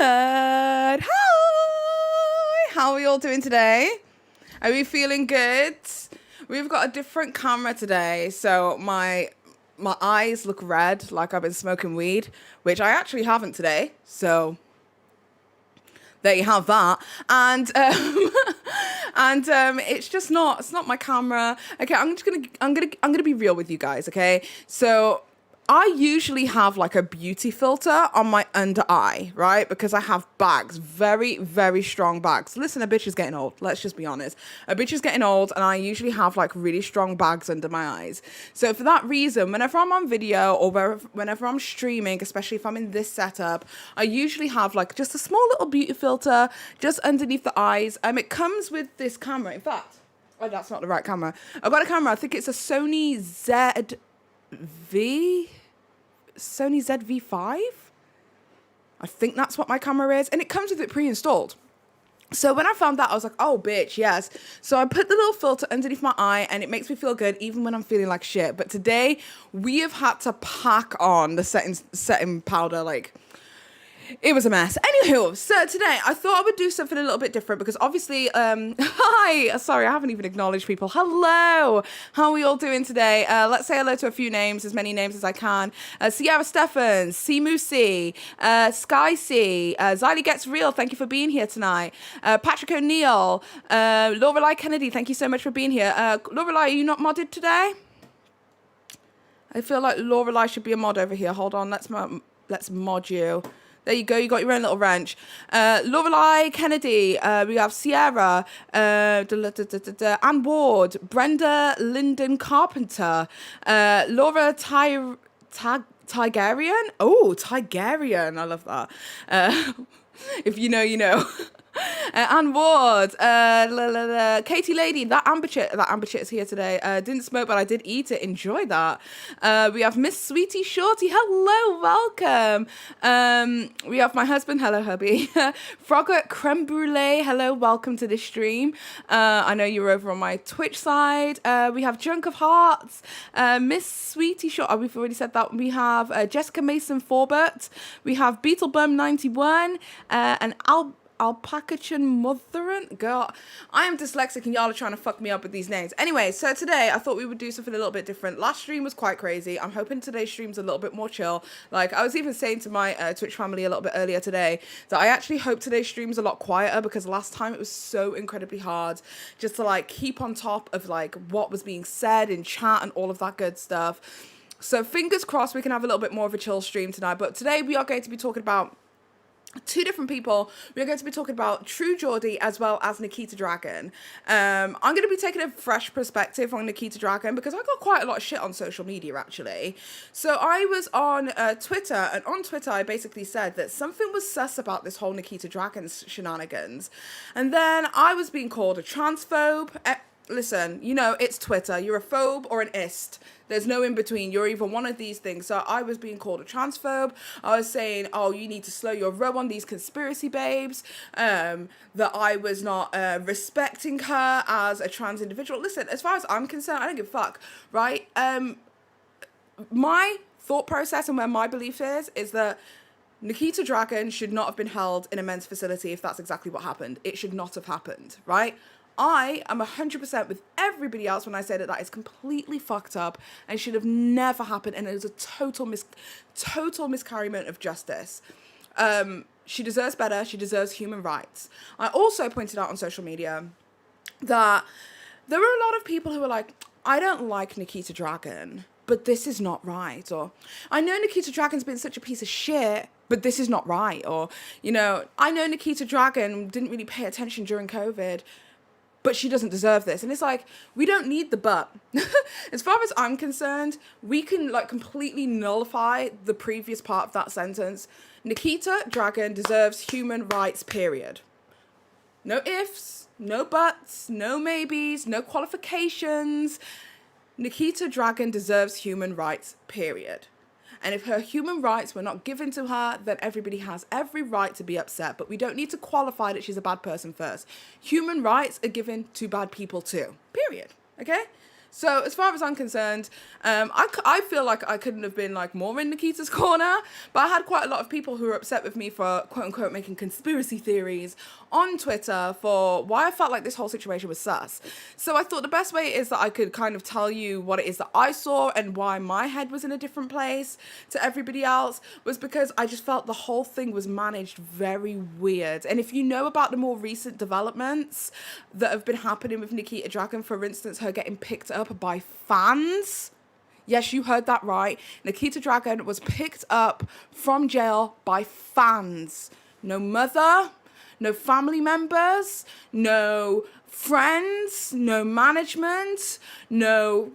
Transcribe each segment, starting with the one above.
Hi! How are we all doing today? Are we feeling good? We've got a different camera today, so my eyes look red like I've been smoking weed, which I actually haven't today, so there you have that. And it's just not, it's not my camera. Okay, I'm gonna be real with you guys, okay? So I usually have like a beauty filter on my under eye, right? Because I have bags, very, very strong bags. Listen, a bitch is getting old. Let's just be honest. A bitch is getting old, and I usually have like really strong bags under my eyes. So for that reason, whenever I'm on video or whenever I'm streaming, especially if I'm in this setup, I usually have like just a small little beauty filter just underneath the eyes. It comes with this camera. In fact, oh, that's not the right camera. I've got a camera. I think it's a Sony ZV-5. I think that's what my camera is, and it comes with it pre-installed. So when I found that, I was like, oh bitch, yes. So I put the little filter underneath my eye, and it makes me feel good even when I'm feeling like shit. But today we have had to pack on the setting powder. Like, it was a mess. Anywho, so today I thought I would do something a little bit different because obviously, hi, sorry, I haven't even acknowledged people. Hello, how are we all doing today? Let's say hello to a few names, as many names as I can. Sierra Stephens, Simu C, Sky C, Xylee Gets Real, thank you for being here tonight. Patrick O'Neill, Lorelei Kennedy, thank you so much for being here. Lorelei, are you not modded today? I feel like Lorelei should be a mod over here. Hold on, let's mod you. There you go. You got your own little wrench. Lorelei Kennedy. We have Sierra. Anne Ward. Brenda Linden Carpenter. Laura Tigerian. Oh, Tigerian. I love that. If you know, you know. Anne Ward, Katie Lady, that amber chit is here today. Didn't smoke, but I did eat it. Enjoy that. We have Miss Sweetie Shorty. Hello, welcome. We have my husband. Hello, hubby. Frogger Creme Brulee. Hello, welcome to this stream. I know you're over on my Twitch side. We have Junk of Hearts. Miss Sweetie Short. Oh, we've already said that. We have Jessica Mason Forbert. We have Beetlebum 91 and Alpacachin Motherin. Girl, I am dyslexic and y'all are trying to fuck me up with these names. Anyway, so today I thought we would do something a little bit different. Last stream was quite crazy. I'm hoping today's stream's a little bit more chill. Like, I was even saying to my Twitch family a little bit earlier today that I actually hope today's stream's a lot quieter because last time it was so incredibly hard just to like keep on top of like what was being said in chat and all of that good stuff. So fingers crossed we can have a little bit more of a chill stream tonight. But today we are going to be talking about two different people. We're going to be talking about True Geordie as well as Nikita Dragun. I'm going to be taking a fresh perspective on Nikita Dragun because I got quite a lot of shit on social media actually. So I was on Twitter, and on Twitter I basically said that something was sus about this whole Nikita Dragun shenanigans. And then I was being called a transphobe. Listen, you know, it's Twitter. You're a phobe or an ist. There's no in between. You're either one of these things. So I was being called a transphobe. I was saying, oh, you need to slow your row on these conspiracy babes. That I was not respecting her as a trans individual. Listen, as far as I'm concerned, I don't give a fuck, right? My thought process and where my belief is that Nikita Dragun should not have been held in a men's facility if that's exactly what happened. It should not have happened, right? I am 100% with everybody else when I say that that is completely fucked up and should have never happened, and it is a total miscarryment of justice. She deserves better. She deserves human rights. I also pointed out on social media that there were a lot of people who were like, I don't like Nikita Dragun, but this is not right. Or, I know Nikita Dragun's been such a piece of shit, but this is not right. Or, you know, I know Nikita Dragun didn't really pay attention during COVID, but she doesn't deserve this. And it's like, we don't need the but. As far as I'm concerned, we can like completely nullify the previous part of that sentence. Nikita Dragun deserves human rights, period. No ifs, no buts, no maybes, no qualifications. Nikita Dragun deserves human rights, period. And if her human rights were not given to her, then everybody has every right to be upset. But we don't need to qualify that she's a bad person first. Human rights are given to bad people too, period. Okay? So as far as I'm concerned, I feel like I couldn't have been like more in Nikita's corner, but I had quite a lot of people who were upset with me for quote unquote making conspiracy theories on Twitter for why I felt like this whole situation was sus. So I thought the best way is that I could kind of tell you what it is that I saw and why my head was in a different place to everybody else, was because I just felt the whole thing was managed very weird. And if you know about the more recent developments that have been happening with Nikita Dragun, for instance, her getting picked up by fans. Yes, you heard that right. Nikita Dragun was picked up from jail by fans. No mother, no family members, no friends, no management, no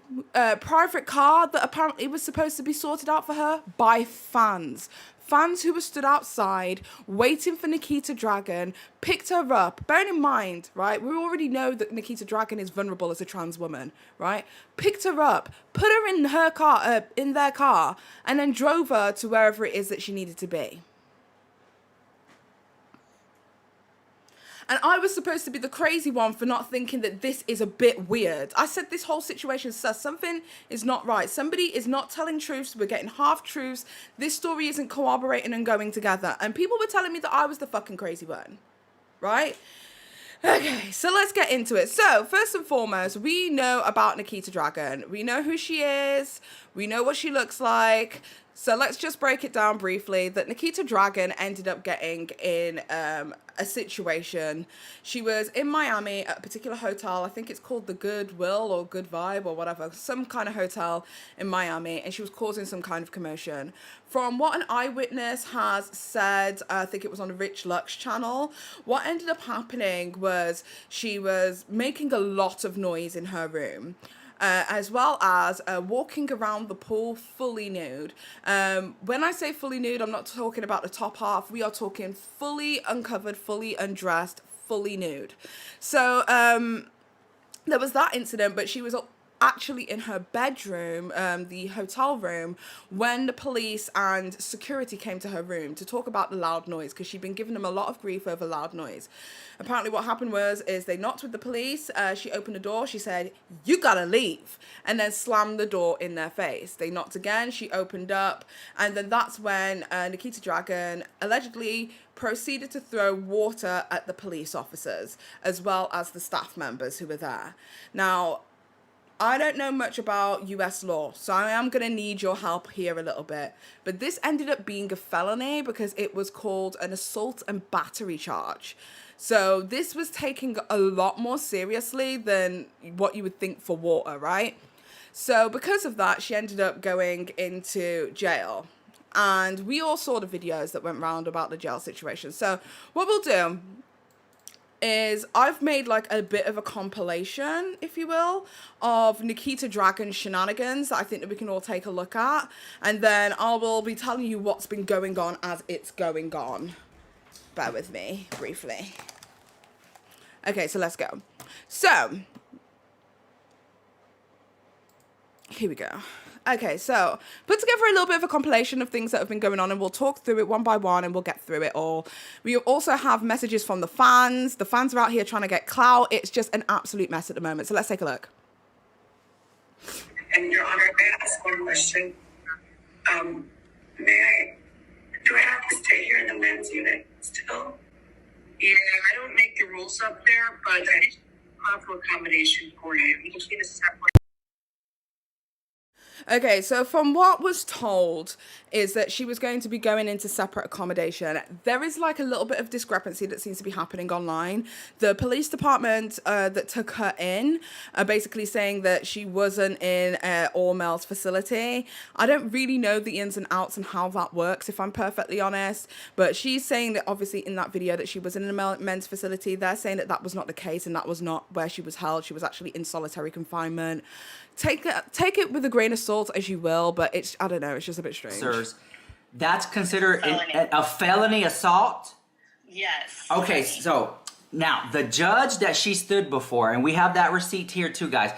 private car that apparently was supposed to be sorted out for her, by fans. Fans who were stood outside waiting for Nikita Dragun, picked her up. Bearing in mind, right, we already know that Nikita Dragun is vulnerable as a trans woman, right? Picked her up, put her in her car, in their car, and then drove her to wherever it is that she needed to be. And I was supposed to be the crazy one for not thinking that this is a bit weird. I said this whole situation is sus. Something is not right. Somebody is not telling truths. We're getting half truths. This story isn't corroborating and going together. And people were telling me that I was the fucking crazy one, right? Okay, so let's get into it. So, first and foremost, we know about Nikita Dragun. We know who she is. We know what she looks like. So let's just break it down briefly, that Nikita Dragun ended up getting in a situation. She was in Miami at a particular hotel. I think it's called the Goodwill or Good Vibe or whatever, some kind of hotel in Miami, and she was causing some kind of commotion. From what an eyewitness has said, I think it was on the Rich Lux channel, what ended up happening was she was making a lot of noise in her room. As well as walking around the pool fully nude. When I say fully nude, I'm not talking about the top half. We are talking fully uncovered, fully undressed, fully nude. So there was that incident, but she was actually in her bedroom, the hotel room, when the police and security came to her room to talk about the loud noise, because she'd been giving them a lot of grief over loud noise. Apparently what happened is they knocked with the police. She opened the door. She said, "You gotta leave," and then slammed the door in their face. They knocked again. She opened up, and then that's when Nikita Dragun allegedly proceeded to throw water at the police officers as well as the staff members who were there. Now, I don't know much about US law, so I am going to need your help here a little bit. But this ended up being a felony because it was called an assault and battery charge. So this was taken a lot more seriously than what you would think for water, right? So because of that, she ended up going into jail. And we all saw the videos that went round about the jail situation. So what we'll do is I've made like a bit of a compilation, if you will, of Nikita Dragun shenanigans that I think that we can all take a look at. And then I will be telling you what's been going on as it's going on. Bear with me briefly. Okay, so let's go. So, here we go. Okay, so put together a little bit of a compilation of things that have been going on, and we'll talk through it one by one and we'll get through it all. We also have messages from the fans. The fans are out here trying to get clout. It's just an absolute mess at the moment. So let's take a look. And Your Honor, may I ask one question? Do I have to stay here in the men's unit still? Yeah, I don't make the rules up there, but I just offer accommodation for you. You can get a separate. Okay, so from what was told is that she was going to be going into separate accommodation. There is like a little bit of discrepancy that seems to be happening online. The police department that took her in are basically saying that she wasn't in an all-males facility. I don't really know the ins and outs and how that works, if I'm perfectly honest. But she's saying that obviously in that video that she was in a men's facility. They're saying that that was not the case and that was not where she was held. She was actually in solitary confinement. Take it with a grain of salt as you will, but it's, I don't know, it's just a bit strange. Sirs, that's considered a felony assault? Yes. Okay, so now the judge that she stood before, and we have that receipt here too, guys.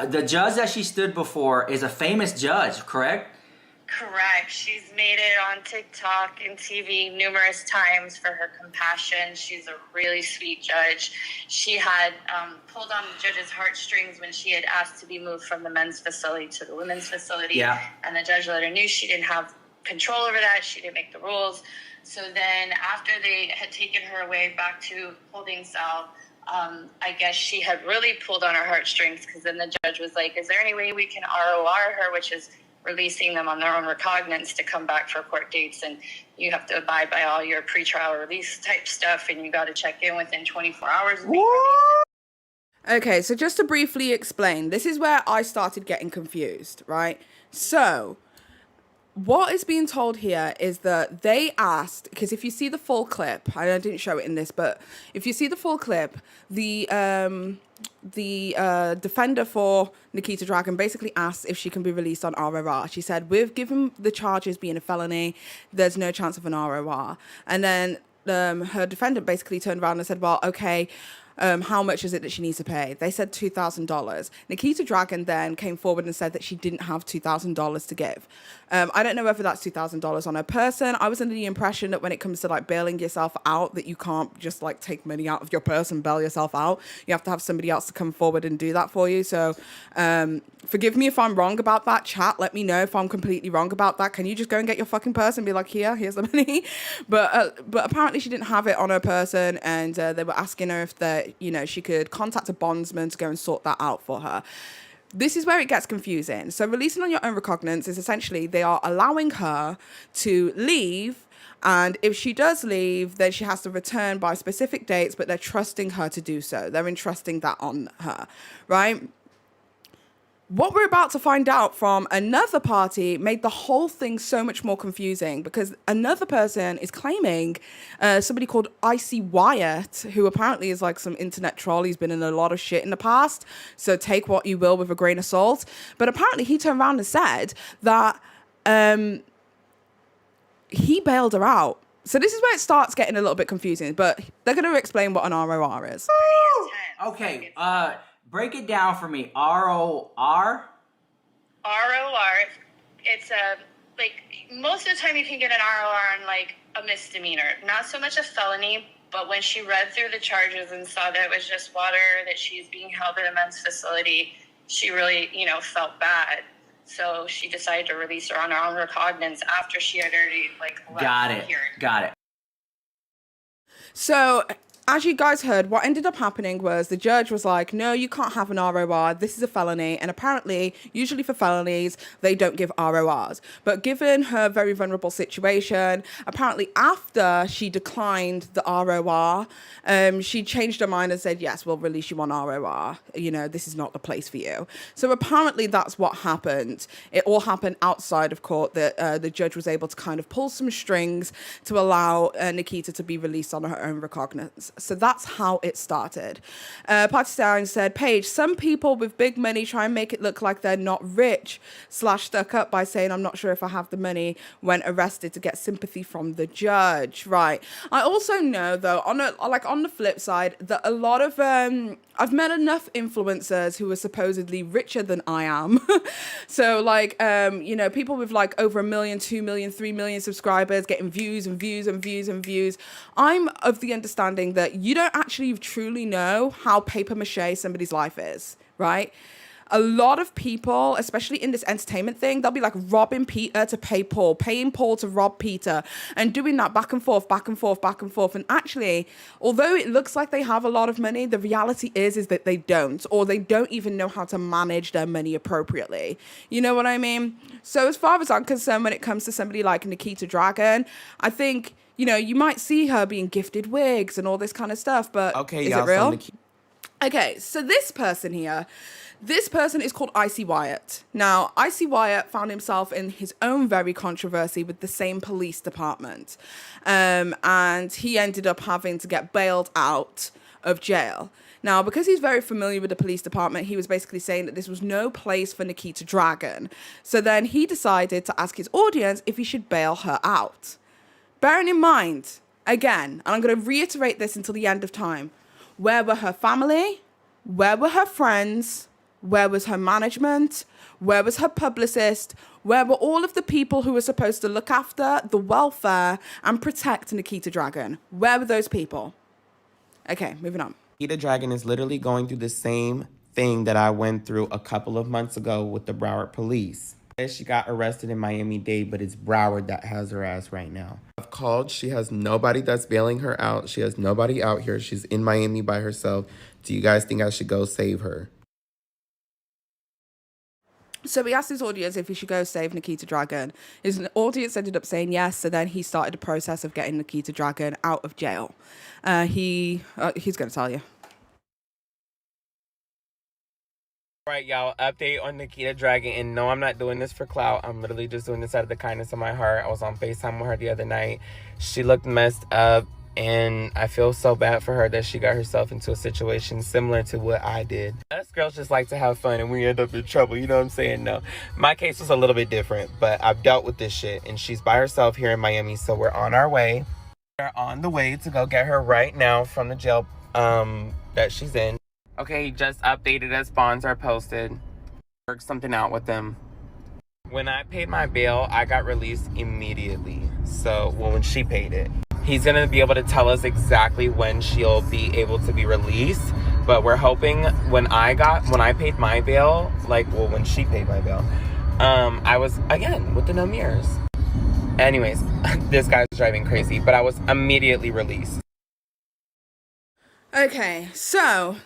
The judge that she stood before is a famous judge, correct? Correct. She's made it on TikTok and TV numerous times for her compassion. She's a really sweet judge. She had pulled on the judge's heartstrings when she had asked to be moved from the men's facility to the women's facility. Yeah. And the judge let her know she didn't have control over that. She didn't make the rules. So then after they had taken her away back to holding cell, I guess she had really pulled on her heartstrings, because then the judge was like, is there any way we can ROR her, which is releasing them on their own recognizance to come back for court dates, and you have to abide by all your pretrial release type stuff, and you got to check in within 24 hours of being released. Okay, so just to briefly explain, this is where I started getting confused, right? So what is being told here is that they asked, because if you see the full clip, I didn't show it in this, but if you see the full clip, the defender for Nikita Dragun basically asked if she can be released on ROR. She said, with given the charges being a felony, there's no chance of an ROR. And then her defendant basically turned around and said, well, okay, how much is it that she needs to pay? They said $2,000. Nikita Dragun then came forward and said that she didn't have $2,000 to give. I don't know whether that's $2,000 on a person. I was under the impression that when it comes to like bailing yourself out, that you can't just like take money out of your purse and bail yourself out. You have to have somebody else to come forward and do that for you. So forgive me if I'm wrong about that. Chat, let me know if I'm completely wrong about that. Can you just go and get your fucking purse and be like, here's the money? But apparently she didn't have it on her person, and they were asking her if she could contact a bondsman to go and sort that out for her. This is where it gets confusing. So releasing on your own recognizance is essentially they are allowing her to leave, and if she does leave, then she has to return by specific dates, but they're trusting her to do so. They're entrusting that on her, right? What we're about to find out from another party made the whole thing so much more confusing, because another person is claiming somebody called Icy Wyatt, who apparently is like some internet troll. He's been in a lot of shit in the past, so take what you will with a grain of salt. But apparently he turned around and said that he bailed her out. So this is where it starts getting a little bit confusing, but they're going to explain what an ROR is. Okay, break it down for me. ROR? ROR, it's like most of the time you can get an ROR on like a misdemeanor, not so much a felony. But when she read through the charges and saw that it was just water, that she's being held in a men's facility, she really, felt bad. So she decided to release her on her own recognizance after she had already left the hearing. Got it. So, as you guys heard, what ended up happening was the judge was like, no, you can't have an ROR. This is a felony. And apparently, usually for felonies, they don't give RORs. But given her very vulnerable situation, apparently after she declined the ROR, she changed her mind and said, yes, we'll release you on ROR. This is not the place for you. So apparently that's what happened. It all happened outside of court, that the judge was able to kind of pull some strings to allow Nikita to be released on her own recognizance. So that's how it started. Paige said, Paige, some people with big money try and make it look like they're not rich / stuck up by saying, I'm not sure if I have the money when arrested to get sympathy from the judge. Right. I also know, though, on the flip side, that a lot of I've met enough influencers who are supposedly richer than I am. So people with like over 1 million, 2 million, 3 million subscribers getting views and views and views and views. I'm of the understanding that you don't actually truly know how paper mache somebody's life is, right? A lot of people, especially in this entertainment thing, they'll be like robbing Peter to pay Paul, paying Paul to rob Peter, and doing that back and forth, back and forth, back and forth. And actually, although it looks like they have a lot of money, the reality is that they don't, or they don't even know how to manage their money appropriately. You know what I mean? So as far as I'm concerned, when it comes to somebody like Nikita Dragun, I think, you might see her being gifted wigs and all this kind of stuff, but is it real? Okay, so this person is called Icy Wyatt. Now, Icy Wyatt found himself in his own very controversy with the same police department. And he ended up having to get bailed out of jail. Now, because he's very familiar with the police department, he was basically saying that this was no place for Nikita Dragun. So then he decided to ask his audience if he should bail her out. Bearing in mind, again, and I'm going to reiterate this until the end of time, where were her family? Where were her friends? Where was her management? Where was her publicist? Where were all of the people who were supposed to look after the welfare and protect Nikita Dragun? Where were those people? Okay, moving on. Nikita Dragun is literally going through the same thing that I went through a couple of months ago with the Broward police. She got arrested in Miami-Dade, but it's Broward that has her ass right now. I've called. She has nobody that's bailing her out. She has nobody out here. She's in Miami by herself. Do you guys think I should go save her? So he asked his audience if he should go save Nikita Dragun. His audience ended up saying yes, so then he started the process of getting Nikita Dragun out of jail. He's going to tell you. All right, y'all, update on Nikita Dragun. And no, I'm not doing this for clout. I'm literally just doing this out of the kindness of my heart. I was on FaceTime with her the other night. She looked messed up, and I feel so bad for her that she got herself into a situation similar to what I did. Us girls just like to have fun, and we end up in trouble, you know what I'm saying? No, my case was a little bit different, but I've dealt with this shit, and she's by herself here in Miami, so we're on our way. We're on the way to go get her right now from the jail that she's in. Okay, he just updated us. Bonds are posted. Worked something out with them. When I paid my bail, I got released immediately. So, well, when she paid it. He's going to be able to tell us exactly when she'll be able to be released. But we're hoping when I paid my bail, when she paid my bail, I was, again, with the no mirrors. Anyways, this guy's driving crazy, but I was immediately released. Okay, so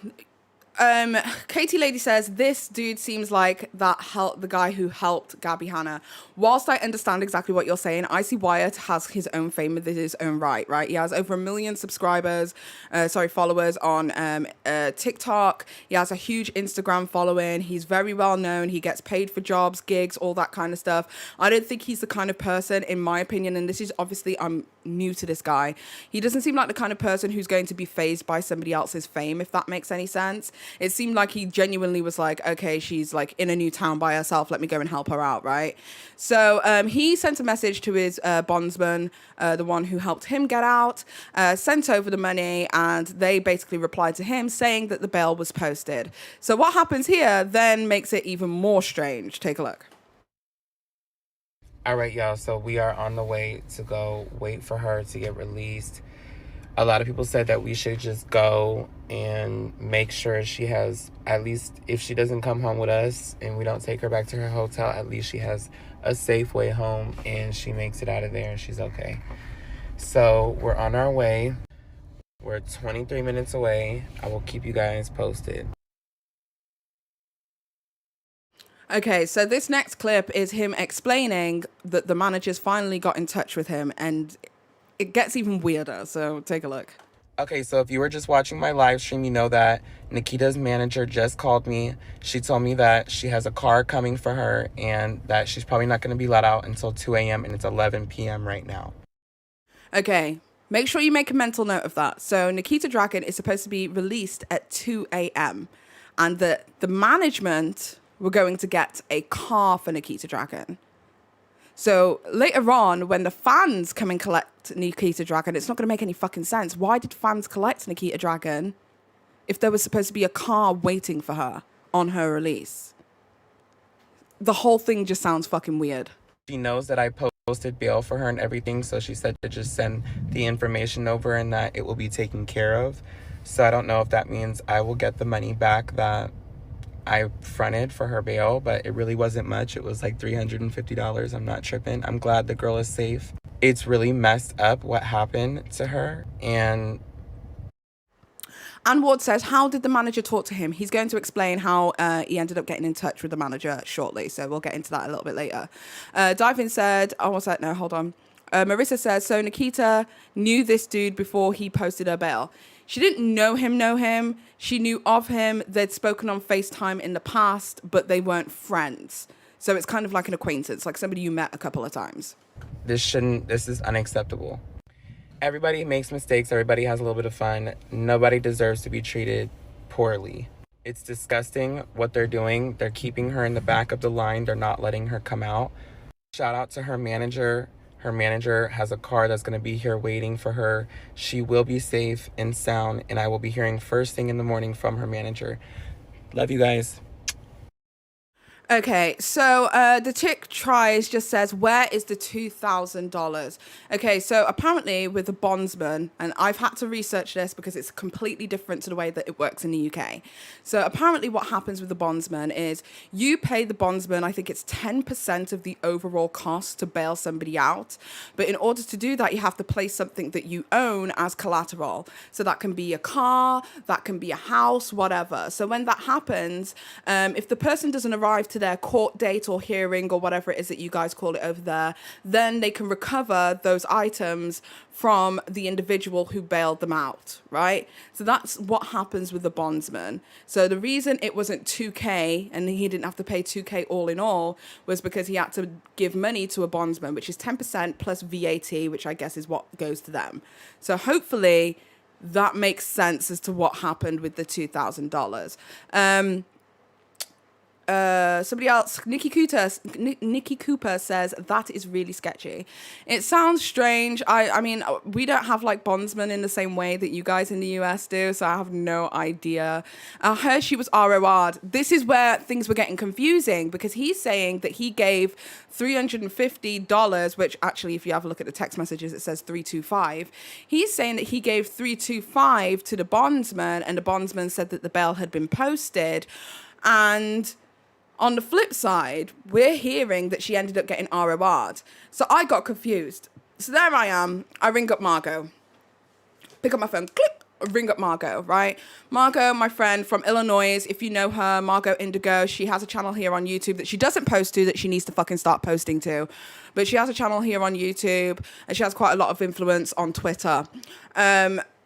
Katie Lady says this dude seems like the guy who helped Gabby Hanna. Whilst I understand exactly what you're saying, Icy Wyatt has his own fame in his own right? He has over 1 million followers on TikTok. He has a huge Instagram following. He's very well known. He gets paid for jobs, gigs, all that kind of stuff. I don't think he's the kind of person, in my opinion, and this is obviously, I'm new to this guy. He doesn't seem like the kind of person who's going to be fazed by somebody else's fame, if that makes any sense. It seemed like he genuinely was like, okay, she's like in a new town by herself, let me go and help her out, right? So he sent a message to his bondsman, the one who helped him get out, sent over the money, and they basically replied to him saying that the bail was posted. So what happens here then makes it even more strange. Take a look. All right, y'all, so we are on the way to go wait for her to get released. A lot of people said that we should just go and make sure she has, at least if she doesn't come home with us and we don't take her back to her hotel, at least she has a safe way home and she makes it out of there and she's okay. So we're on our way. We're 23 minutes away. I will keep you guys posted. Okay, so this next clip is him explaining that the managers finally got in touch with him, and it gets even weirder, so take a look. Okay, so if you were just watching my live stream, you know that Nikita's manager just called me. She told me that she has a car coming for her and that she's probably not going to be let out until 2 a.m. and it's 11 p.m. right now. Okay, make sure you make a mental note of that. So Nikita Dragun is supposed to be released at 2 a.m. and the management were going to get a car for Nikita Dragun. So later on, when the fans come and collect Nikita Dragun, it's not going to make any fucking sense. Why did fans collect Nikita Dragun if there was supposed to be a car waiting for her on her release? The whole thing just sounds fucking weird. She knows that I posted bail for her and everything, so she said to just send the information over and that it will be taken care of. So I don't know if that means I will get the money back that I fronted for her bail, but it really wasn't much. It was like $350. I'm not tripping. I'm glad the girl is safe. It's really messed up what happened to her. And Ward says, how did the manager talk to him? He's going to explain how he ended up getting in touch with the manager shortly, so we'll get into that a little bit later. Diving said, oh, what's that? No, hold on. Marissa says, so Nikita knew this dude before he posted her bail. She didn't know him. She knew of him. They'd spoken on FaceTime in the past, but they weren't friends. So it's kind of like an acquaintance, like somebody you met a couple of times. this is unacceptable. Everybody makes mistakes. Everybody has a little bit of fun. Nobody deserves to be treated poorly. It's disgusting what they're doing. They're keeping her in the back of the line. They're not letting her come out. Shout out to her manager. Her manager has a car that's going to be here waiting for her. She will be safe and sound, and I will be hearing first thing in the morning from her manager. Love you guys. Okay, so the chick tries just says, where is the $2,000? Okay, so apparently with the bondsman, and I've had to research this because it's completely different to the way that it works in the UK. So apparently what happens with the bondsman is you pay the bondsman, I think it's 10% of the overall cost to bail somebody out. But in order to do that, you have to place something that you own as collateral. So that can be a car, that can be a house, whatever. So when that happens, if the person doesn't arrive to their court date or hearing or whatever it is that you guys call it over there, then they can recover those items from the individual who bailed them out, right? So that's what happens with the bondsman. So the reason it wasn't 2K and he didn't have to pay 2K all in all was because he had to give money to a bondsman, which is 10% plus VAT, which I guess is what goes to them. So hopefully that makes sense as to what happened with the $2,000. Somebody else, Nikki Cooper says that is really sketchy. It sounds strange. I mean, we don't have like bondsmen in the same way that you guys in the US do, so I have no idea. I heard she was ROR'd. This is where things were getting confusing because he's saying that he gave $350, which actually, if you have a look at the text messages, it says 325. He's saying that he gave 325 to the bondsman, and the bondsman said that the bail had been posted, and on the flip side, we're hearing that she ended up getting ROR'd. So I got confused. So there I am. I ring up Margot. Pick up my phone. Click. Ring up Margot, right? Margot, my friend from Illinois. If you know her, Margot Indigo. She has a channel here on YouTube that she doesn't post to, that she needs to fucking start posting to. But she has a channel here on YouTube, and she has quite a lot of influence on Twitter.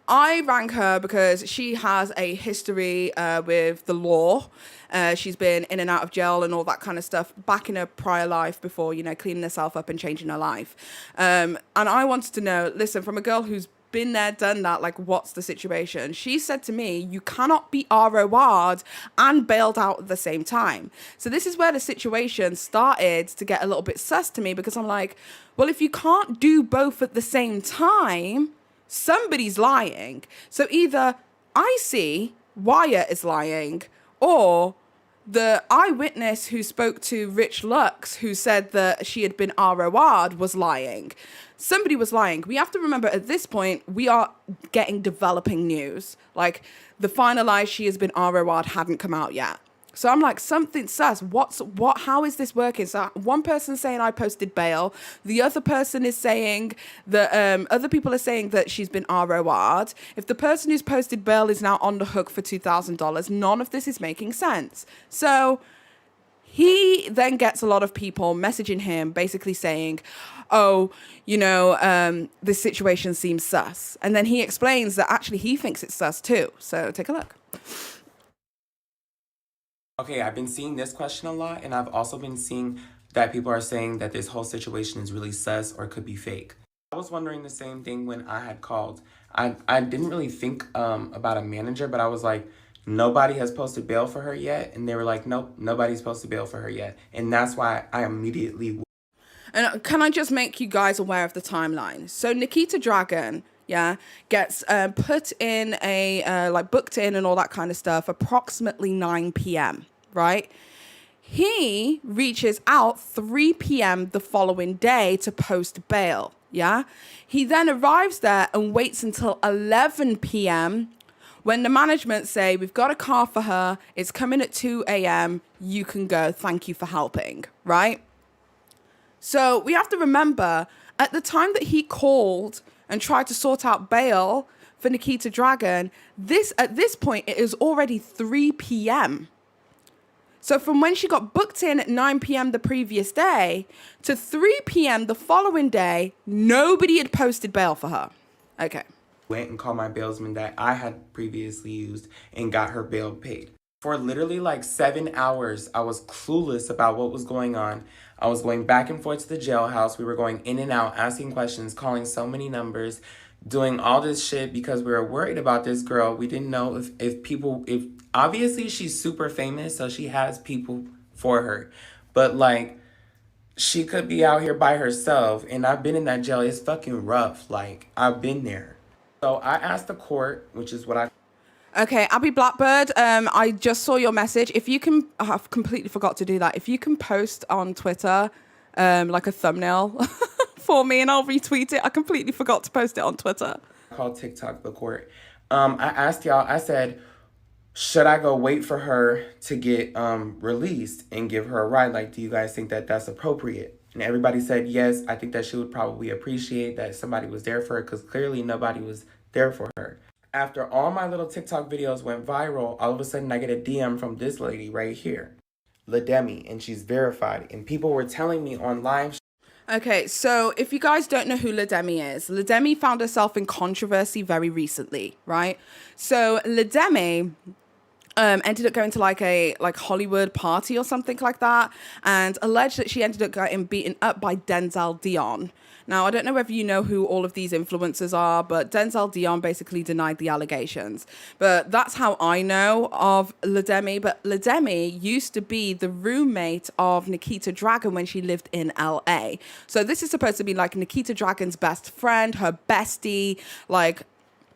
I rang her because she has a history with the law. She's been in and out of jail and all that kind of stuff back in her prior life before, you know, cleaning herself up and changing her life. And I wanted to know, listen, from a girl who's been there, done that, like, what's the situation? She said to me, you cannot be ROR'd and bailed out at the same time. So this is where the situation started to get a little bit sus to me, because I'm like, well, if you can't do both at the same time, somebody's lying. So either I see Wyatt is lying, or the eyewitness who spoke to Rich Lux, who said that she had been ROR'd, was lying. Somebody was lying. We have to remember at this point, we are getting developing news. Like, the finalized she has been ROR'd hadn't come out yet. So I'm like, something sus. How is this working? So one person's saying I posted bail. The other person is saying that, other people are saying that she's been ROR'd. If the person who's posted bail is now on the hook for $2,000, none of this is making sense. So he then gets a lot of people messaging him, basically saying, oh, you know, this situation seems sus. And then he explains that actually he thinks it's sus too. So take a look. Okay, I've been seeing this question a lot, and I've also been seeing that people are saying that this whole situation is really sus or could be fake. I was wondering the same thing when I had called. I didn't really think about a manager, but I was like, nobody has posted bail for her yet. And they were like, nope, nobody's posted bail for her yet. And that's why I immediately... And can I just make you guys aware of the timeline? So Nikita Dragun, yeah, gets put in a, booked in and all that kind of stuff, approximately 9 p.m., right? He reaches out 3 p.m. the following day to post bail, yeah? He then arrives there and waits until 11 p.m. when the management say, we've got a car for her, it's coming at 2 a.m., you can go, thank you for helping, right? So we have to remember, at the time that he called and tried to sort out bail for Nikita Dragun, at this point, it is already 3 p.m. So from when she got booked in at 9 p.m. the previous day to 3 p.m. the following day, nobody had posted bail for her. Okay. Went and called my bailsman that I had previously used and got her bail paid. For literally like 7 hours, I was clueless about what was going on. I was going back and forth to the jailhouse. We were going in and out, asking questions, calling so many numbers, doing all this shit because we were worried about this girl. We didn't know if obviously she's super famous, so she has people for her. But like, she could be out here by herself, and I've been in that jail. It's fucking rough. Like, I've been there. So I asked the court, which is what I... Okay, Abby Blackbird, I just saw your message. If you can, I've completely forgot to do that. If you can post on Twitter, like a thumbnail for me and I'll retweet it. I completely forgot to post it on Twitter. Called TikTok the court. I asked y'all, I said, should I go wait for her to get released and give her a ride? Like, do you guys think that that's appropriate? And everybody said yes. I think that she would probably appreciate that somebody was there for her because clearly nobody was there for her. After all my little TikTok videos went viral, all of a sudden I get a DM from this lady right here, Lademi, and she's verified. And people were telling me on live. Okay, so if you guys don't know who Lademi is, Lademi found herself in controversy very recently, right? So Lademi ended up going to like a Hollywood party or something like that, and alleged that she ended up getting beaten up by Denzel Dion. Now, I don't know whether you know who all of these influencers are, but Denzel Dion basically denied the allegations. But that's how I know of Lademi. But Lademi used to be the roommate of Nikita Dragun when she lived in LA. So this is supposed to be like Nikita Dragun's best friend, her bestie, like,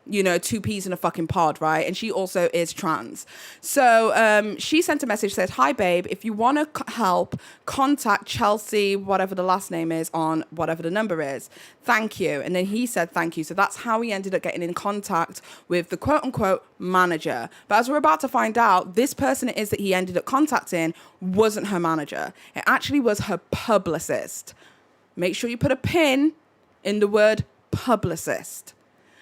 you know, two peas in a fucking pod, right? And she also is trans. So she sent a message, said, "Hi, babe, if you want to help, contact Chelsea, whatever the last name is, on whatever the number is. Thank you." And then he said, "Thank you." So that's how he ended up getting in contact with the quote-unquote manager. But as we're about to find out, this person it is that he ended up contacting wasn't her manager. It actually was her publicist. Make sure you put a pin in the word publicist,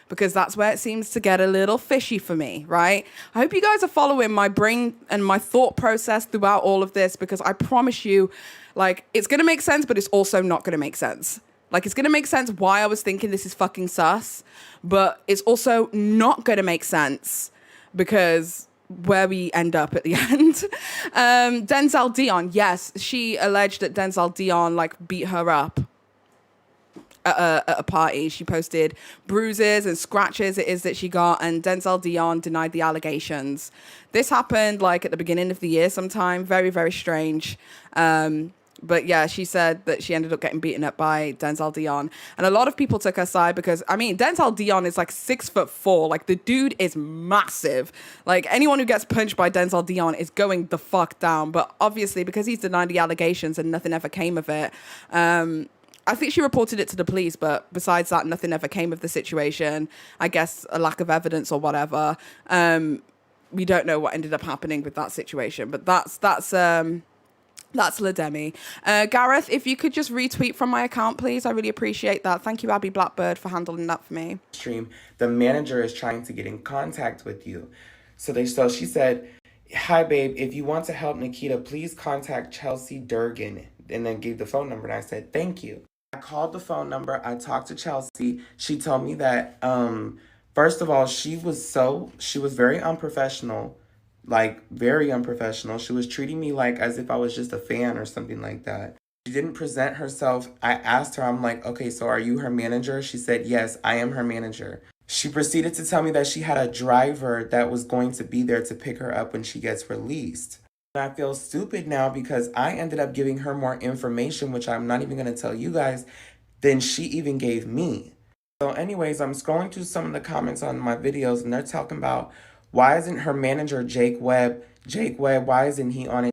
because that's where it seems to get a little fishy for me, right? I hope you guys are following my brain and my thought process throughout all of this, because I promise you, like, it's going to make sense, but it's also not going to make sense. Like, it's going to make sense why I was thinking this is fucking sus, but it's also not going to make sense because where we end up at the end. Denzel Dion, yes, she alleged that Denzel Dion, like, beat her up at a party. She posted bruises and scratches it is that she got, and Denzel Dion denied the allegations. This happened like at the beginning of the year sometime. Very, very strange. But yeah, she said that she ended up getting beaten up by Denzel Dion. And a lot of people took her side because, I mean, Denzel Dion is like 6'4". Like, the dude is massive. Like, anyone who gets punched by Denzel Dion is going the fuck down. But obviously, because he's denied the allegations and nothing ever came of it, I think she reported it to the police, but besides that, nothing ever came of the situation. I guess a lack of evidence or whatever. We don't know what ended up happening with that situation, but that's Lademi. Gareth, if you could just retweet from my account, please. I really appreciate that. Thank you, Abby Blackbird, for handling that for me. Stream, the manager is trying to get in contact with you. So she said, "Hi, babe, if you want to help Nikita, please contact Chelsea Dragun," and then gave the phone number. And I said, "Thank you." I called the phone number. I talked to Chelsea. She told me that, first of all, she was very unprofessional, like very unprofessional. She was treating me like as if I was just a fan or something like that. She didn't present herself. I asked her, I'm like, "Okay, so are you her manager?" She said, "Yes, I am her manager." She proceeded to tell me that she had a driver that was going to be there to pick her up when she gets released. I feel stupid now because I ended up giving her more information, which I'm not even going to tell you guys, than she even gave me. So anyways, I'm scrolling through some of the comments on my videos, and they're talking about, why isn't her manager Jake Webb, why isn't he on it?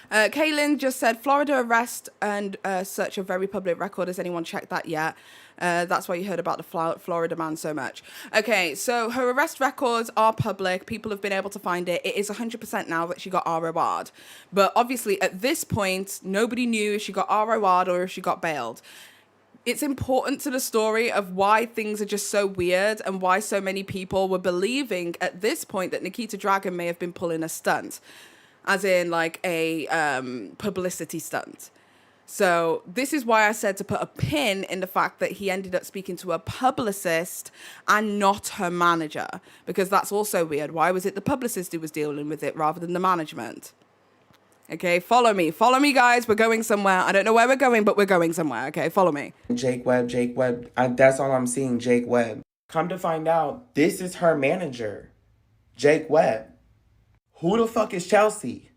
Kaylin just said, "Florida arrest and search a very public record. Has anyone checked that yet?" That's why you heard about the Florida man so much. Okay, so her arrest records are public. People have been able to find it. It is 100% now that she got ROR'd. But obviously, at this point, nobody knew if she got ROR'd or if she got bailed. It's important to the story of why things are just so weird and why so many people were believing at this point that Nikita Dragun may have been pulling a stunt, as in like a publicity stunt. So this is why I said to put a pin in the fact that he ended up speaking to a publicist and not her manager, because that's also weird. Why was it the publicist who was dealing with it rather than the management? Okay, follow me, guys. We're going somewhere. I don't know where we're going, but we're going somewhere. Okay, follow me. Jake Webb. That's all I'm seeing, Jake Webb. Come to find out, this is her manager, Jake Webb. Who the fuck is Chelsea?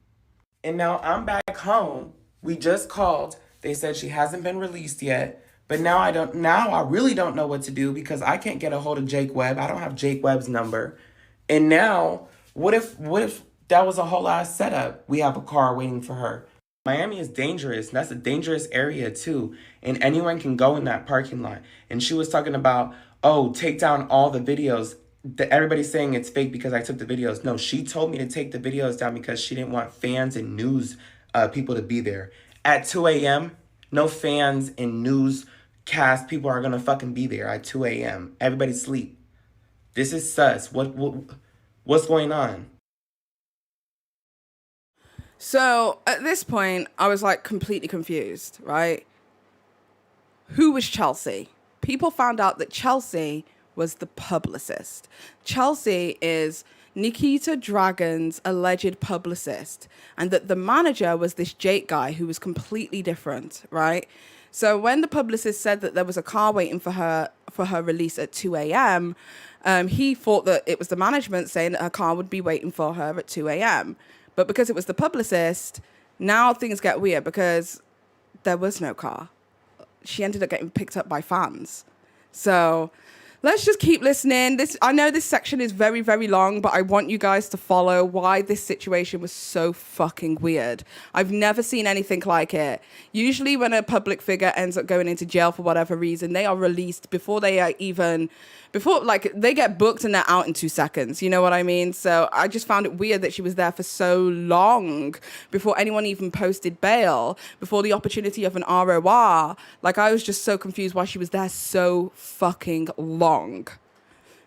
And now I'm back home. We just called. They said she hasn't been released yet. But now I really don't know what to do because I can't get a hold of Jake Webb. I don't have Jake Webb's number. And now, what if that was a whole ass setup? We have a car waiting for her. Miami is dangerous. That's a dangerous area too. And anyone can go in that parking lot. And she was talking about, oh, take down all the videos. Everybody's saying it's fake because I took the videos. No, she told me to take the videos down because she didn't want fans and news people to be there. At 2 a.m., no fans and newscast people are going to fucking be there at 2 a.m. Everybody sleep. This is sus. What's going on? So at this point, I was like completely confused, right? Who was Chelsea? People found out that Chelsea was the publicist. Chelsea is Nikita Dragun's alleged publicist, and that the manager was this Jake guy who was completely different, right? So when the publicist said that there was a car waiting for her release at 2 a.m., he thought that it was the management saying that her car would be waiting for her at 2 a.m. But because it was the publicist, now things get weird because there was no car. She ended up getting picked up by fans. So let's just keep listening. I know this section is very, very long, but I want you guys to follow why this situation was so fucking weird. I've never seen anything like it. Usually when a public figure ends up going into jail for whatever reason, they are released before they get booked and they're out in 2 seconds. You know what I mean? So I just found it weird that she was there for so long before anyone even posted bail, before the opportunity of an ROR. Like, I was just so confused why she was there so fucking long.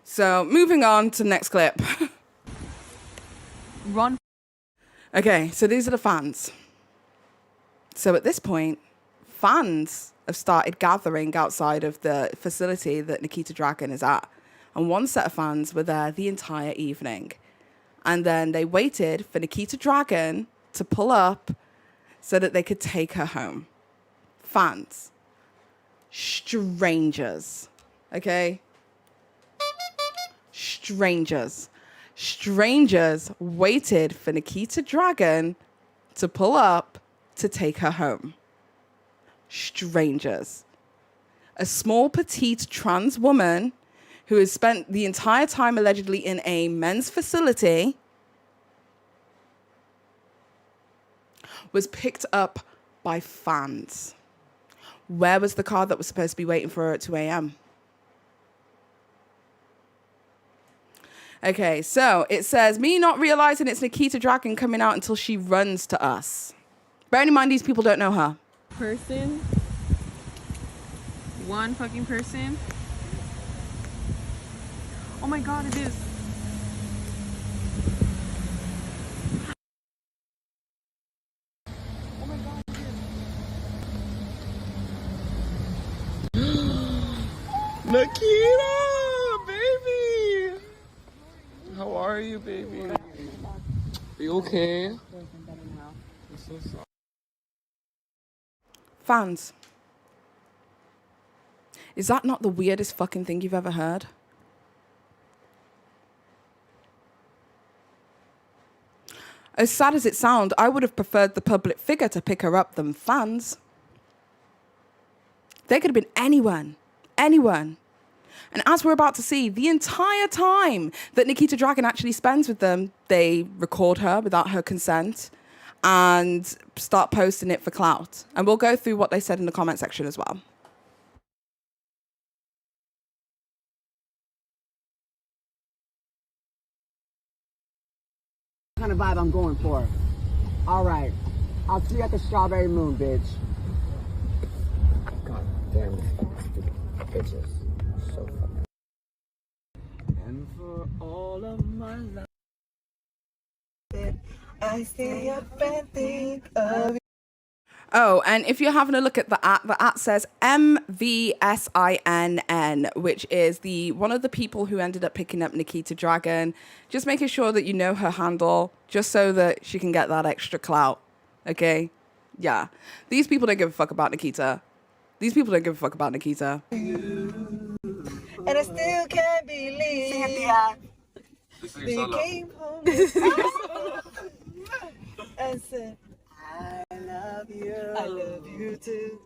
So moving on to the next clip. Run. Okay, so these are the fans. So at this point, fans have started gathering outside of the facility that Nikita Dragun is at. And one set of fans were there the entire evening. And then they waited for Nikita Dragun to pull up so that they could take her home. Fans. Strangers. Okay? Strangers. Strangers waited for Nikita Dragun to pull up to take her home. Strangers. A small, petite trans woman who has spent the entire time allegedly in a men's facility was picked up by fans. Where was the car that was supposed to be waiting for her at 2 a.m.? Okay, so it says, me not realizing it's Nikita Dragun coming out until she runs to us. Bearing in mind, these people don't know her. Person. One fucking person. Oh my god, it is. Oh my god, it is. Nikita, baby. How are you, baby? Are you okay? I'm so sorry. Fans. Is that not the weirdest fucking thing you've ever heard? As sad as it sounds, I would have preferred the public figure to pick her up than fans. They could have been anyone. Anyone. And as we're about to see, the entire time that Nikita Dragun actually spends with them, they record her without her consent and start posting it for clout. And we'll go through what they said in the comment section as well. Kind of vibe I'm going for. All right, I'll see you at the Strawberry Moon, bitch. God damn stupid bitches. So fucking. And for all of my life, I stay up and think of. Oh, and if you're having a look at the at says MVSINN, which is one of the people who ended up picking up Nikita Dragun. Just making sure that you know her handle, just so that she can get that extra clout. Okay? Yeah. These people don't give a fuck about Nikita. These people don't give a fuck about Nikita. And I still can't believe they came home and said, I love you too.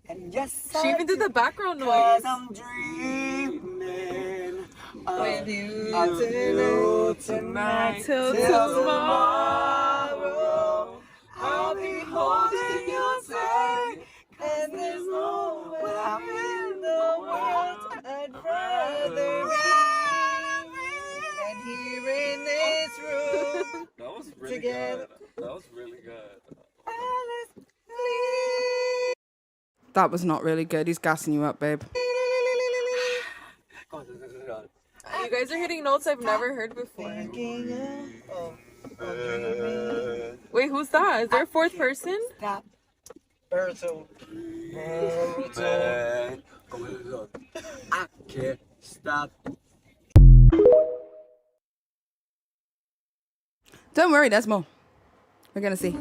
And yes, She even did the background noise. I'm dreaming of you tonight. Till tonight, Till tomorrow, I'll be holding you tight, and there's nowhere in the world I'd rather be than here in this room. That was really Together. good. That was really good. That was not really good. He's gassing you up, babe. You guys are hitting notes I've never heard before. Wait, who's that? Is there a fourth person? Berto. Man. I can't stop. Don't worry, there's more. We're gonna see.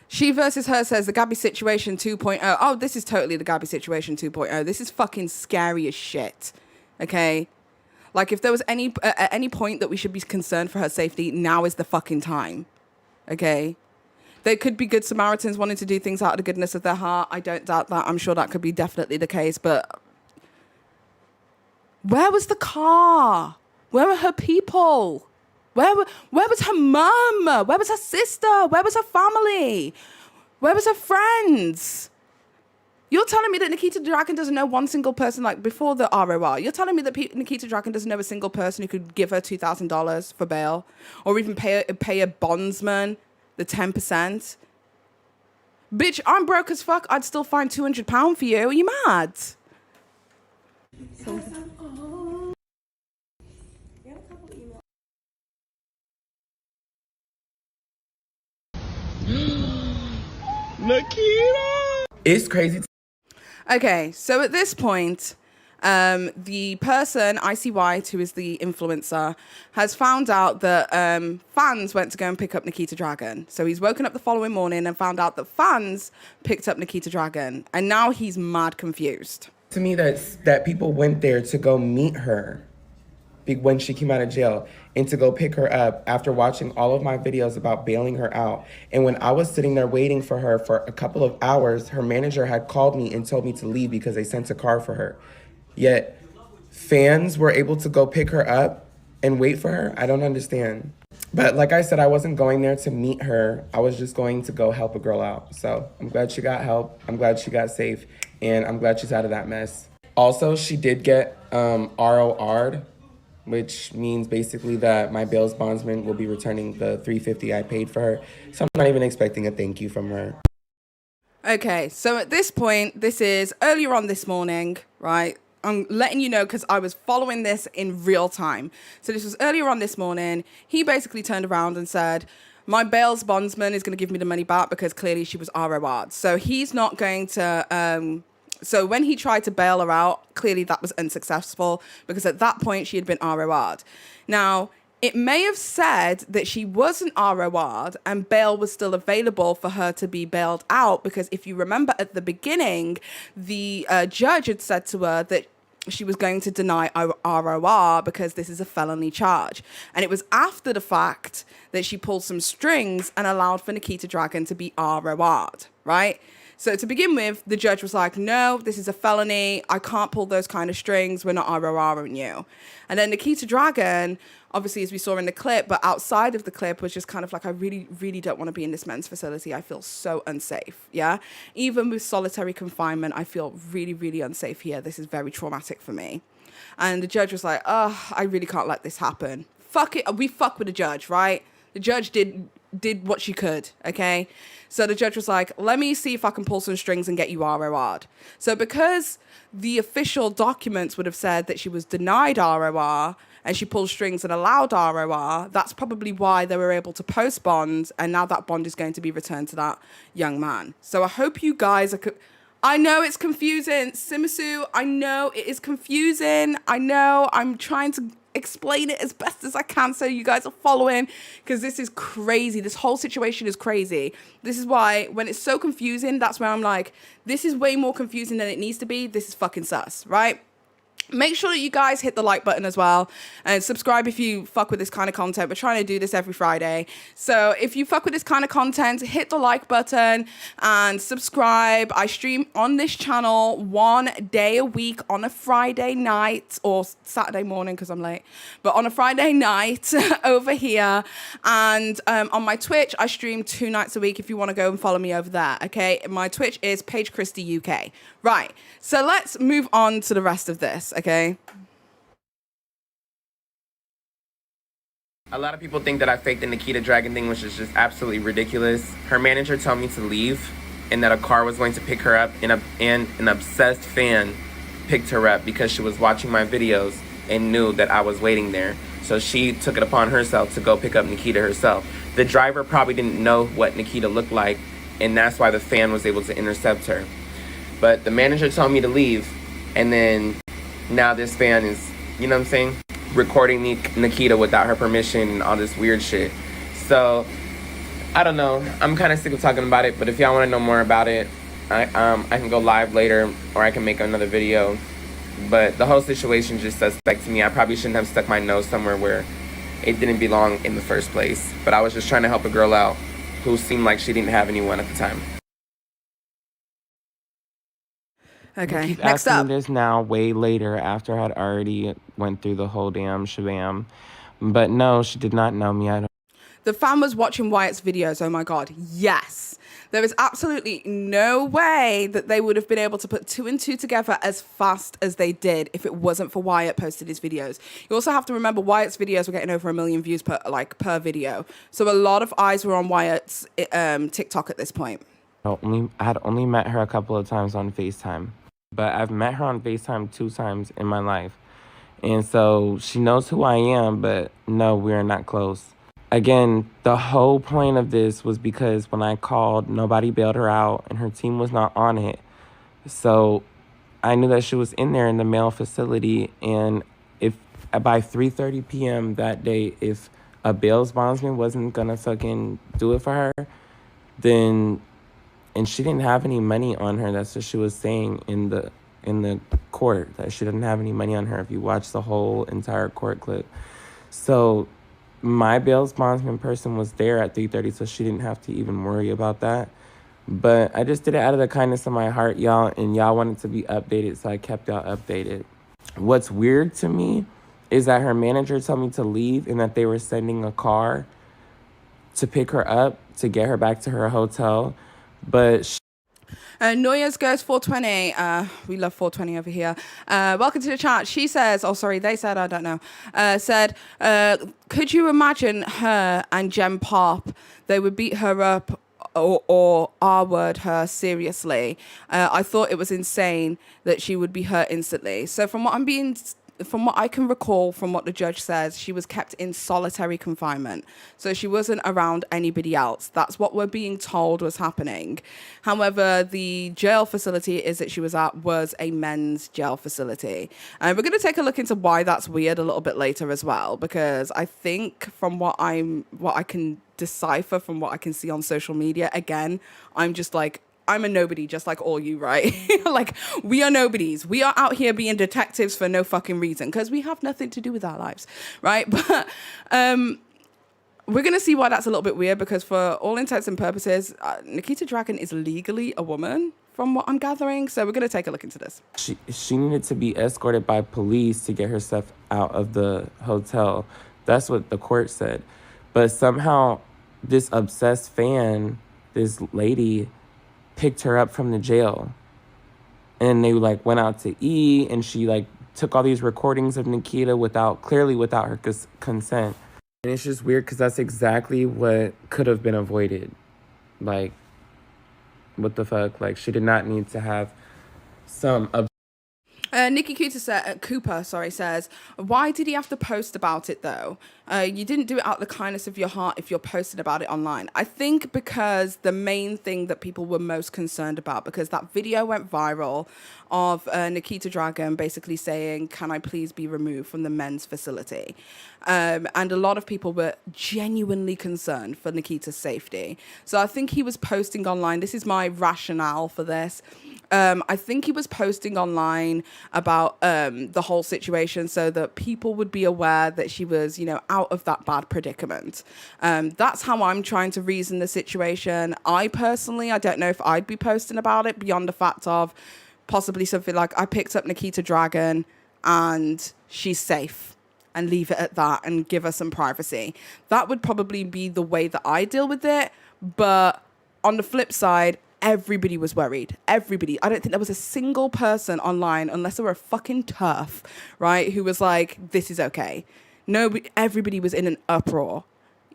She versus her says the Gabby situation 2.0. Oh, this is totally the Gabby situation 2.0. This is fucking scary as shit. Okay? Like, if there was at any point that we should be concerned for her safety, now is the fucking time. Okay? There could be good Samaritans wanting to do things out of the goodness of their heart. I don't doubt that. I'm sure that could be definitely the case. But where was the car? Where were her people? Where was her mum? Where was her sister? Where was her family? Where was her friends? You're telling me that Nikita Dragun doesn't know one single person, like before the ROR. You're telling me that Nikita Dragun doesn't know a single person who could give her $2,000 for bail, or even pay a bondsman the 10%. Bitch, I'm broke as fuck. I'd still find £200 for you. Are you mad? Nikita! It's crazy. Okay, so at this point, the person, Icy White, who is the influencer, has found out that fans went to go and pick up Nikita Dragun. So he's woken up the following morning and found out that fans picked up Nikita Dragun. And now he's mad confused. To me, that people went there to go meet her when she came out of jail and to go pick her up after watching all of my videos about bailing her out. And when I was sitting there waiting for her for a couple of hours, her manager had called me and told me to leave because they sent a car for her. Yet fans were able to go pick her up and wait for her. I don't understand. But like I said, I wasn't going there to meet her. I was just going to go help a girl out. So I'm glad she got help. I'm glad she got safe. And I'm glad she's out of that mess. Also, she did get ROR'd, which means basically that my bail's bondsman will be returning the $350 I paid for her. So I'm not even expecting a thank you from her. Okay, so at this point, this is earlier on this morning, right? I'm letting you know because I was following this in real time. So this was earlier on this morning. He basically turned around and said, my bail's bondsman is going to give me the money back because clearly she was ROR'd. So he's not going to... So when he tried to bail her out, clearly that was unsuccessful because at that point she had been ROR'd. Now, it may have said that she wasn't ROR'd and bail was still available for her to be bailed out because if you remember at the beginning, the judge had said to her that she was going to deny ROR because this is a felony charge. And it was after the fact that she pulled some strings and allowed for Nikita Dragun to be ROR'd, right? So to begin with, the judge was like, no, this is a felony. I can't pull those kind of strings. We're not RORing you. And then Nikita Dragun, obviously, as we saw in the clip, but outside of the clip was just kind of like, I really, really don't want to be in this men's facility. I feel so unsafe. Yeah. Even with solitary confinement, I feel really, really unsafe here. This is very traumatic for me. And the judge was like, oh, I really can't let this happen. Fuck it. We fuck with the judge, right? The judge did what she could, okay? So the judge was like, let me see if I can pull some strings and get you ROR'd. So because the official documents would have said that she was denied ROR and she pulled strings and allowed ROR, that's probably why they were able to post bond, and now that bond is going to be returned to that young man. So I hope you guys are... I know it's confusing. Simisu, I know it is confusing. I know I'm trying to explain it as best as I can so you guys are following because this is crazy. This whole situation is crazy. This is why when it's so confusing, that's where I'm like, this is way more confusing than it needs to be. This is fucking sus, right? Make sure that you guys hit the like button as well, and subscribe if you fuck with this kind of content. We're trying to do this every Friday. So if you fuck with this kind of content, hit the like button and subscribe. I stream on this channel 1 day a week on a Friday night or Saturday morning because I'm late, but on a Friday night over here. And on my Twitch, I stream 2 nights a week if you want to go and follow me over there. Okay, my Twitch is PaigeChristieUK. Right, so let's move on to the rest of this. Okay. A lot of people think that I faked the Nikita Dragun thing, which is just absolutely ridiculous. Her manager told me to leave and that a car was going to pick her up, and an obsessed fan picked her up because she was watching my videos and knew that I was waiting there. So she took it upon herself to go pick up Nikita herself. The driver probably didn't know what Nikita looked like, and that's why the fan was able to intercept her. But the manager told me to leave, and then now this fan is, you know what I'm saying, recording Nikita without her permission and all this weird shit. So, I don't know. I'm kind of sick of talking about it, but if y'all want to know more about it, I can go live later, or I can make another video. But the whole situation just suspect to me. I probably shouldn't have stuck my nose somewhere where it didn't belong in the first place. But I was just trying to help a girl out who seemed like she didn't have anyone at the time. Okay, She's next asking up. me this now, way later, after I had already went through the whole damn shabam. But no, she did not know me. I don't. The fan was watching Wyatt's videos. Oh my God. Yes. There is absolutely no way that they would have been able to put 2 and 2 together as fast as they did if it wasn't for Wyatt posted his videos. You also have to remember Wyatt's videos were getting over 1 million views per video. So a lot of eyes were on Wyatt's TikTok at this point. I had only met her a couple of times on FaceTime. But I've met her on FaceTime 2 times in my life. And so she knows who I am, but no, we're not close. Again, the whole point of this was because when I called, nobody bailed her out and her team was not on it. So I knew that she was in there in the male facility. And if by 3:30 p.m. that day, if a bail bondsman wasn't going to fucking do it for her, then... And she didn't have any money on her. That's what she was saying in the court, that she didn't have any money on her if you watch the whole entire court clip. So my bail bondsman person was there at 3:30, so she didn't have to even worry about that. But I just did it out of the kindness of my heart, y'all, and y'all wanted to be updated, so I kept y'all updated. What's weird to me is that her manager told me to leave and that they were sending a car to pick her up to get her back to her hotel. But Noyes goes 420. We love 420 over here. Welcome to the chat. She says, oh, sorry, they said, I don't know. Could you imagine her and Jem Pop? They would beat her up or R-word her seriously. I thought it was insane that she would be hurt instantly. So from what I can recall from what the judge says, she was kept in solitary confinement. So she wasn't around anybody else. That's what we're being told was happening. However, the jail facility that she was at was a men's jail facility. And we're going to take a look into why that's weird a little bit later as well, because I think from what I can decipher from what I can see on social media, again, I'm a nobody just like all you, right? Like, we are nobodies. We are out here being detectives for no fucking reason because we have nothing to do with our lives, right? But we're going to see why that's a little bit weird because for all intents and purposes, Nikita Dragun is legally a woman from what I'm gathering. So we're going to take a look into this. She needed to be escorted by police to get her stuff out of the hotel. That's what the court said. But somehow this obsessed fan, this lady, picked her up from the jail. And they went out to eat, and she took all these recordings of Nikita clearly without her consent. And it's just weird because that's exactly what could have been avoided. What the fuck? She did not need to have some... Nikki Cooper says, why did he have to post about it though? You didn't do it out of the kindness of your heart if you're posting about it online. I think because the main thing that people were most concerned about, because that video went viral of Nikita Dragun basically saying, can I please be removed from the men's facility? And a lot of people were genuinely concerned for Nikita's safety. So I think he was posting online. This is my rationale for this. I think he was posting online about the whole situation so that people would be aware that she was, out of that bad predicament. That's how I'm trying to reason the situation. I don't know if I'd be posting about it beyond the fact of possibly something like, I picked up Nikita Dragun and she's safe, and leave it at that and give her some privacy. That would probably be the way that I deal with it. But on the flip side, everybody was worried. Everybody. I don't think there was a single person online, unless they were a fucking turf, right, who was like, this is okay. Nobody, everybody was in an uproar.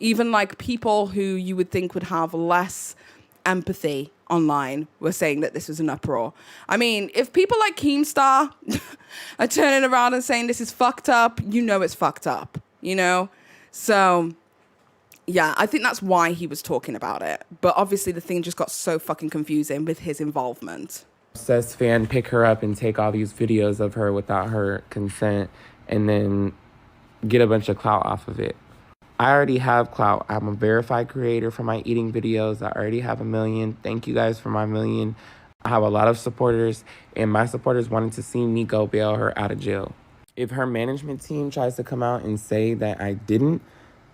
Even like people who you would think would have less empathy online were saying that this was an uproar. I mean, if people like Keemstar are turning around and saying this is fucked up, it's fucked up, So, yeah, I think that's why he was talking about it. But obviously the thing just got so fucking confusing with his involvement. Obsessed fan pick her up and take all these videos of her without her consent and then get a bunch of clout off of it. I already have clout. I'm a verified creator for my eating videos. I already have 1 million. Thank you guys for my 1 million. I have a lot of supporters, and my supporters wanted to see me go bail her out of jail. If her management team tries to come out and say that I didn't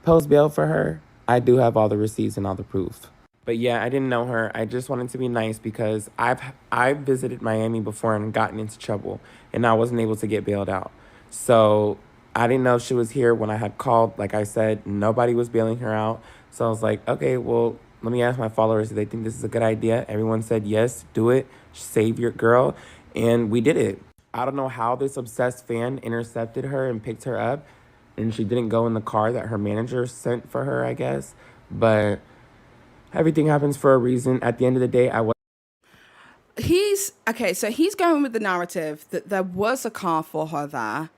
post bail for her, I do have all the receipts and all the proof. But yeah, I didn't know her. I just wanted to be nice because I've visited Miami before and gotten into trouble, and I wasn't able to get bailed out. So I didn't know she was here when I had called. Like I said, nobody was bailing her out. So I was like, okay, well, let me ask my followers if they think this is a good idea. Everyone said, yes, do it. Save your girl. And we did it. I don't know how this obsessed fan intercepted her and picked her up. And she didn't go in the car that her manager sent for her, I guess. But everything happens for a reason. At the end of the day, He's going with the narrative that there was a car for her there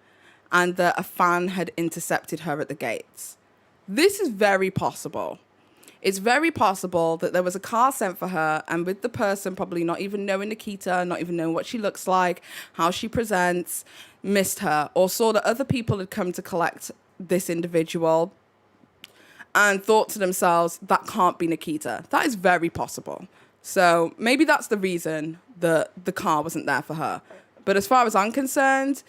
and that a fan had intercepted her at the gates. This is very possible. It's very possible that there was a car sent for her, and with the person probably not even knowing Nikita, not even knowing what she looks like, how she presents, missed her, or saw that other people had come to collect this individual and thought to themselves, that can't be Nikita. That is very possible. So maybe that's the reason that the car wasn't there for her. But as far as I'm concerned,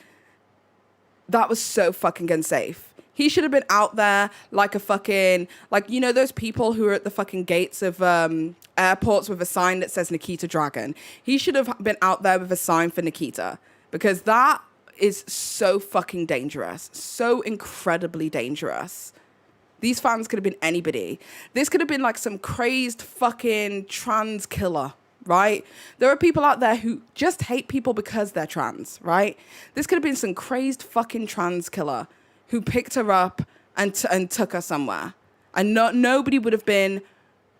that was so fucking unsafe. He should have been out there like a fucking, those people who are at the fucking gates of airports with a sign that says Nikita Dragun. He should have been out there with a sign for Nikita, because that is so fucking dangerous. So incredibly dangerous. These fans could have been anybody. This could have been like some crazed fucking trans killer, right? There are people out there who just hate people because they're trans, right? This could have been some crazed fucking trans killer who picked her up and took her somewhere. And nobody would have been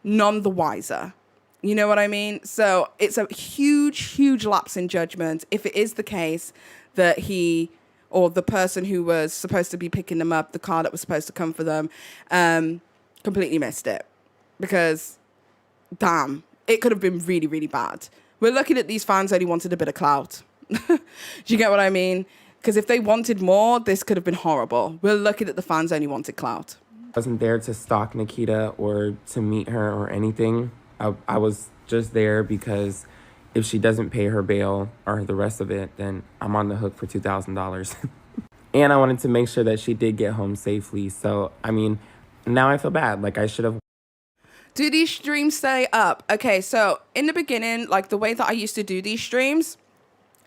none the wiser. You know what I mean? So it's a huge, huge lapse in judgment if it is the case that he, or the person who was supposed to be picking them up, the car that was supposed to come for them, completely missed it. Because, damn, it could have been really, really bad. We're lucky that these fans only wanted a bit of clout. Do you get what I mean? Because if they wanted more, this could have been horrible. We're lucky that the fans only wanted clout. I wasn't there to stalk Nikita or to meet her or anything. I was just there because if she doesn't pay her bail or the rest of it, then I'm on the hook for $2,000. And I wanted to make sure that she did get home safely. So, I mean, now I feel bad. Like, I should have. Do these streams stay up? Okay, so in the beginning, like the way that I used to do these streams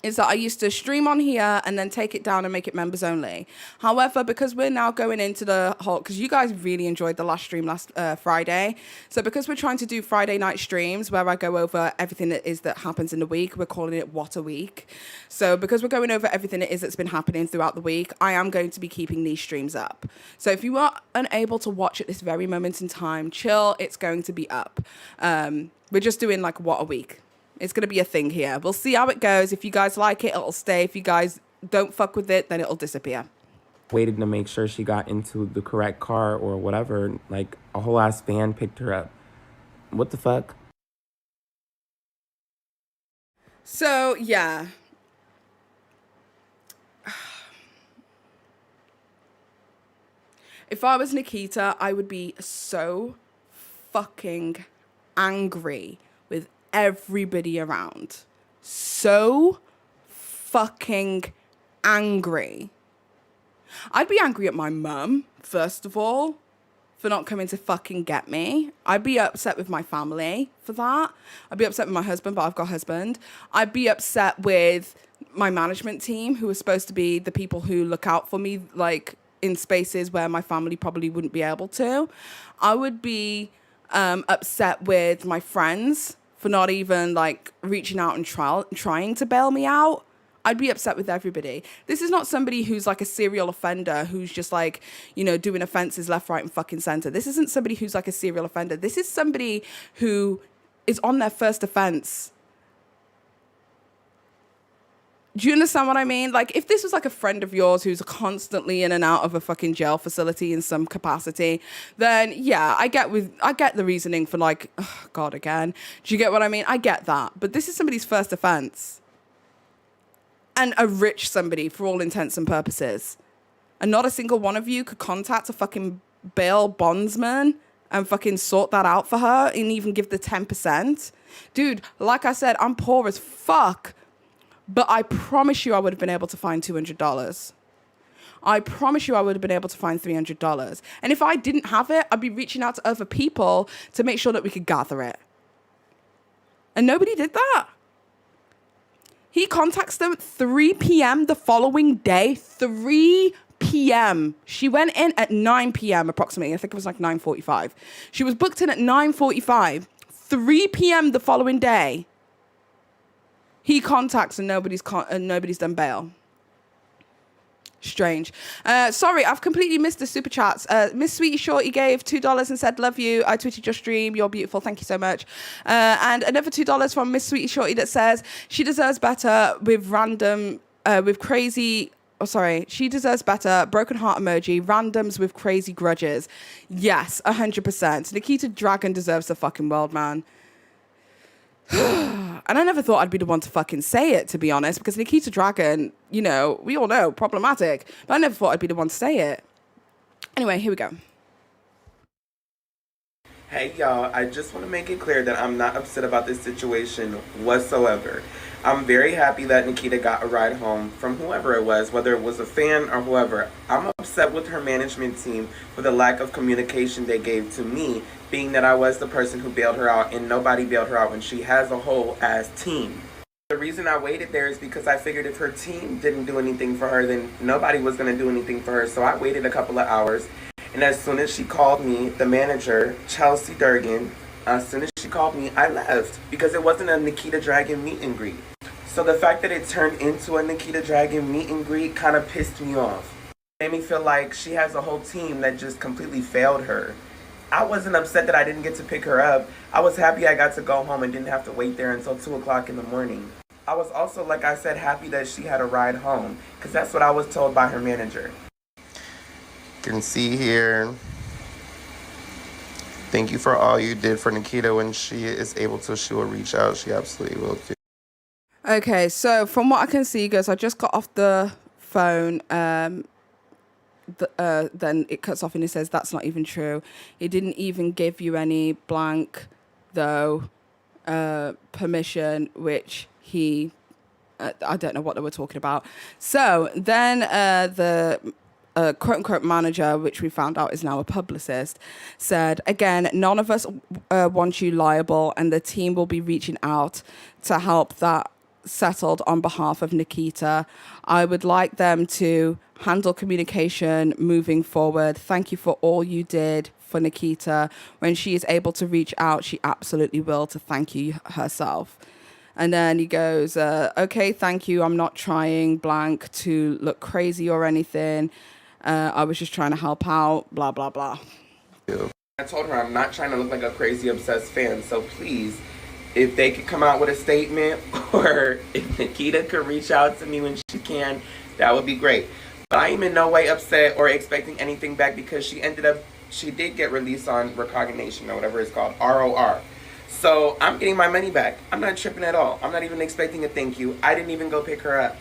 is that I used to stream on here and then take it down and make it members only. However, because we're now going into the whole, because you guys really enjoyed the last stream last Friday. So because we're trying to do Friday night streams where I go over everything that happens in the week, we're calling it What a Week. So because we're going over everything it is that's been happening throughout the week, I am going to be keeping these streams up. So if you are unable to watch at this very moment in time, chill, it's going to be up. We're just doing like What a Week. It's going to be a thing here. We'll see how it goes. If you guys like it, it'll stay. If you guys don't fuck with it, then it'll disappear. Waited to make sure she got into the correct car or whatever. Like, a whole ass fan picked her up. What the fuck? So, yeah. If I was Nikita, I would be so fucking angry with everybody around. so fucking angry. I'd be angry at my mum, first of all, for not coming to fucking get me. I'd be upset with my family for that. I'd be upset with my husband, but I've got a husband. I'd be upset with my management team, who are supposed to be the people who look out for me, like, in spaces where my family probably wouldn't be able to. I would be upset with my friends for not even, like, reaching out and trying to bail me out. I'd be upset with everybody. This is not somebody who's like a serial offender who's just like, you know, doing offenses left, right, and fucking center. This isn't somebody who's like a serial offender. This is somebody who is on their first offense. Do you understand what I mean? Like, if this was like a friend of yours who's constantly in and out of a fucking jail facility in some capacity, then yeah, I get the reasoning for like, oh, God, again. Do you get what I mean? I get that. But this is somebody's first offense. And a rich somebody for all intents and purposes. And not a single one of you could contact a fucking bail bondsman and fucking sort that out for her and even give the 10%. Dude, like I said, I'm poor as fuck. But I promise you I would have been able to find $200. I promise you I would have been able to find $300. And if I didn't have it, I'd be reaching out to other people to make sure that we could gather it. And nobody did that. He contacts them at 3 p.m. the following day. 3 p.m. She went in at 9 p.m. approximately. I think it was like 9:45. She was booked in at 9:45. 3 p.m. the following day. He contacts and nobody's done bail. Strange. Sorry, I've completely missed the super chats. Miss Sweetie Shorty gave $2 and said, "Love you. I tweeted your stream. You're beautiful. Thank you so much." And another $2 from Miss Sweetie Shorty that says she deserves better with crazy. Oh, sorry. She deserves better. Broken heart emoji. Randoms with crazy grudges. Yes, 100%. Nikita Dragun deserves the fucking world, man. And I never thought I'd be the one to fucking say it, to be honest, because Nikita Dragun, you know, we all know, problematic. But I never thought I'd be the one to say it. Anyway, here we go. Hey y'all, I just want to make it clear that I'm not upset about this situation whatsoever. I'm very happy that Nikita got a ride home from whoever it was, whether it was a fan or whoever. I'm upset with her management team for the lack of communication they gave to me, being that I was the person who bailed her out and nobody bailed her out when she has a whole ass team. The reason I waited there is because I figured if her team didn't do anything for her, then nobody was going to do anything for her. So I waited a couple of hours. And as soon as she called me, the manager, Chelsea Durgan, as soon as she called me, I left because it wasn't a Nikita Dragun meet and greet. So the fact that it turned into a Nikita Dragun meet and greet kind of pissed me off. It made me feel like she has a whole team that just completely failed her. I wasn't upset that I didn't get to pick her up. I was happy I got to go home and didn't have to wait there until 2 o'clock in the morning. I was also, like I said, happy that she had a ride home because that's what I was told by her manager. You can see here, thank you for all you did for Nikita. When she is able to, she will reach out. She absolutely will do. Okay, so from what I can see, guys, I just got off the phone. Then it cuts off and it says that's not even true. It didn't even give you any blank, though, permission, which he, I don't know what they were talking about. So then the quote-unquote manager, which we found out is now a publicist, said, again, none of us want you liable, and the team will be reaching out to help that settled on behalf of Nikita. I would like them to handle communication moving forward. Thank you for all you did for Nikita. When she is able to reach out, she absolutely will to thank you herself. And then he goes, okay, thank you. I'm not trying blank to look crazy or anything. I was just trying to help out, blah, blah, blah. I told her I'm not trying to look like a crazy obsessed fan, so please, if they could come out with a statement or if Nikita could reach out to me when she can, that would be great. But I am in no way upset or expecting anything back because she did get released on recognition or whatever it's called, ROR. So I'm getting my money back. I'm not tripping at all. I'm not even expecting a thank you. I didn't even go pick her up.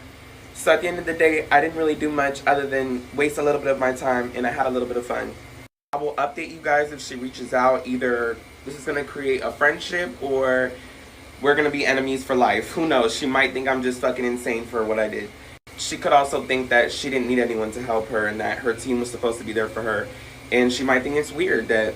So at the end of the day, I didn't really do much other than waste a little bit of my time, and I had a little bit of fun. I will update you guys if she reaches out. Either this is going to create a friendship or we're gonna be enemies for life. Who knows? She might think I'm just fucking insane for what I did. She could also think that she didn't need anyone to help her and that her team was supposed to be there for her. And she might think it's weird that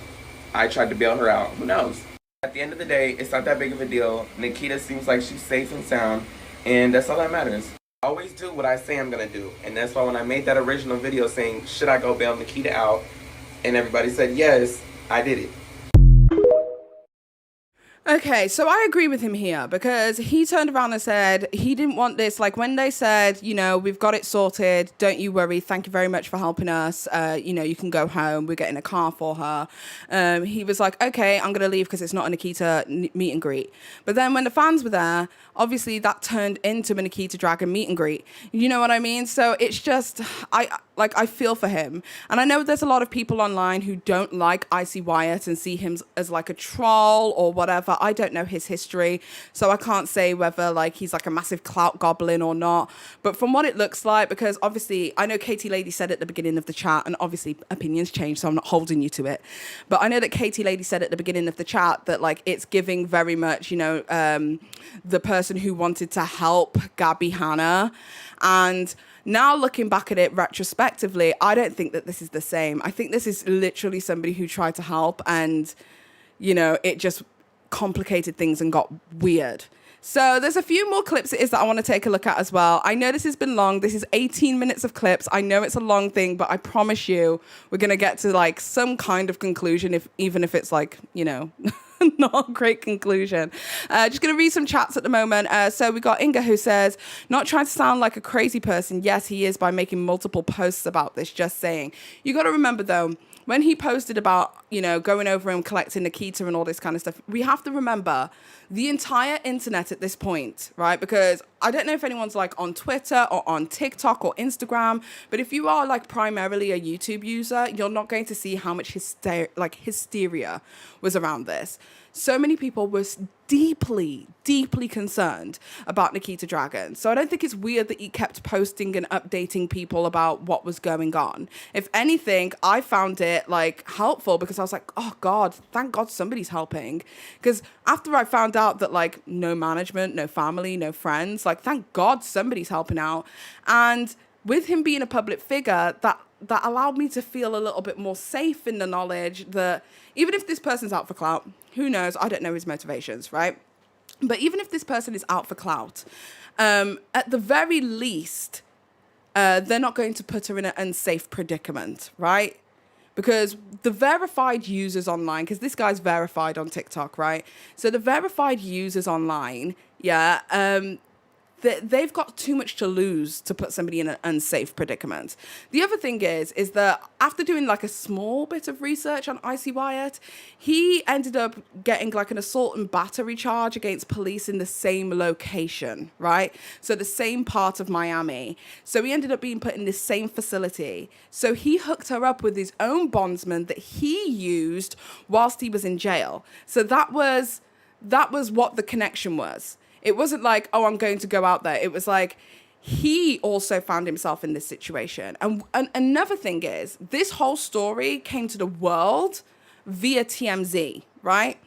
I tried to bail her out. Who knows? At the end of the day, it's not that big of a deal. Nikita seems like she's safe and sound, and that's all that matters. I always do what I say I'm gonna do, and that's why when I made that original video saying, should I go bail Nikita out? And everybody said yes, I did it. Okay, so I agree with him here because he turned around and said he didn't want this. Like when they said, you know, we've got it sorted. Don't you worry. Thank you very much for helping us. You know, you can go home. We're getting a car for her. He was like, okay, I'm going to leave because it's not a Nikita meet and greet. But then when the fans were there, obviously that turned into a Nikita Dragun meet and greet. You know what I mean? So it's just, I feel for him. And I know there's a lot of people online who don't like Icy Wyatt and see him as like a troll or whatever. I don't know his history, so I can't say whether like he's like a massive clout goblin or not. But from what it looks like, because obviously I know Katie Lady said at the beginning of the chat, and obviously opinions change, so I'm not holding you to it. But I know that Katie Lady said at the beginning of the chat that like it's giving very much, you know, the person who wanted to help Gabby Hanna. And now looking back at it retrospectively, I don't think that this is the same. I think this is literally somebody who tried to help and, you know, it just complicated things and got weird. So there's a few more clips it is that I want to take a look at as well. I know this has been long. This is 18 minutes of clips. I know it's a long thing, but I promise you we're going to get to like some kind of conclusion, even if it's like, you know, not a great conclusion. Just going to read some chats at the moment. So we got Inga who says, not trying to sound like a crazy person. Yes, he is by making multiple posts about this. Just saying. You got to remember though, when he posted about, you know, going over and collecting Nikita and all this kind of stuff, we have to remember the entire internet at this point, right? Because I don't know if anyone's like on Twitter or on TikTok or Instagram, but if you are like primarily a YouTube user, you're not going to see how much hysteria was around this. So many people were deeply, deeply concerned about Nikita Dragun. So I don't think it's weird that he kept posting and updating people about what was going on. If anything, I found it like helpful because I was like, oh God, thank God somebody's helping. Because after I found out that like no management, no family, no friends, like thank God somebody's helping out. And with him being a public figure, that allowed me to feel a little bit more safe in the knowledge that even if this person's out for clout, who knows? I don't know his motivations, right? But even if this person is out for clout, at the very least, they're not going to put her in an unsafe predicament, right? Because the verified users online, because this guy's verified on TikTok, right? So the verified users online, they've got too much to lose to put somebody in an unsafe predicament. The other thing is that after doing like a small bit of research on Icy Wyatt, he ended up getting like an assault and battery charge against police in the same location, right? So the same part of Miami. So he ended up being put in this same facility. So he hooked her up with his own bondsman that he used whilst he was in jail. So that was what the connection was. It wasn't like, oh, I'm going to go out there. It was like he also found himself in this situation. And another thing is, this whole story came to the world via TMZ, right?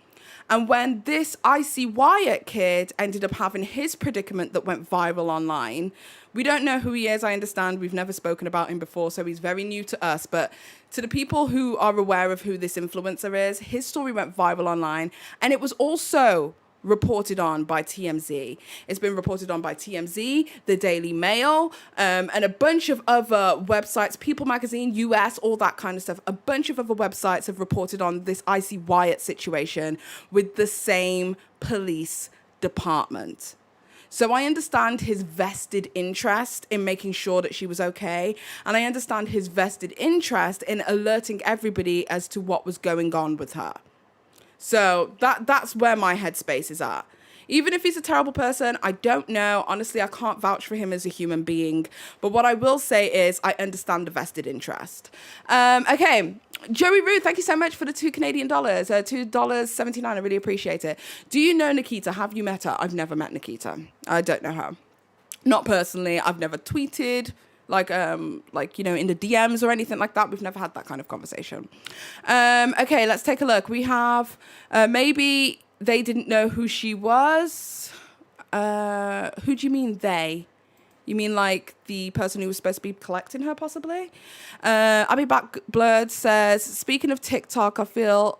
And when this Icy Wyatt kid ended up having his predicament that went viral online, we don't know who he is, I understand. We've never spoken about him before, so he's very new to us. But to the people who are aware of who this influencer is, his story went viral online. And it was also reported on by TMZ. It's been reported on by TMZ, the Daily Mail, and a bunch of other websites, People Magazine, US, all that kind of stuff. A bunch of other websites have reported on this Icy Wyatt situation with the same police department. So I understand his vested interest in making sure that she was okay. And I understand his vested interest in alerting everybody as to what was going on with her. So that's where my headspace is at. Even if he's a terrible person, I don't know. Honestly, I can't vouch for him as a human being. But what I will say is I understand the vested interest. Okay, Joey Ruth, thank you so much for the $2 Canadian, $2.79. I really appreciate it. Do you know Nikita? Have you met her? I've never met Nikita. I don't know her. Not personally. I've never tweeted. Like you know, in the DMs or anything like that. We've never had that kind of conversation. Okay, let's take a look. We have maybe they didn't know who she was. Who do you mean they? You mean like the person who was supposed to be collecting her, possibly? Abby Back Blurred says, speaking of TikTok, I feel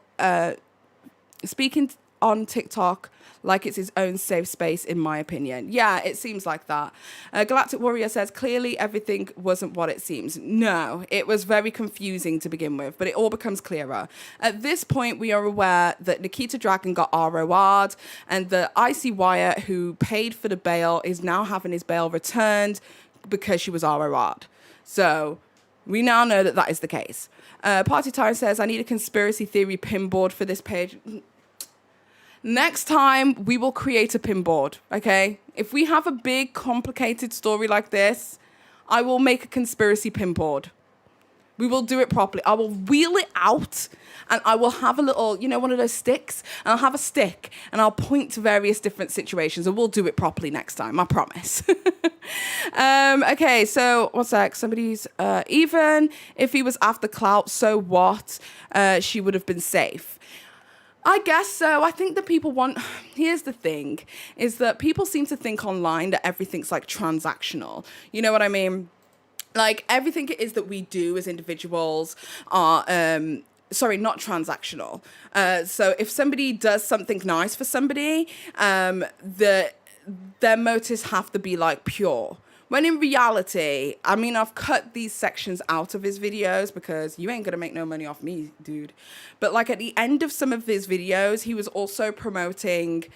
speaking on TikTok like it's his own safe space, in my opinion. Yeah, it seems like that. Galactic Warrior says, clearly everything wasn't what it seems. No, it was very confusing to begin with, but it all becomes clearer. At this point, we are aware that Nikita Dragun got ROR'd, and the Icy Wire, who paid for the bail, is now having his bail returned because she was ROR'd. So we now know that that is the case. Party Time says, I need a conspiracy theory pinboard for this page. Next time, we will create a pinboard, okay? If we have a big, complicated story like this, I will make a conspiracy pinboard. We will do it properly. I will wheel it out, and I will have a little, you know, one of those sticks, and I'll have a stick, and I'll point to various different situations, and we'll do it properly next time, I promise. Okay, so one sec. Somebody's, even if he was after clout, so what? She would have been safe. I guess so. I think that people want... Here's the thing, is that people seem to think online that everything's, like, transactional. You know what I mean? Like, everything it is that we do as individuals are... sorry, not transactional. So if somebody does something nice for somebody, their motives have to be, like, pure. When in reality, I mean, I've cut these sections out of his videos because you ain't gonna make no money off me, dude. But like at the end of some of his videos, he was also promoting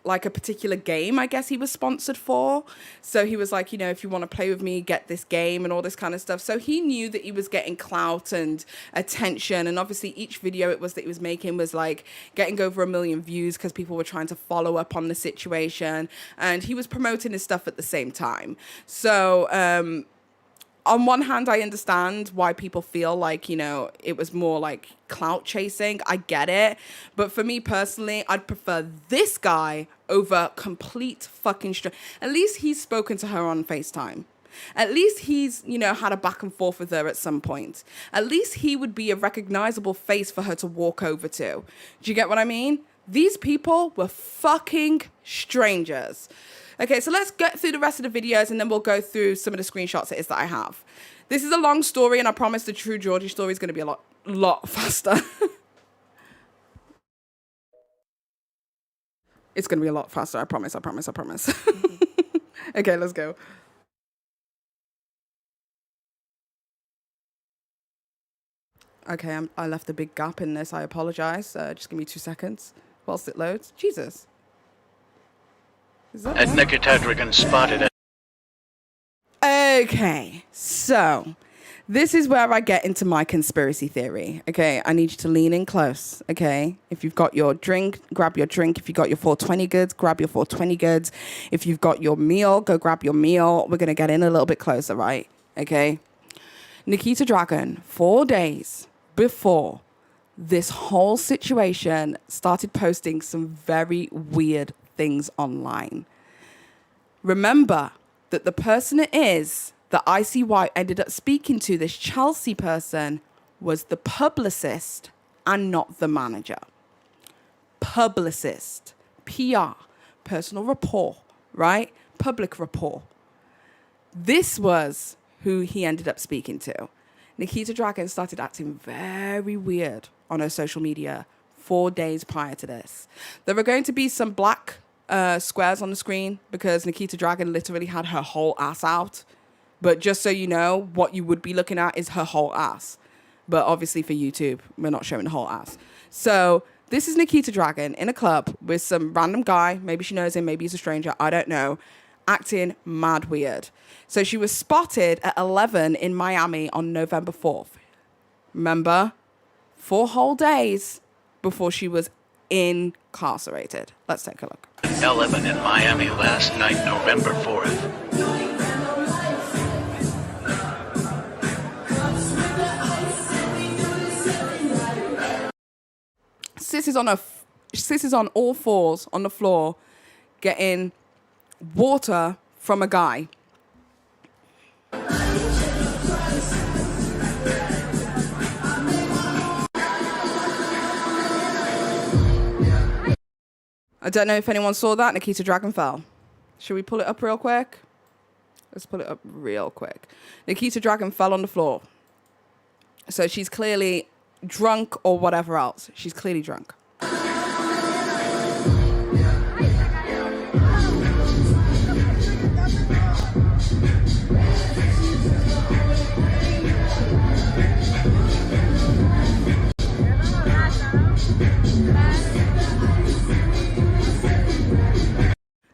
like a particular game, I guess he was sponsored for. So he was like, you know, if you want to play with me, get this game and all this kind of stuff. So he knew that he was getting clout and attention. And obviously each video it was that he was making was like getting over 1 million views because people were trying to follow up on the situation. And he was promoting his stuff at the same time. So, on one hand, I understand why people feel like, you know, it was more like clout chasing. I get it. But for me personally, I'd prefer this guy over complete fucking At least he's spoken to her on FaceTime. At least he's, you know, had a back and forth with her at some point. At least he would be a recognizable face for her to walk over to. Do you get what I mean? These people were fucking strangers. Okay, so let's get through the rest of the videos and then we'll go through some of the screenshots it is that I have. This is a long story and I promise the true Geordie story is going to be a lot faster. It's going to be a lot faster, I promise. Okay, let's go. Okay, I left a big gap in this. I apologize. Just give me 2 seconds whilst it loads. Jesus. And Nikita Dragun spotted it. Okay, so this is where I get into my conspiracy theory. Okay, I need you to lean in close. Okay, if you've got your drink, grab your drink. If you've got your 420 goods, grab your 420 goods. If you've got your meal, go grab your meal. We're going to get in a little bit closer, right? Okay. Nikita Dragun, 4 days before this whole situation, started posting some very weird things online. Remember that the person it is that ICY ended up speaking to, this Chelsea person, was the publicist and not the manager. Publicist, PR, personal rapport, right? Public rapport. This was who he ended up speaking to. Nikita Dragun started acting very weird on her social media 4 days prior to this. There were going to be some black squares on the screen because Nikita Dragun literally had her whole ass out. But just so you know, what you would be looking at is her whole ass. But obviously for YouTube, we're not showing the whole ass. So this is Nikita Dragun in a club with some random guy. Maybe she knows him, maybe he's a stranger, I don't know. Acting mad weird. So she was spotted at 11 in Miami on November 4th. Remember? 4 whole days before she was incarcerated. Let's take a look. 11 in Miami last night, November 4th. Sis is on all fours on the floor getting water from a guy. I don't know if anyone saw that. Nikita Dragun fell. Should we pull it up real quick? Let's pull it up real quick. Nikita Dragun fell on the floor. So she's clearly drunk or whatever else. She's clearly drunk.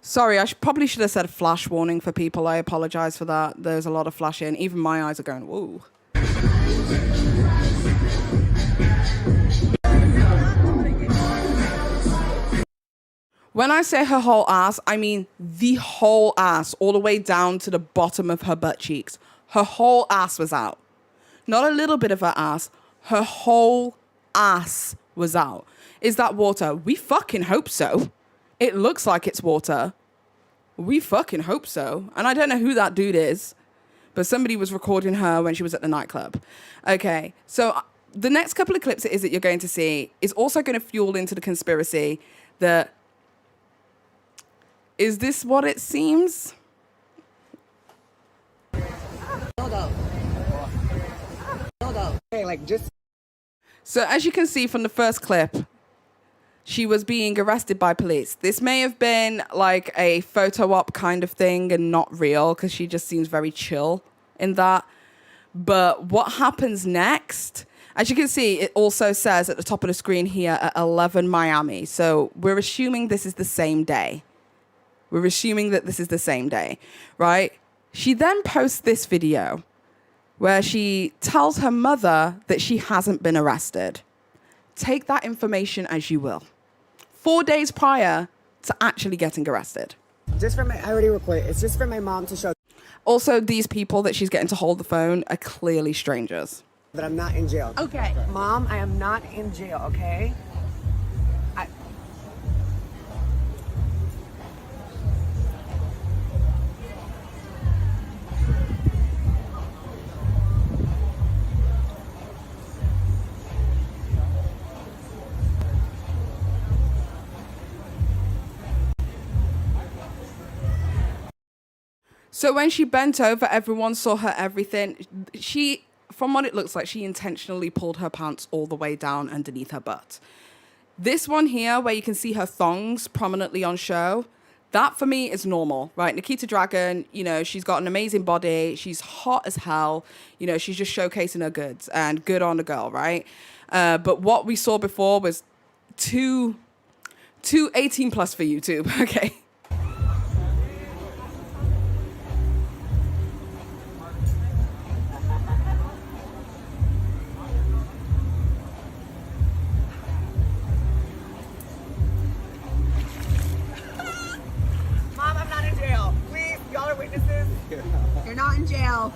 Sorry, I probably should have said flash warning for people. I apologize for that. There's a lot of flashing. Even my eyes are going, whoa. When I say her whole ass, I mean the whole ass, all the way down to the bottom of her butt cheeks. Her whole ass was out. Not a little bit of her ass. Her whole ass was out. Is that water? We fucking hope so. It looks like it's water. We fucking hope so. And I don't know who that dude is, but somebody was recording her when she was at the nightclub. Okay, so the next couple of clips it is that you're going to see is also going to fuel into the conspiracy that, is this what it seems? Hey, like just... So as you can see from the first clip, she was being arrested by police. This may have been like a photo op kind of thing and not real because she just seems very chill in that. But what happens next? As you can see, it also says at the top of the screen here at 11 Miami. So we're assuming this is the same day. We're assuming that this is the same day, right? She then posts this video where she tells her mother that she hasn't been arrested. Take that information as you will. 4 days prior to actually getting arrested. Just for my... I already recorded. It's just for my mom to show... Also, these people that she's getting to hold the phone are clearly strangers. that I'm not in jail. Okay. Mom, I am not in jail, okay? So when she bent over, everyone saw her everything. She, from what it looks like, she intentionally pulled her pants all the way down underneath her butt. This one here, where you can see her thongs prominently on show, that for me is normal, right? Nikita Dragun, you know, she's got an amazing body. She's hot as hell. You know, she's just showcasing her goods, and good on the girl, right? But what we saw before was too 18 plus for YouTube, okay? Witnesses. You're not in jail.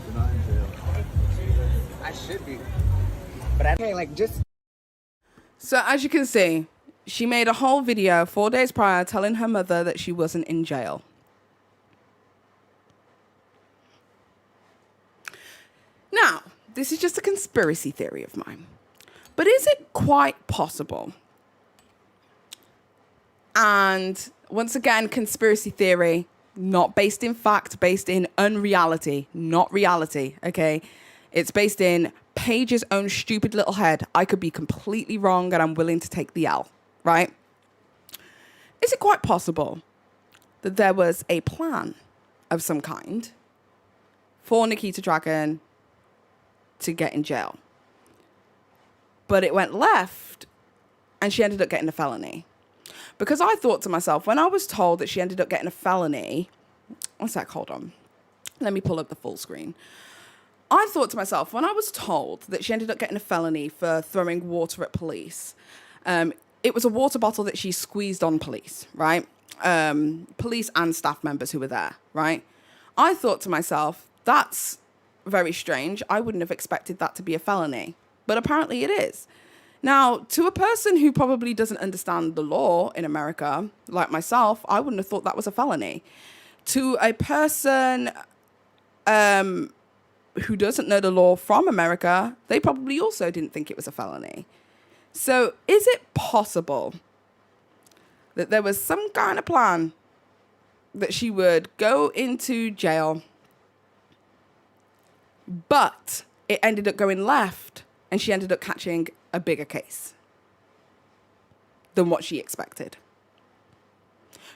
You're not in jail. I should be. But okay, like just... So as you can see, she made a whole video 4 days prior telling her mother that she wasn't in jail. Now, this is just a conspiracy theory of mine. But is it quite possible? And once again, conspiracy theory, not based in fact, based in unreality, not reality, okay? It's based in Paige's own stupid little head. I could be completely wrong and I'm willing to take the L, right? Is it quite possible that there was a plan of some kind for Nikita Dragun to get in jail, but it went left and she ended up getting a felony? Because I thought to myself, when I was told that she ended up getting a felony, one sec, hold on. Let me pull up the full screen. I thought to myself, when I was told that she ended up getting a felony for throwing water at police, it was a water bottle that she squeezed on police, right? Police and staff members who were there, right? I thought to myself, that's very strange. I wouldn't have expected that to be a felony, but apparently it is. Now, to a person who probably doesn't understand the law in America, like myself, I wouldn't have thought that was a felony. To a person who doesn't know the law from America, they probably also didn't think it was a felony. So is it possible that there was some kind of plan that she would go into jail, but it ended up going left and she ended up catching a bigger case than what she expected.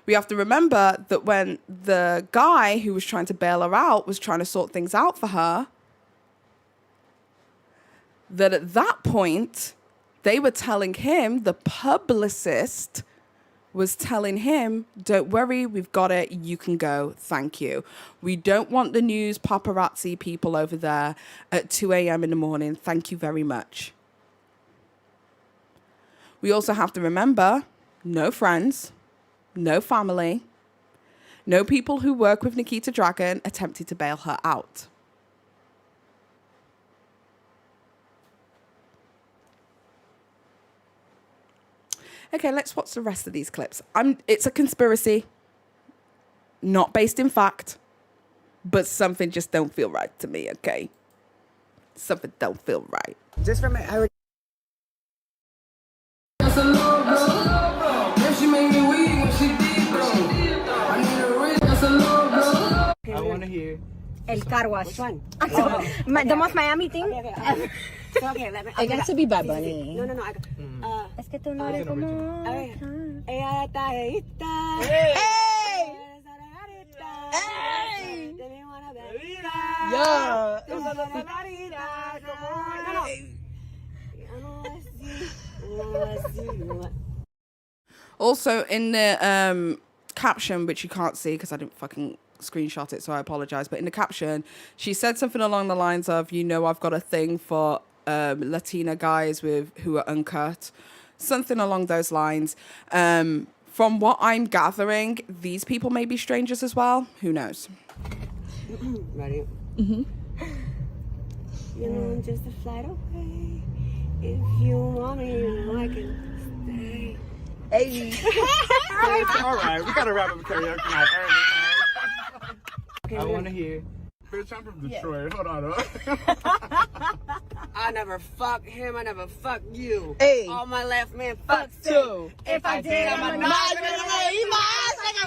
We have to remember that when the guy who was trying to bail her out was trying to sort things out for her, that at that point, they were telling him, the publicist was telling him, don't worry, we've got it, you can go, thank you. We don't want the news paparazzi people over there at 2 a.m. in the morning, thank you very much. We also have to remember, no friends, no family, no people who work with Nikita Dragun attempted to bail her out. Okay, let's watch the rest of these clips. It's a conspiracy, not based in fact, but something just don't feel right to me, okay? Something don't feel right. Just from my... I want to hear. El car wash. Which one? The most Miami thing. Okay, let me... I got to be Bad Bunny. No. Es que tú no eres como... Ella está ahorita. ¡Ey! Also, in the caption, which you can't see because I didn't fucking screenshot it, so I apologize. But in the caption, she said something along the lines of, you know, I've got a thing for Latina guys who are uncut. Something along those lines. From what I'm gathering, these people may be strangers as well. Who knows? Ready? Mm-hmm. You know, I'm just a flight away. If you want me, you know I can stay. Hey. All right, we gotta wrap up the karaoke night early. Okay, I want to hear. Bitch, I'm from Detroit. Hold on. I never fuck him. I never fuck you. Hey. All my left man fucks too. If I did, I'm a not gonna eat my ass like a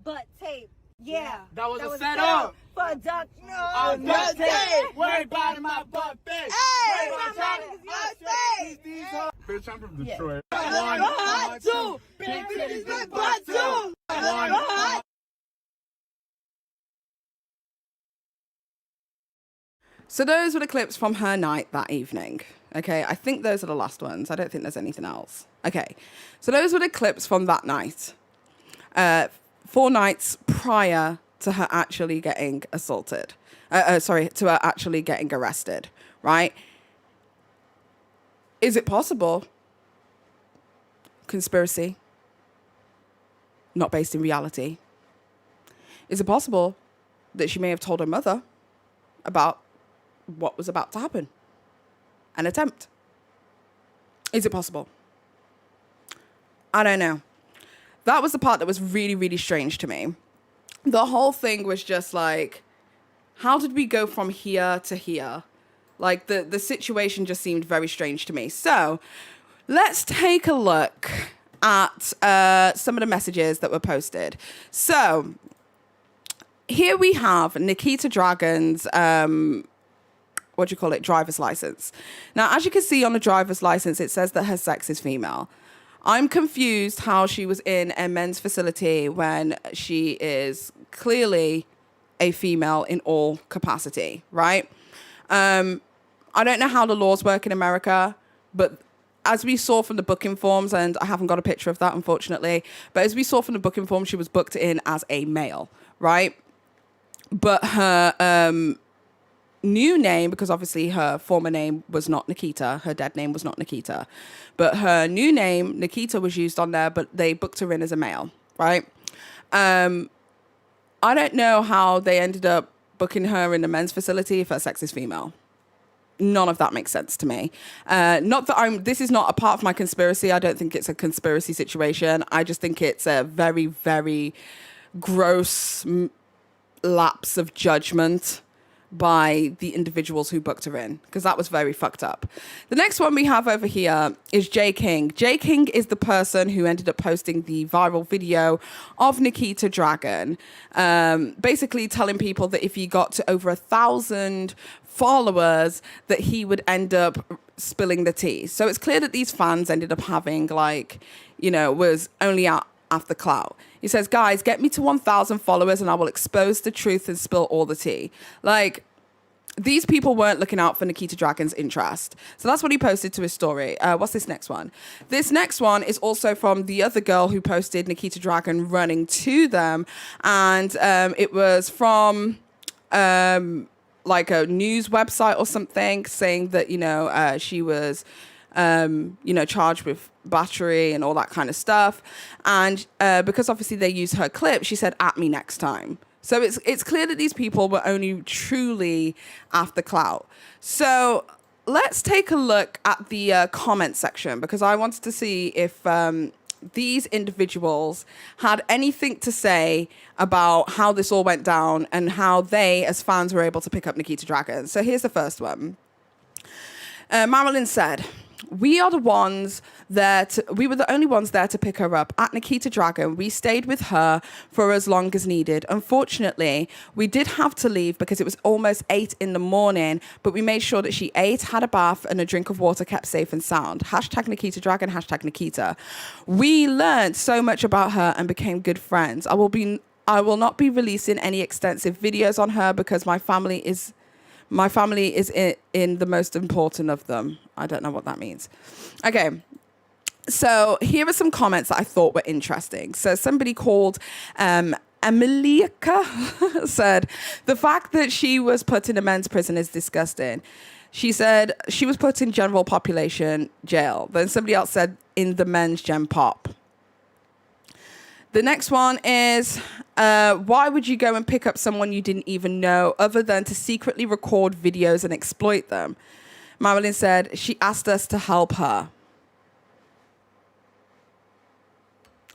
Butt tape. Yeah. That was a setup. For a duck. I'm butt tape. Worry about my butt face. Hey, Worry about my these hoes. Bitch, I'm from Detroit. Hot too. Big titties, big butt too. So those were the clips from her night that evening. Okay, I think those are the last ones. I don't think there's anything else. Okay, so those were the clips from that night. 4 nights prior to her actually getting assaulted. To her actually getting arrested, right? Is it possible? Conspiracy. Not based in reality. Is it possible that she may have told her mother about what was about to happen? An attempt. Is it possible? I don't know. That was the part that was really, really strange to me. The whole thing was just like, how did we go from here to here? Like, the situation just seemed very strange to me. So, let's take a look at some of the messages that were posted. So, here we have Nikita Dragun's, driver's license. Now, as you can see on the driver's license, it says that her sex is female. I'm confused how she was in a men's facility when she is clearly a female in all capacity, right? I don't know how the laws work in America, but as we saw from the booking forms, and I haven't got a picture of that, unfortunately, but as we saw from the booking form, she was booked in as a male, right? But her new name, because obviously her former name was not Nikita, her dead name was not Nikita, but her new name, Nikita, was used on there, but they booked her in as a male, right? I don't know how they ended up booking her in a men's facility if her sex is female. None of that makes sense to me. Not that this is not a part of my conspiracy. I don't think it's a conspiracy situation. I just think it's a very, very gross lapse of judgment by the individuals who booked her in, because that was very fucked up. The next one we have over here is J King. J King is the person who ended up posting the viral video of Nikita Dragun, basically telling people that if he got to over 1,000 followers that he would end up spilling the tea. So it's clear that these fans ended up having, like, you know, was only out after clout. He says, guys, get me to 1,000 followers and I will expose the truth and spill all the tea. Like, these people weren't looking out for Nikita Dragun's interest. So that's what he posted to his story. What's this next one? This next one is also from the other girl who posted Nikita Dragun running to them. And it was from like a news website or something, saying that, you know, she was, you know, charged with battery and all that kind of stuff. And because obviously they used her clip, she said, at me next time. So it's clear that these people were only truly after clout. So let's take a look at the comment section, because I wanted to see if these individuals had anything to say about how this all went down and how they, as fans, were able to pick up Nikita Dragun. So here's the first one. Marilyn said, we were the only ones there to pick her up at Nikita Dragun. We stayed with her for as long as needed. Unfortunately, we did have to leave because it was almost 8 a.m, but we made sure that she ate, had a bath, and a drink of water kept safe and sound. # Nikita Dragun, # Nikita. We learned so much about her and became good friends. I will not be releasing any extensive videos on her because my family is in the most important of them. I don't know what that means. Okay. So here are some comments that I thought were interesting. So somebody called Emiliaka said, the fact that she was put in a men's prison is disgusting. She said she was put in general population jail. Then somebody else said in the men's gen pop. The next one is, why would you go and pick up someone you didn't even know other than to secretly record videos and exploit them? Marilyn said, she asked us to help her.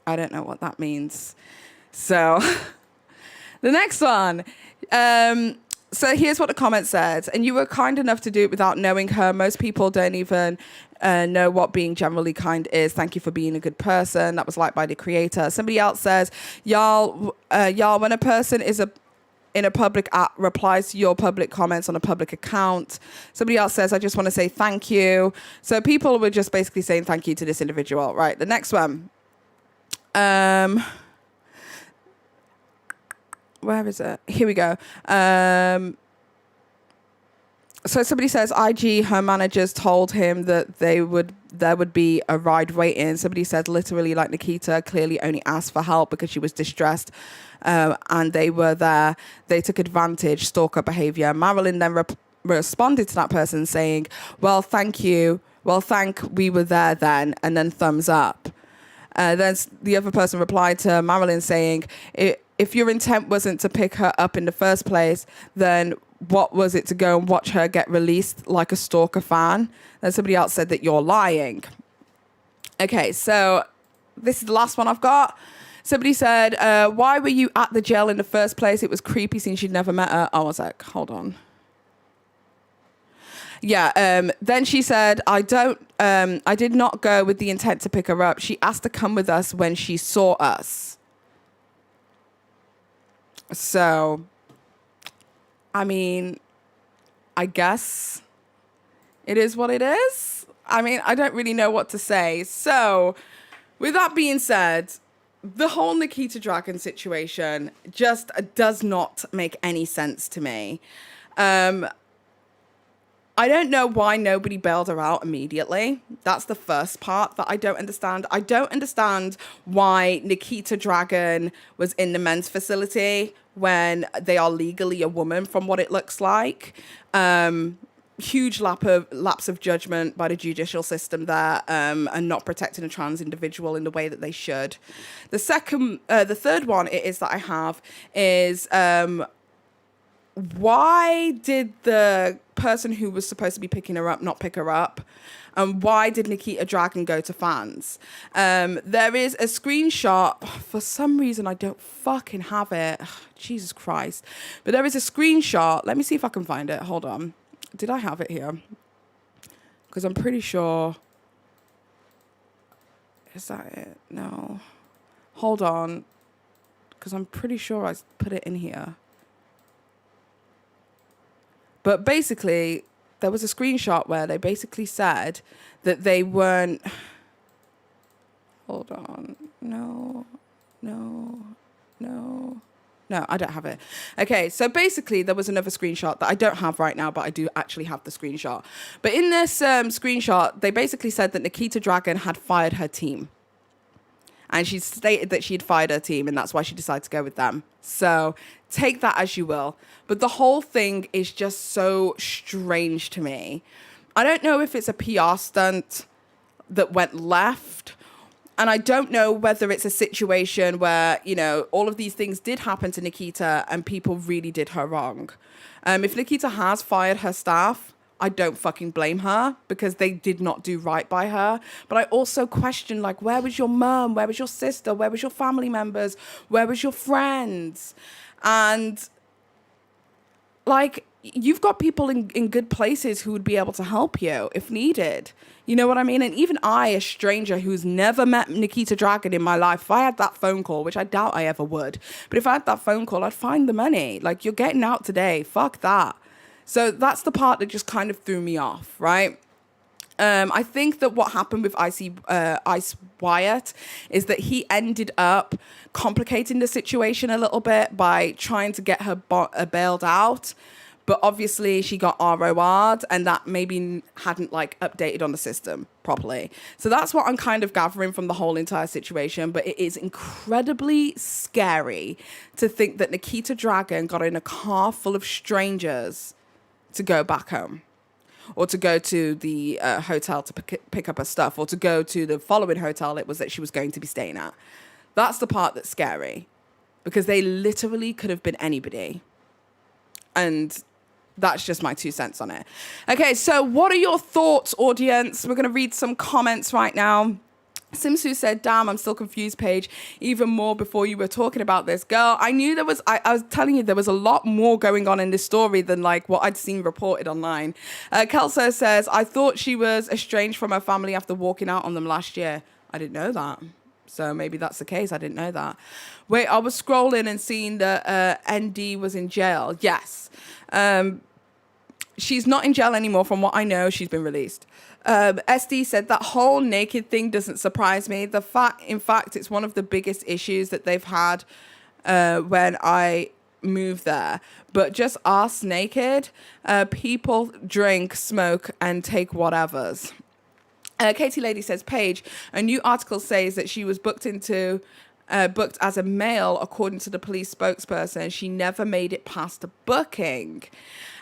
I don't know what that means. So the next one. So here's what the comment said. And you were kind enough to do it without knowing her. Most people don't even know what being generally kind is. Thank you for being a good person. That was liked by the creator. Somebody else says, y'all, when a person is in a public app, replies to your public comments on a public account. Somebody else says, I just want to say thank you. So people were just basically saying thank you to this individual. Right, the next one. Where is it? Here we go. So somebody says, IG, her managers told him that there would be a ride waiting. Somebody said, literally, like Nikita clearly only asked for help because she was distressed, and they were there. They took advantage, stalker behavior. Marilyn then responded to that person saying, well, thank you. Well, we were there then, and then thumbs up. Then the other person replied to Marilyn saying, if your intent wasn't to pick her up in the first place, then what was it to go and watch her get released like a stalker fan? Then somebody else said that you're lying. Okay, so this is the last one I've got. Somebody said, why were you at the jail in the first place? It was creepy since you'd never met her. Oh, I was like, hold on. Yeah, then she said, I did not go with the intent to pick her up. She asked to come with us when she saw us. So, I mean, I guess it is what it is. I mean, I don't really know what to say. So, with that being said, the whole Nikita Dragun situation just does not make any sense to me. I don't know why nobody bailed her out immediately. That's the first part that I don't understand. I don't understand why Nikita Dragun was in the men's facility when they are legally a woman, from what it looks like. Huge lapse of judgment by the judicial system there, and not protecting a trans individual in the way that they should. The third one it is that I have is why did the person who was supposed to be picking her up not pick her up? And why did Nikita Dragun go to fans? There is a screenshot. For some reason, I don't fucking have it. Jesus Christ. But there is a screenshot. Let me see if I can find it. Hold on. Did I have it here? Because I'm pretty sure. Is that it? No. Hold on. Because I'm pretty sure I put it in here. But basically, there was a screenshot where they basically said that they weren't... Hold on. No, I don't have it. Okay, so basically there was another screenshot that I don't have right now, but I do actually have the screenshot. But in this screenshot, they basically said that Nikita Dragun had fired her team. And she stated that she had fired her team, and that's why she decided to go with them. So take that as you will. But the whole thing is just so strange to me. I don't know if it's a PR stunt that went left. And I don't know whether it's a situation where, you know, all of these things did happen to Nikita and people really did her wrong. If Nikita has fired her staff, I don't fucking blame her because they did not do right by her. But I also question, like, where was your mum? Where was your sister? Where was your family members? Where was your friends? And, like, you've got people in good places who would be able to help you if needed. You know what I mean? And even I, a stranger who's never met Nikita Dragun in my life, if I had that phone call, which I doubt I ever would, but if I had that phone call, I'd find the money. Like, you're getting out today. Fuck that. So that's the part that just kind of threw me off, right? I think that what happened with Ice Wyatt is that he ended up complicating the situation a little bit by trying to get her bailed out. But obviously she got ROR'd and that maybe hadn't like updated on the system properly. So that's what I'm kind of gathering from the whole entire situation. But it is incredibly scary to think that Nikita Dragun got in a car full of strangers to go back home, or to go to the hotel to pick up her stuff, or to go to the following hotel it was that she was going to be staying at. That's the part that's scary, because they literally could have been anybody. And that's just my 2 cents on it. Okay, so what are your thoughts, audience? We're going to read some comments right now. Simsu said, damn, I'm still confused, Paige, even more before you were talking about this. Girl, I knew there was, I was telling you, there was a lot more going on in this story than like what I'd seen reported online. Kelso says, I thought she was estranged from her family after walking out on them last year. I didn't know that. So maybe that's the case. I didn't know that. Wait, I was scrolling and seeing that ND was in jail. Yes. She's not in jail anymore. From what I know, she's been released. SD said that whole naked thing doesn't surprise me. In fact, it's one of the biggest issues that they've had when I moved there. But just ask naked. People drink, smoke, and take whatevers. Katie Lady says, Paige, a new article says that she was booked as a male, according to the police spokesperson. She never made it past the booking.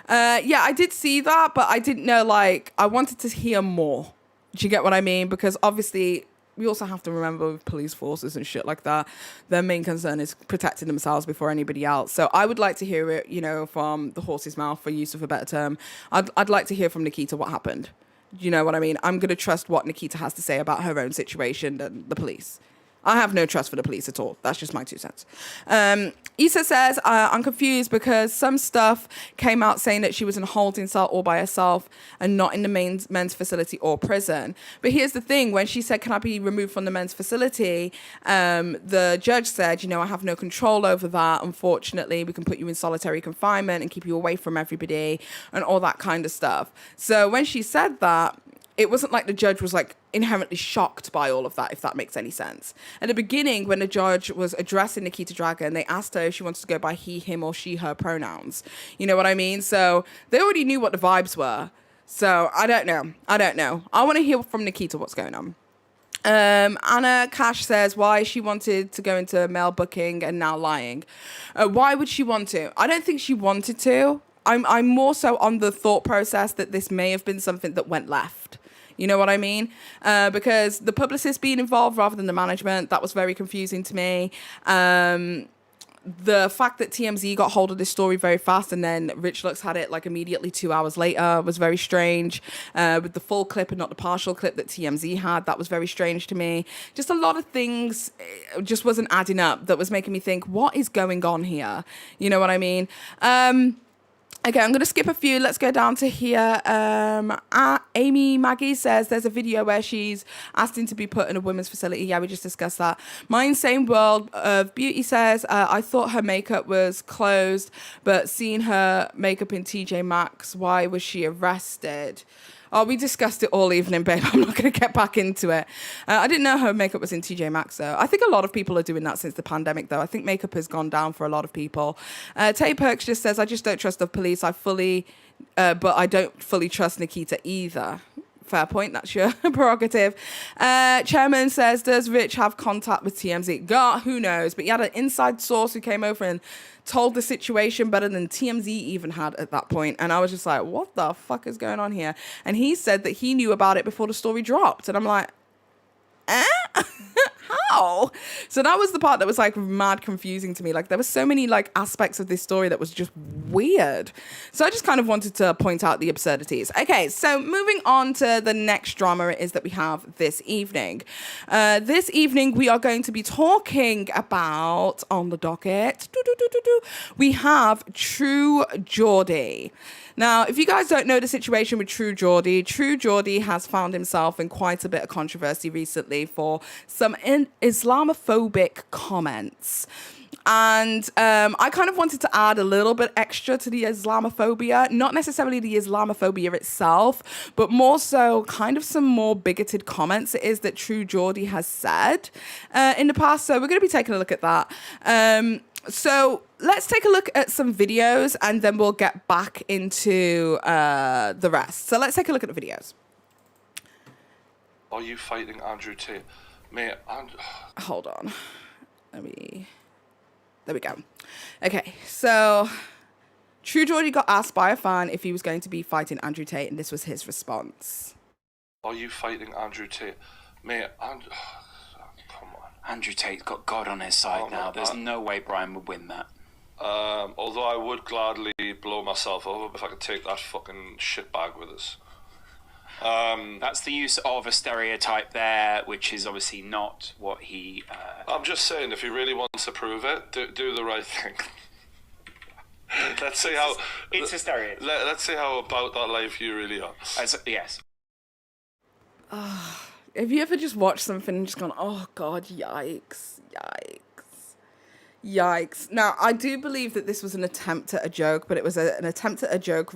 Yeah, I did see that, but I didn't know, like, I wanted to hear more. Do you get what I mean? Because obviously we also have to remember with police forces and shit like that, their main concern is protecting themselves before anybody else. So I would like to hear it, you know, from the horse's mouth, for use of a better term. I'd like to hear from Nikita what happened. You know what I mean? I'm going to trust what Nikita has to say about her own situation than the police. I have no trust for the police at all. That's just my 2 cents. Issa says, I'm confused because some stuff came out saying that she was in a holding cell all by herself and not in the men's facility or prison. But here's the thing. When she said, can I be removed from the men's facility? The judge said, you know, I have no control over that. Unfortunately, we can put you in solitary confinement and keep you away from everybody and all that kind of stuff. So when she said that, it wasn't like the judge was like inherently shocked by all of that, if that makes any sense. At the beginning, when the judge was addressing Nikita Dragun, they asked her if she wanted to go by he, him, or she, her pronouns. You know what I mean? So they already knew what the vibes were. So I don't know. I want to hear from Nikita what's going on. Anna Cash says why she wanted to go into male booking and now lying. Why would she want to? I don't think she wanted to. I'm more so on the thought process that this may have been something that went left. You know what I mean? Because the publicist being involved rather than the management, that was very confusing to me. the fact that TMZ got hold of this story very fast and then Rich Lux had it like immediately 2 hours later was very strange. With the full clip and not the partial clip that TMZ had, that was very strange to me. Just a lot of things just wasn't adding up that was making me think, what is going on here? You know what I mean? Okay, I'm going to skip a few. Let's go down to here. Amy Maggie says there's a video where she's asking to be put in a women's facility. Yeah, we just discussed that. My Insane World of Beauty says, I thought her makeup was closed, but seeing her makeup in TJ Maxx, why was she arrested? Oh, we discussed it all evening, babe. I'm not going to get back into it. I didn't know her makeup was in TJ Maxx, though. I think a lot of people are doing that since the pandemic, though. I think makeup has gone down for a lot of people. Tay Perks just says, I just don't trust the police. But I don't fully trust Nikita either. Fair point. That's your prerogative. Chairman says, does Rich have contact with TMZ? God, who knows? But he had an inside source who came over and told the situation better than TMZ even had at that point. And I was just like, what the fuck is going on here? And he said that he knew about it before the story dropped. And I'm like, how? So that was the part that was like mad confusing to me. Like there were so many like aspects of this story that was just weird. So I just kind of wanted to point out the absurdities. Okay, so moving on to the next drama it is that we have this evening. This evening we are going to be talking about on the docket. We have True Geordie. Now, if you guys don't know the situation with True Geordie has found himself in quite a bit of controversy recently for some Islamophobic comments. And I kind of wanted to add a little bit extra to the Islamophobia, not necessarily the Islamophobia itself, but more so kind of some more bigoted comments it is that True Geordie has said in the past. So we're going to be taking a look at that. So let's take a look at some videos and then we'll get back into the rest. So let's take a look at the videos. Are you fighting Andrew Tate? Mate, Hold on. There we go. Okay, so True Geordie got asked by a fan if he was going to be fighting Andrew Tate, and this was his response. Are you fighting Andrew Tate? Mate, come on. Andrew Tate's got God on his side now. There's no way Brian would win that. Although I would gladly blow myself up if I could take that fucking shitbag with us. That's the use of a stereotype there, which is obviously not what he... I'm just saying, if he really wants to prove it, do the right thing. Let's see how... It's a stereotype. Let's see how about that life you really are. Yes. Have you ever just watched something and just gone, oh God, yikes. Now, I do believe that this was an attempt at a joke, but it was an attempt at a joke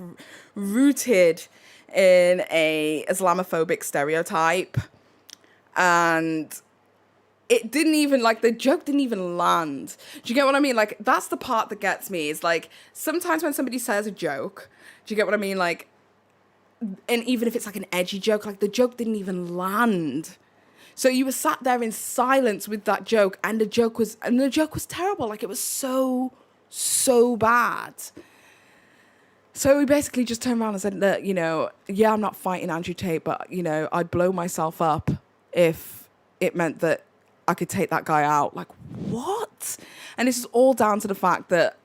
rooted in a Islamophobic stereotype. And it didn't even, like, the joke didn't even land. Do you get what I mean? Like, that's the part that gets me. Is like, sometimes when somebody says a joke, do you get what I mean? Like, and even if it's like an edgy joke, like the joke didn't even land. So you were sat there in silence with that joke, and the joke was terrible. Like, it was so bad. So we basically just turned around and said that, yeah, I'm not fighting Andrew Tate, but, I'd blow myself up if it meant that I could take that guy out. Like, what? And this is all down to the fact that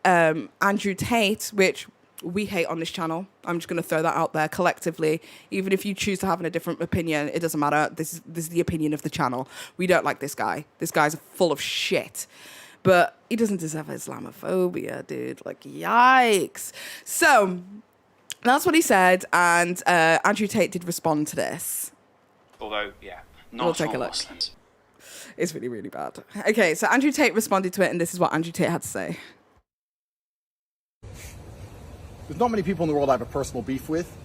Andrew Tate, which we hate on this channel, I'm just going to throw that out there collectively. Even if you choose to have a different opinion, it doesn't matter. This is the opinion of the channel. We don't like this guy. This guy's full of shit. But he doesn't deserve Islamophobia, dude. Like, yikes. So that's what he said, and Andrew Tate did respond to this. Although, yeah, We'll take a look. Muslims. It's really, really bad. Okay, so Andrew Tate responded to it, and this is what Andrew Tate had to say. There's not many people in the world I have a personal beef with.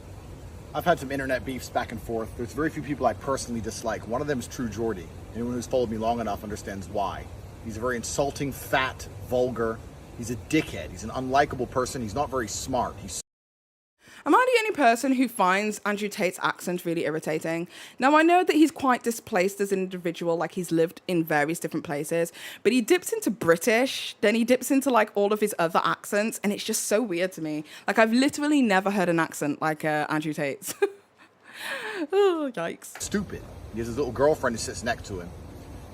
I've had some internet beefs back and forth. There's very few people I personally dislike. One of them is True Geordie. Anyone who's followed me long enough understands why. He's a very insulting, fat, vulgar. He's a dickhead. He's an unlikable person. He's not very smart. Am I the only person who finds Andrew Tate's accent really irritating? Now, I know that he's quite displaced as an individual, like he's lived in various different places, but he dips into British, then he dips into like all of his other accents, and it's just so weird to me. Like, I've literally never heard an accent like Andrew Tate's. Oh, yikes. Stupid. He has his little girlfriend who sits next to him.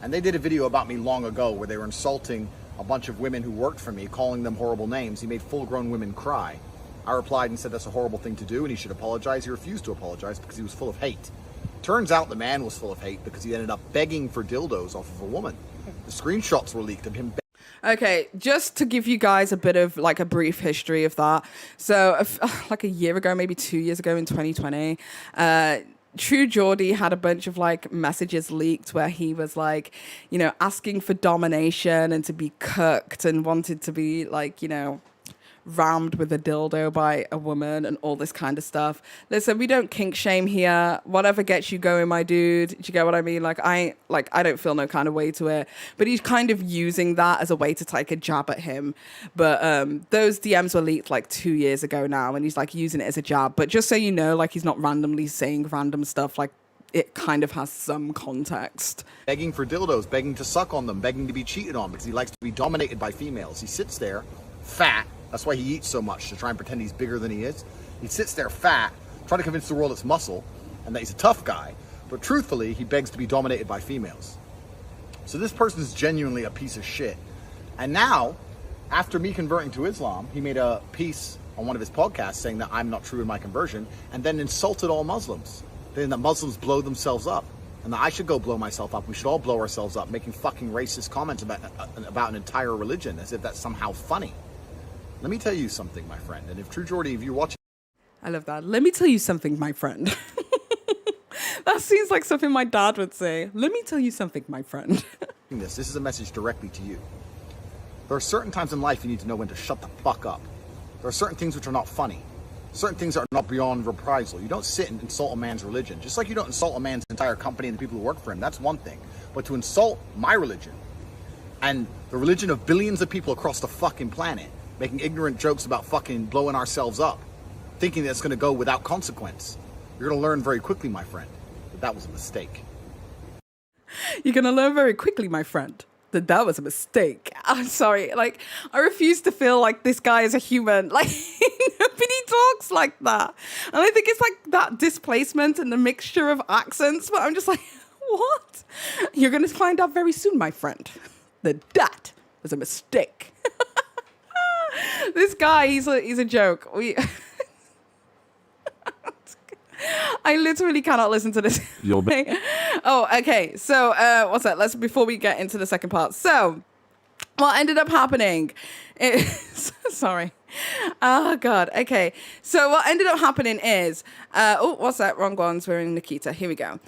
And they did a video about me long ago where they were insulting a bunch of women who worked for me, calling them horrible names. He made full-grown women cry. I replied and said that's a horrible thing to do and he should apologize. He refused to apologize because he was full of hate. Turns out the man was full of hate because he ended up begging for dildos off of a woman. The screenshots were leaked of him. Okay, just to give you guys a bit of like a brief history of that. So like a year ago, maybe 2 years ago in 2020, True Geordie had a bunch of like messages leaked where he was like, you know, asking for domination and to be cooked and wanted to be like, you know, rammed with a dildo by a woman and all this kind of stuff. Listen, we don't kink shame here. Whatever gets you going, my dude. Do you get what I mean? I don't feel no kind of way to it. But he's kind of using that as a way to take a jab at him. But those DMs were leaked like 2 years ago now, and he's like using it as a jab. But just so you know, like he's not randomly saying random stuff. Like it kind of has some context. Begging for dildos, begging to suck on them, begging to be cheated on because he likes to be dominated by females. He sits there, fat. That's why he eats so much, to try and pretend he's bigger than he is. He sits there fat, trying to convince the world it's muscle, and that he's a tough guy. But truthfully, he begs to be dominated by females. So this person is genuinely a piece of shit. And now, after me converting to Islam, he made a piece on one of his podcasts saying that I'm not true in my conversion, and then insulted all Muslims. Then that Muslims blow themselves up, and that I should go blow myself up. We should all blow ourselves up, making fucking racist comments about an entire religion, as if that's somehow funny. Let me tell you something, my friend. And if True Geordie, if you're watching... I love that. Let me tell you something, my friend. That seems like something my dad would say. Let me tell you something, my friend. This is a message directly to you. There are certain times in life you need to know when to shut the fuck up. There are certain things which are not funny. Certain things are not beyond reprisal. You don't sit and insult a man's religion. Just like you don't insult a man's entire company and the people who work for him. That's one thing. But to insult my religion and the religion of billions of people across the fucking planet, making ignorant jokes about fucking blowing ourselves up, thinking that's going to go without consequence. You're going to learn very quickly, my friend, that was a mistake. You're going to learn very quickly, my friend, that was a mistake. I'm sorry. Like, I refuse to feel like this guy is a human. Like, nobody talks like that. And I think it's like that displacement and the mixture of accents, but I'm just like, what? You're going to find out very soon, my friend, that was a mistake. This guy, he's a joke. I literally cannot listen to this. Oh, okay. So, what's that? Before we get into the second part. So, what ended up happening is, sorry. Oh, God. Okay. So, what ended up happening is, what's that? Wrong ones. We're in Nikita. Here we go.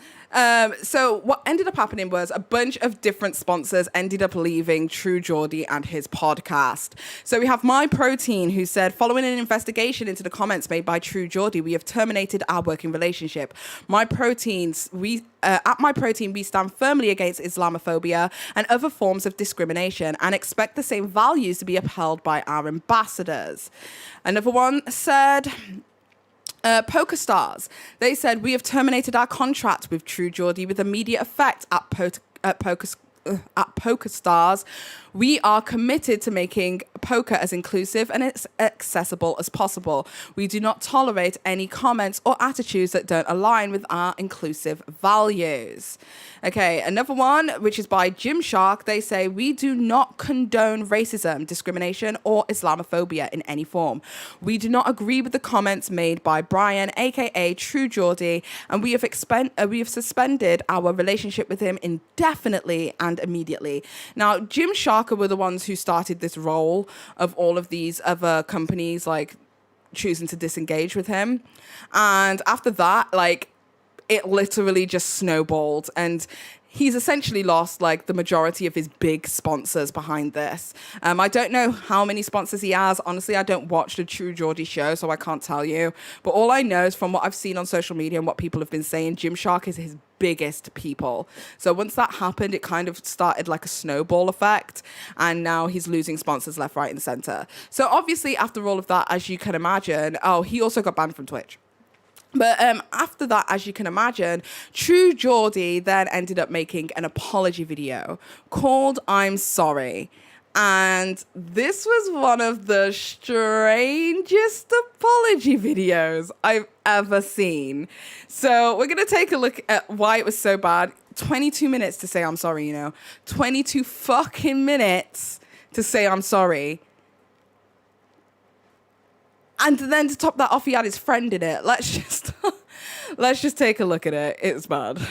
So what ended up happening was a bunch of different sponsors ended up leaving True Geordie and his podcast. So we have My Protein, who said, following an investigation into the comments made by True Geordie, we have terminated our working relationship. My Proteins, at My Protein, we stand firmly against Islamophobia and other forms of discrimination and expect the same values to be upheld by our ambassadors. Another one said... Poker Stars. They said, we have terminated our contract with True Geordie with immediate effect at Poker Stars. We are committed to making poker as inclusive and as accessible as possible. We do not tolerate any comments or attitudes that don't align with our inclusive values. Okay, another one, which is by Gymshark. They say, we do not condone racism, discrimination, or Islamophobia in any form. We do not agree with the comments made by Brian, aka True Geordie, and we have suspended our relationship with him indefinitely and immediately. Now, Gymshark were the ones who started this role of all of these other companies like choosing to disengage with him, and after that, like, it literally just snowballed, and he's essentially lost like the majority of his big sponsors behind this. I don't know how many sponsors he has. Honestly, I don't watch the True Geordie show, so I can't tell you. But all I know is from what I've seen on social media and what people have been saying, Gymshark is his biggest people. So once that happened, it kind of started like a snowball effect, and now he's losing sponsors left, right, and center. So obviously, after all of that, as you can imagine, he also got banned from Twitch. But after that, as you can imagine, True Geordie then ended up making an apology video called I'm Sorry. And this was one of the strangest apology videos I've ever seen. So we're going to take a look at why it was so bad. 22 minutes to say I'm sorry, 22 fucking minutes to say I'm sorry. And then to top that off, he had his friend in it. Let's just take a look at it. It's bad.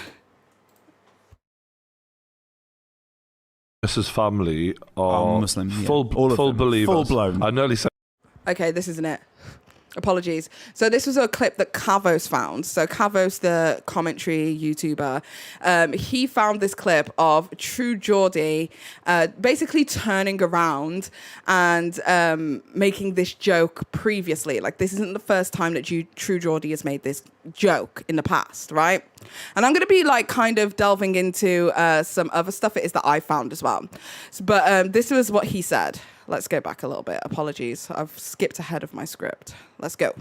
Mrs. family are Muslim, yeah. full believers. Full blown. I nearly said. Okay, this isn't it. Apologies. So this was a clip that Kavos found. So Kavos, the commentary YouTuber, he found this clip of True Geordie basically turning around and making this joke previously. Like, this isn't the first time that True Geordie has made this joke in the past, right? And I'm going to be like kind of delving into some other stuff it is that I found as well. But this was what he said. Let's go back a little bit. Apologies. I've skipped ahead of my script. Let's go.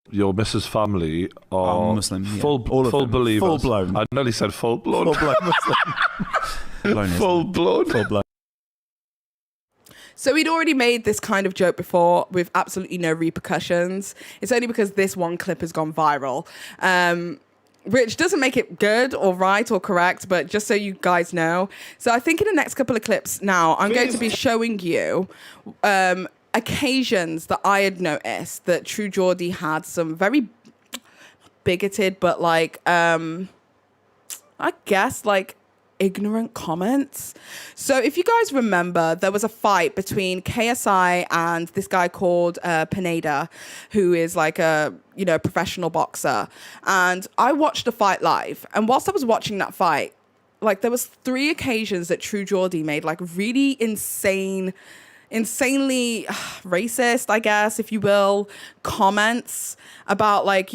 Your Mrs. family are Muslim, yeah. full believers. Full blown. I nearly said full blown. Full blown Muslim. Full blown. Full blown. So he'd already made this kind of joke before with absolutely no repercussions. It's only because this one clip has gone viral. Which doesn't make it good or right or correct, but just so you guys know. So I think in the next couple of clips now, I'm going to be showing you occasions that I had noticed that True Geordie had some very bigoted, but like, I guess like ignorant comments. So if you guys remember, there was a fight between KSI and this guy called Pineda, who is like a professional boxer. And I watched the fight live, and whilst I was watching that fight, like there was 3 occasions that True Geordie made like really insanely racist, I guess, if you will, comments about like,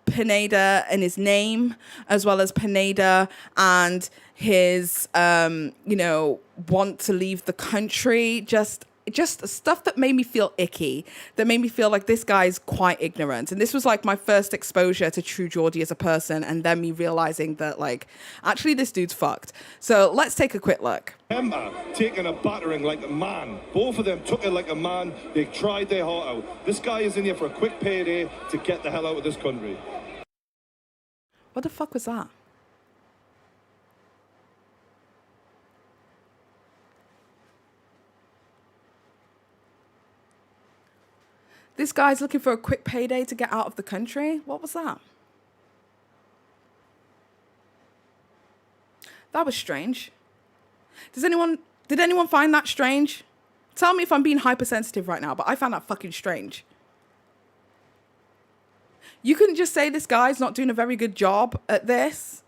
Pineda and his name, as well as Pineda and his, want to leave the country. Just stuff that made me feel icky, that made me feel like this guy's quite ignorant. And this was like my first exposure to True Geordie as a person, and then me realizing that like, actually this dude's fucked. So let's take a quick look. Remember, taking a battering like a man. Both of them took it like a man. They tried their heart out. This guy is in here for a quick payday to get the hell out of this country. What the fuck was that? This guy's looking for a quick payday to get out of the country? What was that? That was strange. Did anyone find that strange? Tell me if I'm being hypersensitive right now, but I found that fucking strange. You couldn't just say this guy's not doing a very good job at this.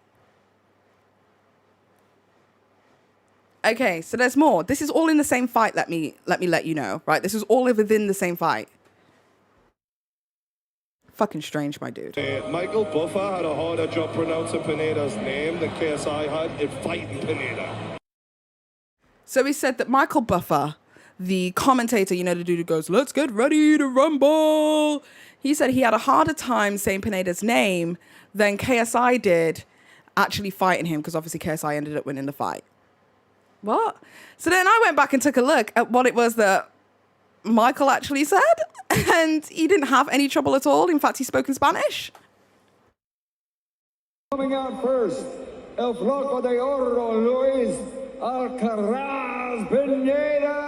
Okay, so there's more. This is all in the same fight, let me let you know, right? This is all within the same fight. Fucking strange, my dude. Michael Buffer had a harder job pronouncing Pineda's name than KSI had in fighting Pineda. So he said that Michael Buffer, the commentator, the dude who goes, "Let's get ready to rumble." He said he had a harder time saying Pineda's name than KSI did actually fighting him, because obviously KSI ended up winning the fight. What? So then I went back and took a look at what it was that Michael actually said, and he didn't have any trouble at all. In fact, he spoke in Spanish. Coming out first, El Flaco de Oro, Luis Alcaraz Pineda.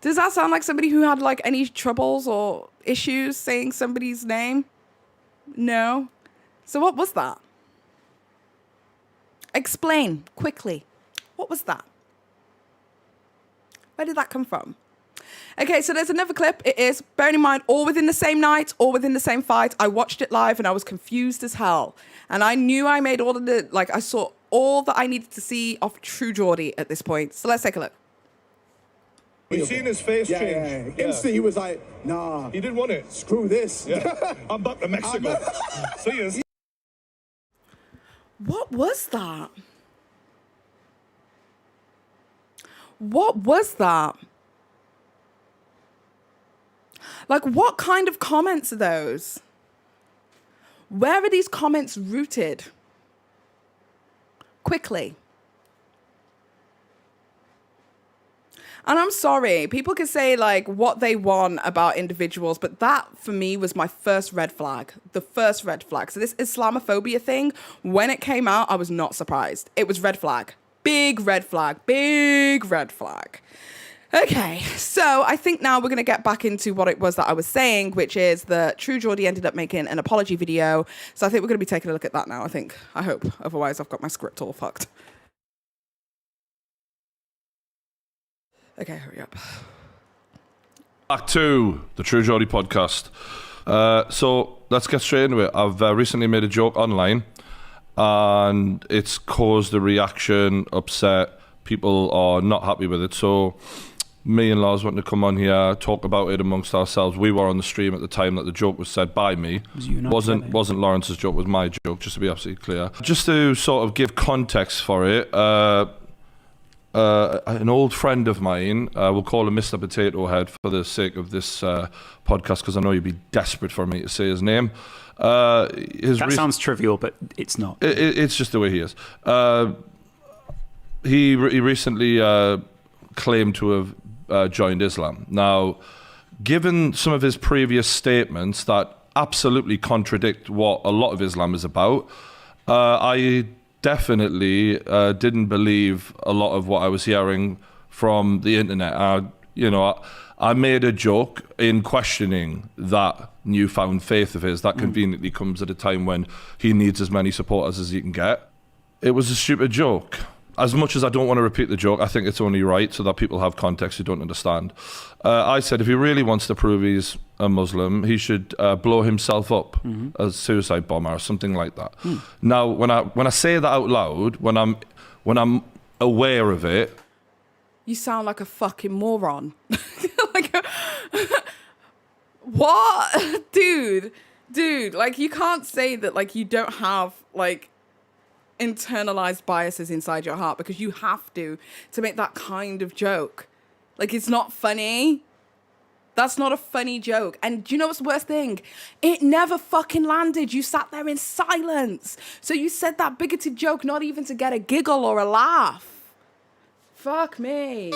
Does that sound like somebody who had like any troubles or issues saying somebody's name? No. So what was that? Explain quickly. What was that? Where did that come from? Okay, so there's another clip. It is, bearing in mind, all within the same night, all within the same fight. I watched it live and I was confused as hell. And I knew I made all of the, I saw all that I needed to see of True Geordie at this point. So let's take a look. We've seen his face change. Yeah. Instantly, he was like, nah. He didn't want it. Screw this. Yeah. I'm back to Mexico. See you. What was that? What was that? Like, what kind of comments are those? Where are these comments rooted? Quickly. And I'm sorry, people can say like what they want about individuals, but that for me was my first red flag, the first red flag. So this Islamophobia thing, when it came out, I was not surprised. It was red flag. Big red flag. Big red flag. Okay, so I think now we're going to get back into what it was that I was saying, which is that True Geordie ended up making an apology video. So I think we're going to be taking a look at that now, I hope. Otherwise, I've got my script all fucked. Okay, hurry up. Back to the True Geordie podcast. So let's get straight into it. I've recently made a joke online and it's caused a reaction, upset. People are not happy with it. So me and Lars wanted to come on here, talk about it amongst ourselves. We were on the stream at the time that the joke was said by me. Wasn't Lawrence's joke, was my joke, just to be absolutely clear. Just to sort of give context for it, an old friend of mine, we'll call him Mr. Potato Head for the sake of this podcast, because I know you'd be desperate for me to say his name. That sounds trivial, but it's not. It's just the way he is. He recently claimed to have joined Islam. Now, given some of his previous statements that absolutely contradict what a lot of Islam is about, I definitely didn't believe a lot of what I was hearing from the internet. I made a joke in questioning that newfound faith of his that conveniently comes at a time when he needs as many supporters as he can get. It was a stupid joke. As much as I don't want to repeat the joke, I think it's only right so that people have context who don't understand. I said if he really wants to prove he's a Muslim, he should blow himself up as a suicide bomber or something like that. Now, when I say that out loud, when I'm aware of it, You sound like a fucking moron. What? Dude, like, you can't say that, like, you don't have, like, internalized biases inside your heart, because you have to make that kind of joke. Like, it's not funny. That's not a funny joke. And do you know what's the worst thing? It never fucking landed. You sat there in silence. So you said that bigoted joke not even to get a giggle or a laugh. Fuck me.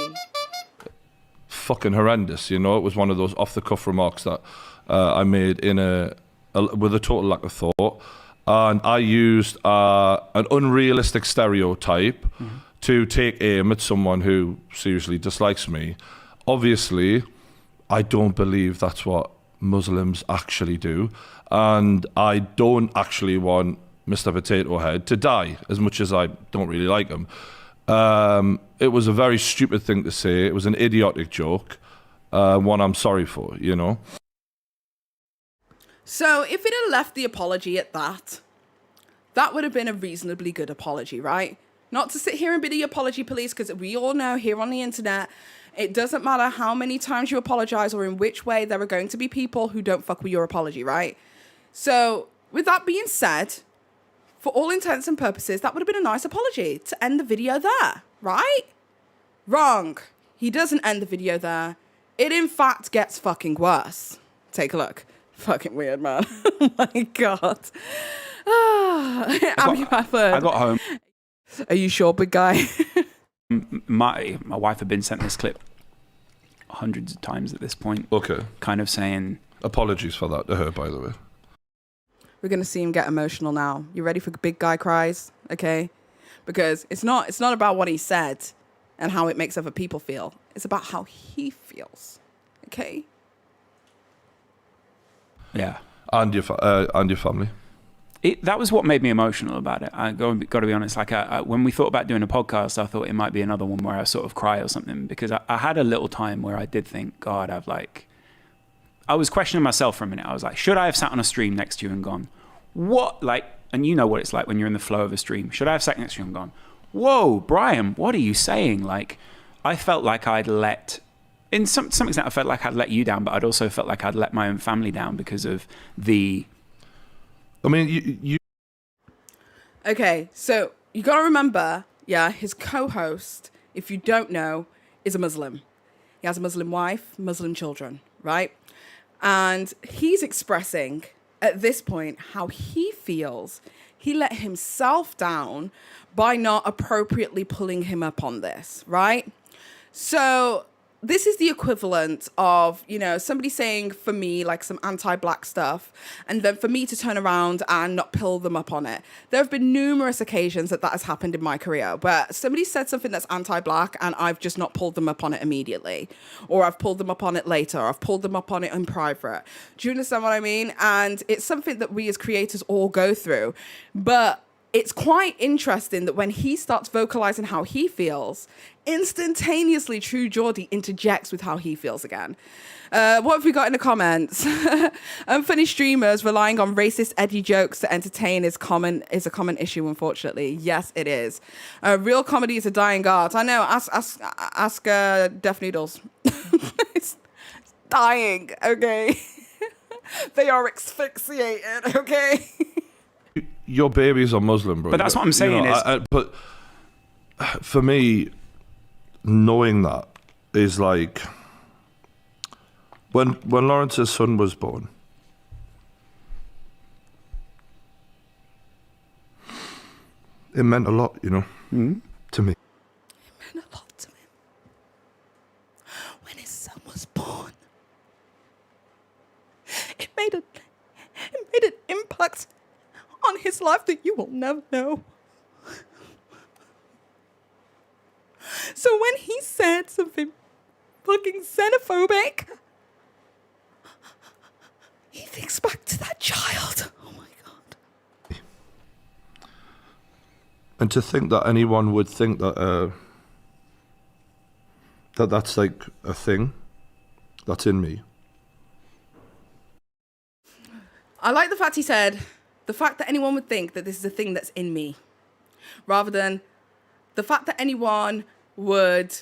Fucking horrendous, you know? It was one of those off-the-cuff remarks that I made with a total lack of thought. And I used an unrealistic stereotype to take aim at someone who seriously dislikes me. Obviously, I don't believe that's what Muslims actually do. And I don't actually want Mr. Potato Head to die, as much as I don't really like him. It was a very stupid thing to say. It was an idiotic joke, one I'm sorry for, you know? So if it had left the apology at that would have been a reasonably good apology, right? Not to sit here and be the apology police, because we all know here on the internet, it doesn't matter how many times you apologize or in which way, there are going to be people who don't fuck with your apology, right? So with that being said, for all intents and purposes, that would have been a nice apology to end the video there, right? Wrong. He doesn't end the video there. It in fact gets fucking worse. Take a look. Fucking weird, man. Oh my God. I got home. Are you sure, big guy? My wife had been sent this clip hundreds of times at this point. Okay. Kind of saying... Apologies for that to her, by the way. We're going to see him get emotional now. You ready for big guy cries? Okay? Because it's not about what he said and how it makes other people feel. It's about how he feels. Okay? Yeah. And your family. That was what made me emotional about it. I got to be honest. Like when we thought about doing a podcast, I thought it might be another one where I sort of cry or something, because I had a little time where I did think, God, I was questioning myself for a minute. I was like, should I have sat on a stream next to you and gone, what? Like, and you know what it's like when you're in the flow of a stream. Should I have sat next to you and gone, whoa, Brian, what are you saying? Like, I felt like I'd let, in some extent, I felt like I'd let you down, but I'd also felt like I'd let my own family down because of the... I mean, you... Okay, so you got to remember, yeah, his co-host, if you don't know, is a Muslim. He has a Muslim wife, Muslim children, right? And he's expressing at this point how he feels he let himself down by not appropriately pulling him up on this, right? So this is the equivalent of, you know, somebody saying for me like some anti-black stuff, and then for me to turn around and not pull them up on it. There have been numerous occasions that has happened in my career where somebody said something that's anti-black and I've just not pulled them up on it immediately, or I've pulled them up on it later, or I've pulled them up on it in private. Do you understand what I mean? And it's something that we as creators all go through, but it's quite interesting that when he starts vocalizing how he feels, instantaneously True Geordie interjects with how he feels again. What have we got in the comments? Unfunny streamers relying on racist, edgy jokes to entertain is a common issue, unfortunately. Yes, it is. Real comedy is a dying art. I know. Ask Deaf Noodles. It's dying. Okay. They are asphyxiated. Okay. Your babies are Muslim, bro. But that's what I'm saying but for me, knowing that is like when Lawrence's son was born. It meant a lot, you know, to me. It meant a lot to him. When his son was born, it made an impact on his life that you will never know. So when he said something fucking xenophobic, he thinks back to that child. Oh my God. And to think that anyone would think that that's like a thing that's in me. I like the fact he said, the fact that anyone would think that this is a thing that's in me, rather than the fact that anyone would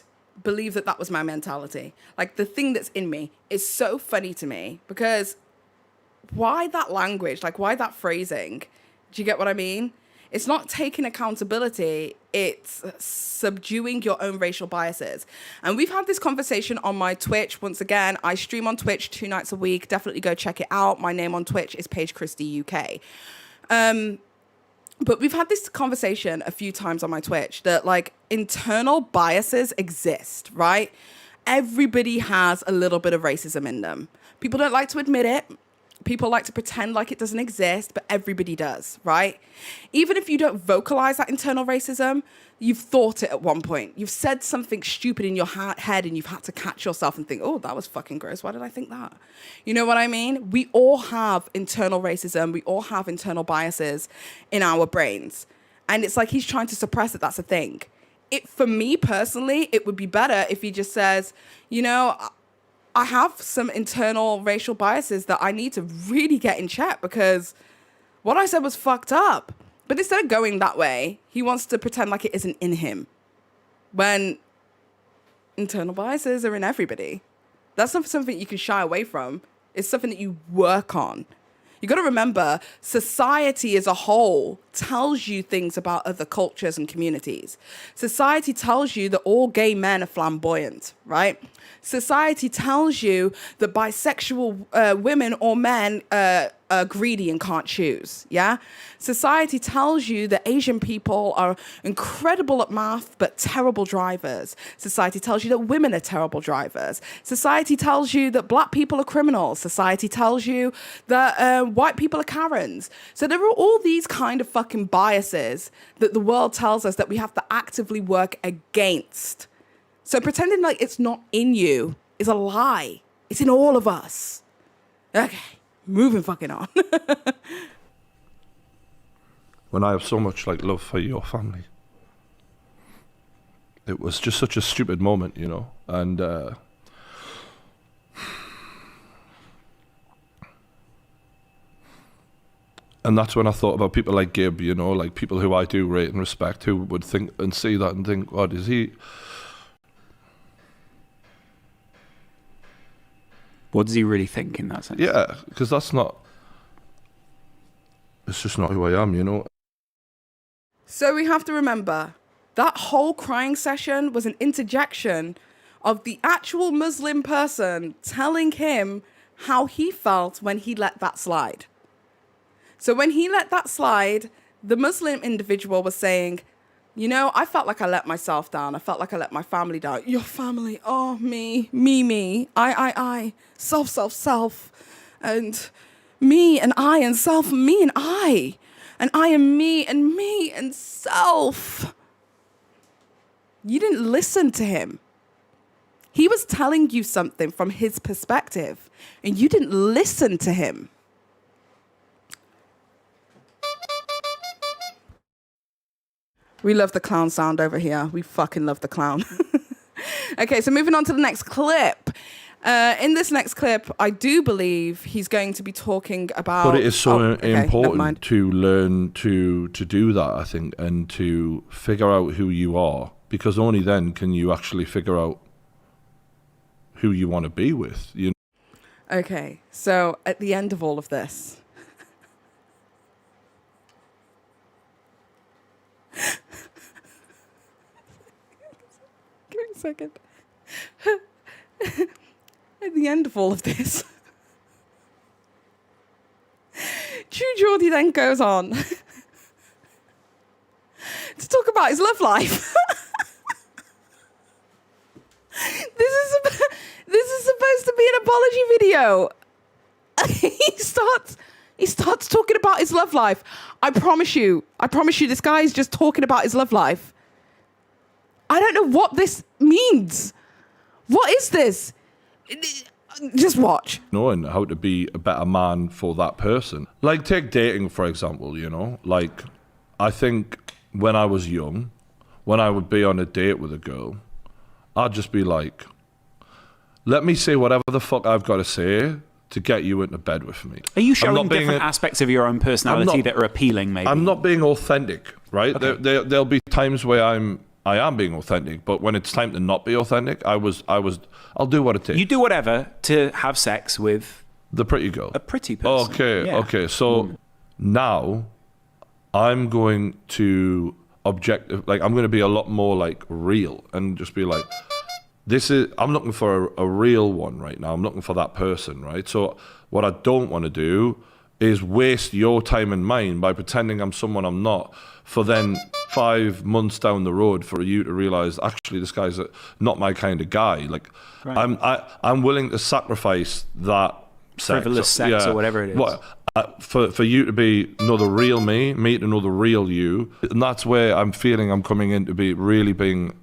believe that that was my mentality. Like, the thing that's in me is so funny to me, because why that language? Like, why that phrasing? Do you get what I mean? It's not taking accountability. It's subduing your own racial biases. And we've had this conversation on my Twitch. Once again, I stream on Twitch 2 nights a week. Definitely go check it out. My name on Twitch is PaigeChristieUK. But we've had this conversation a few times on my Twitch that, like, internal biases exist, right? Everybody has a little bit of racism in them. People don't like to admit it. People like to pretend like it doesn't exist, but everybody does, right? Even if you don't vocalize that internal racism, you've thought it at one point. You've said something stupid in your head and you've had to catch yourself and think, oh, that was fucking gross. Why did I think that? You know what I mean? We all have internal racism. We all have internal biases in our brains. And it's like he's trying to suppress it. That's a thing. For me personally, it would be better if he just says, you know, I have some internal racial biases that I need to really get in check because what I said was fucked up. But instead of going that way, he wants to pretend like it isn't in him, when internal biases are in everybody. That's not something you can shy away from. It's something that you work on. You got to remember, society as a whole tells you things about other cultures and communities. Society tells you that all gay men are flamboyant, right? Society tells you that bisexual women or men are greedy and can't choose, yeah? Society tells you that Asian people are incredible at math but terrible drivers. Society tells you that women are terrible drivers. Society tells you that black people are criminals. Society tells you that white people are Karens. So there are all these kind of fucking biases that the world tells us that we have to actively work against. So pretending like it's not in you is a lie. It's in all of us. Okay, moving fucking on. When I have so much like love for your family, it was just such a stupid moment, you know, and that's when I thought about people like Gib, you know, like people who I do rate and respect, who would think and see that and think, what is he? What does he really think in that sense? Yeah, because it's just not who I am, you know. So we have to remember, that whole crying session was an interjection of the actual Muslim person telling him how he felt when he let that slide. So when he let that slide, the Muslim individual was saying, You know, I felt like I let myself down. I felt like I let my family down. Your family, oh, me. I. Self. And me and I and self, me and I. And I and me and self. You didn't listen to him. He was telling you something from his perspective, and you didn't listen to him. We love the clown sound over here. We fucking love the clown. Okay, so moving on to the next clip. In this next clip, I do believe he's going to be talking about... But it is so important to learn to do that, I think, and to figure out who you are, because only then can you actually figure out who you want to be with. You know? Okay, so at the end of all of this... Give me a second. At the end of all of this, True Geordie then goes on to talk about his love life. This is supposed to be an apology video. He starts talking about his love life. I promise you, this guy is just talking about his love life. I don't know what this means. What is this? Just watch. Knowing how to be a better man for that person. Like, take dating, for example, you know? Like, I think when I was young, when I would be on a date with a girl, I'd just be like, let me say whatever the fuck I've got to say to get you into bed with me. Are you showing different aspects of your own personality that are appealing, maybe? I'm not being authentic, right? Okay. There'll be times where I am being authentic, but when it's time to not be authentic, I'll do what it takes. You do whatever to have sex with the pretty girl. A pretty person. Okay. So now I'm going to I'm going to be a lot more like real and just be like, I'm looking for a real one right now. I'm looking for that person, right? So what I don't want to do is waste your time and mine by pretending I'm someone I'm not, for then 5 months down the road for you to realize, actually, this guy's not my kind of guy. Like, right. I'm willing to sacrifice that frivolous sex or whatever it is. For you to know the real me to know the real you. And that's where I'm feeling I'm coming in to be really being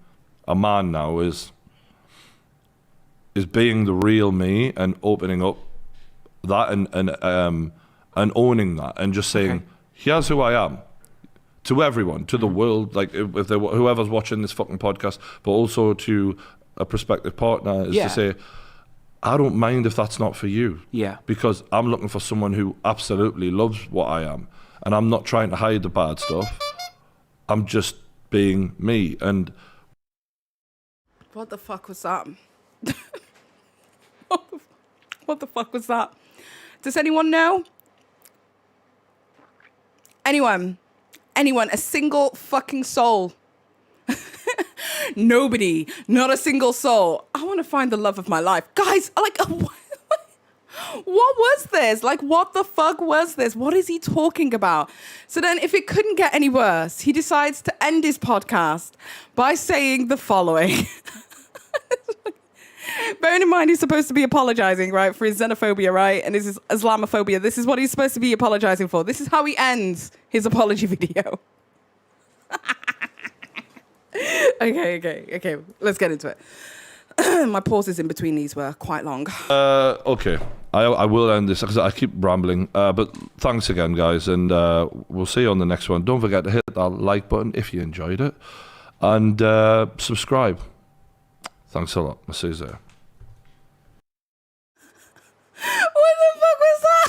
a man now, is being the real me and opening up that and owning that and just saying, here's who I am. To everyone, to the world, like if whoever's watching this fucking podcast, but also to a prospective partner, is to say, I don't mind if that's not for you. Yeah. Because I'm looking for someone who absolutely loves what I am. And I'm not trying to hide the bad stuff. I'm just being me. And what the fuck was that? What the fuck was that? Does anyone know? Anyone, a single fucking soul. Nobody, not a single soul. I want to find the love of my life. Guys, like, what was this? Like, what the fuck was this? What is he talking about? So then, if it couldn't get any worse, he decides to end his podcast by saying the following. Bearing in mind he's supposed to be apologizing, right, for his xenophobia, right, and his Islamophobia. This is what he's supposed to be apologizing for. This is how he ends his apology video. Okay. Let's get into it. My pauses in between these were quite long. Okay. I will end this because I keep rambling. But thanks again, guys, and we'll see you on the next one. Don't forget to hit that like button if you enjoyed it, and subscribe. Thanks a lot. I'll see you there. What the fuck was that?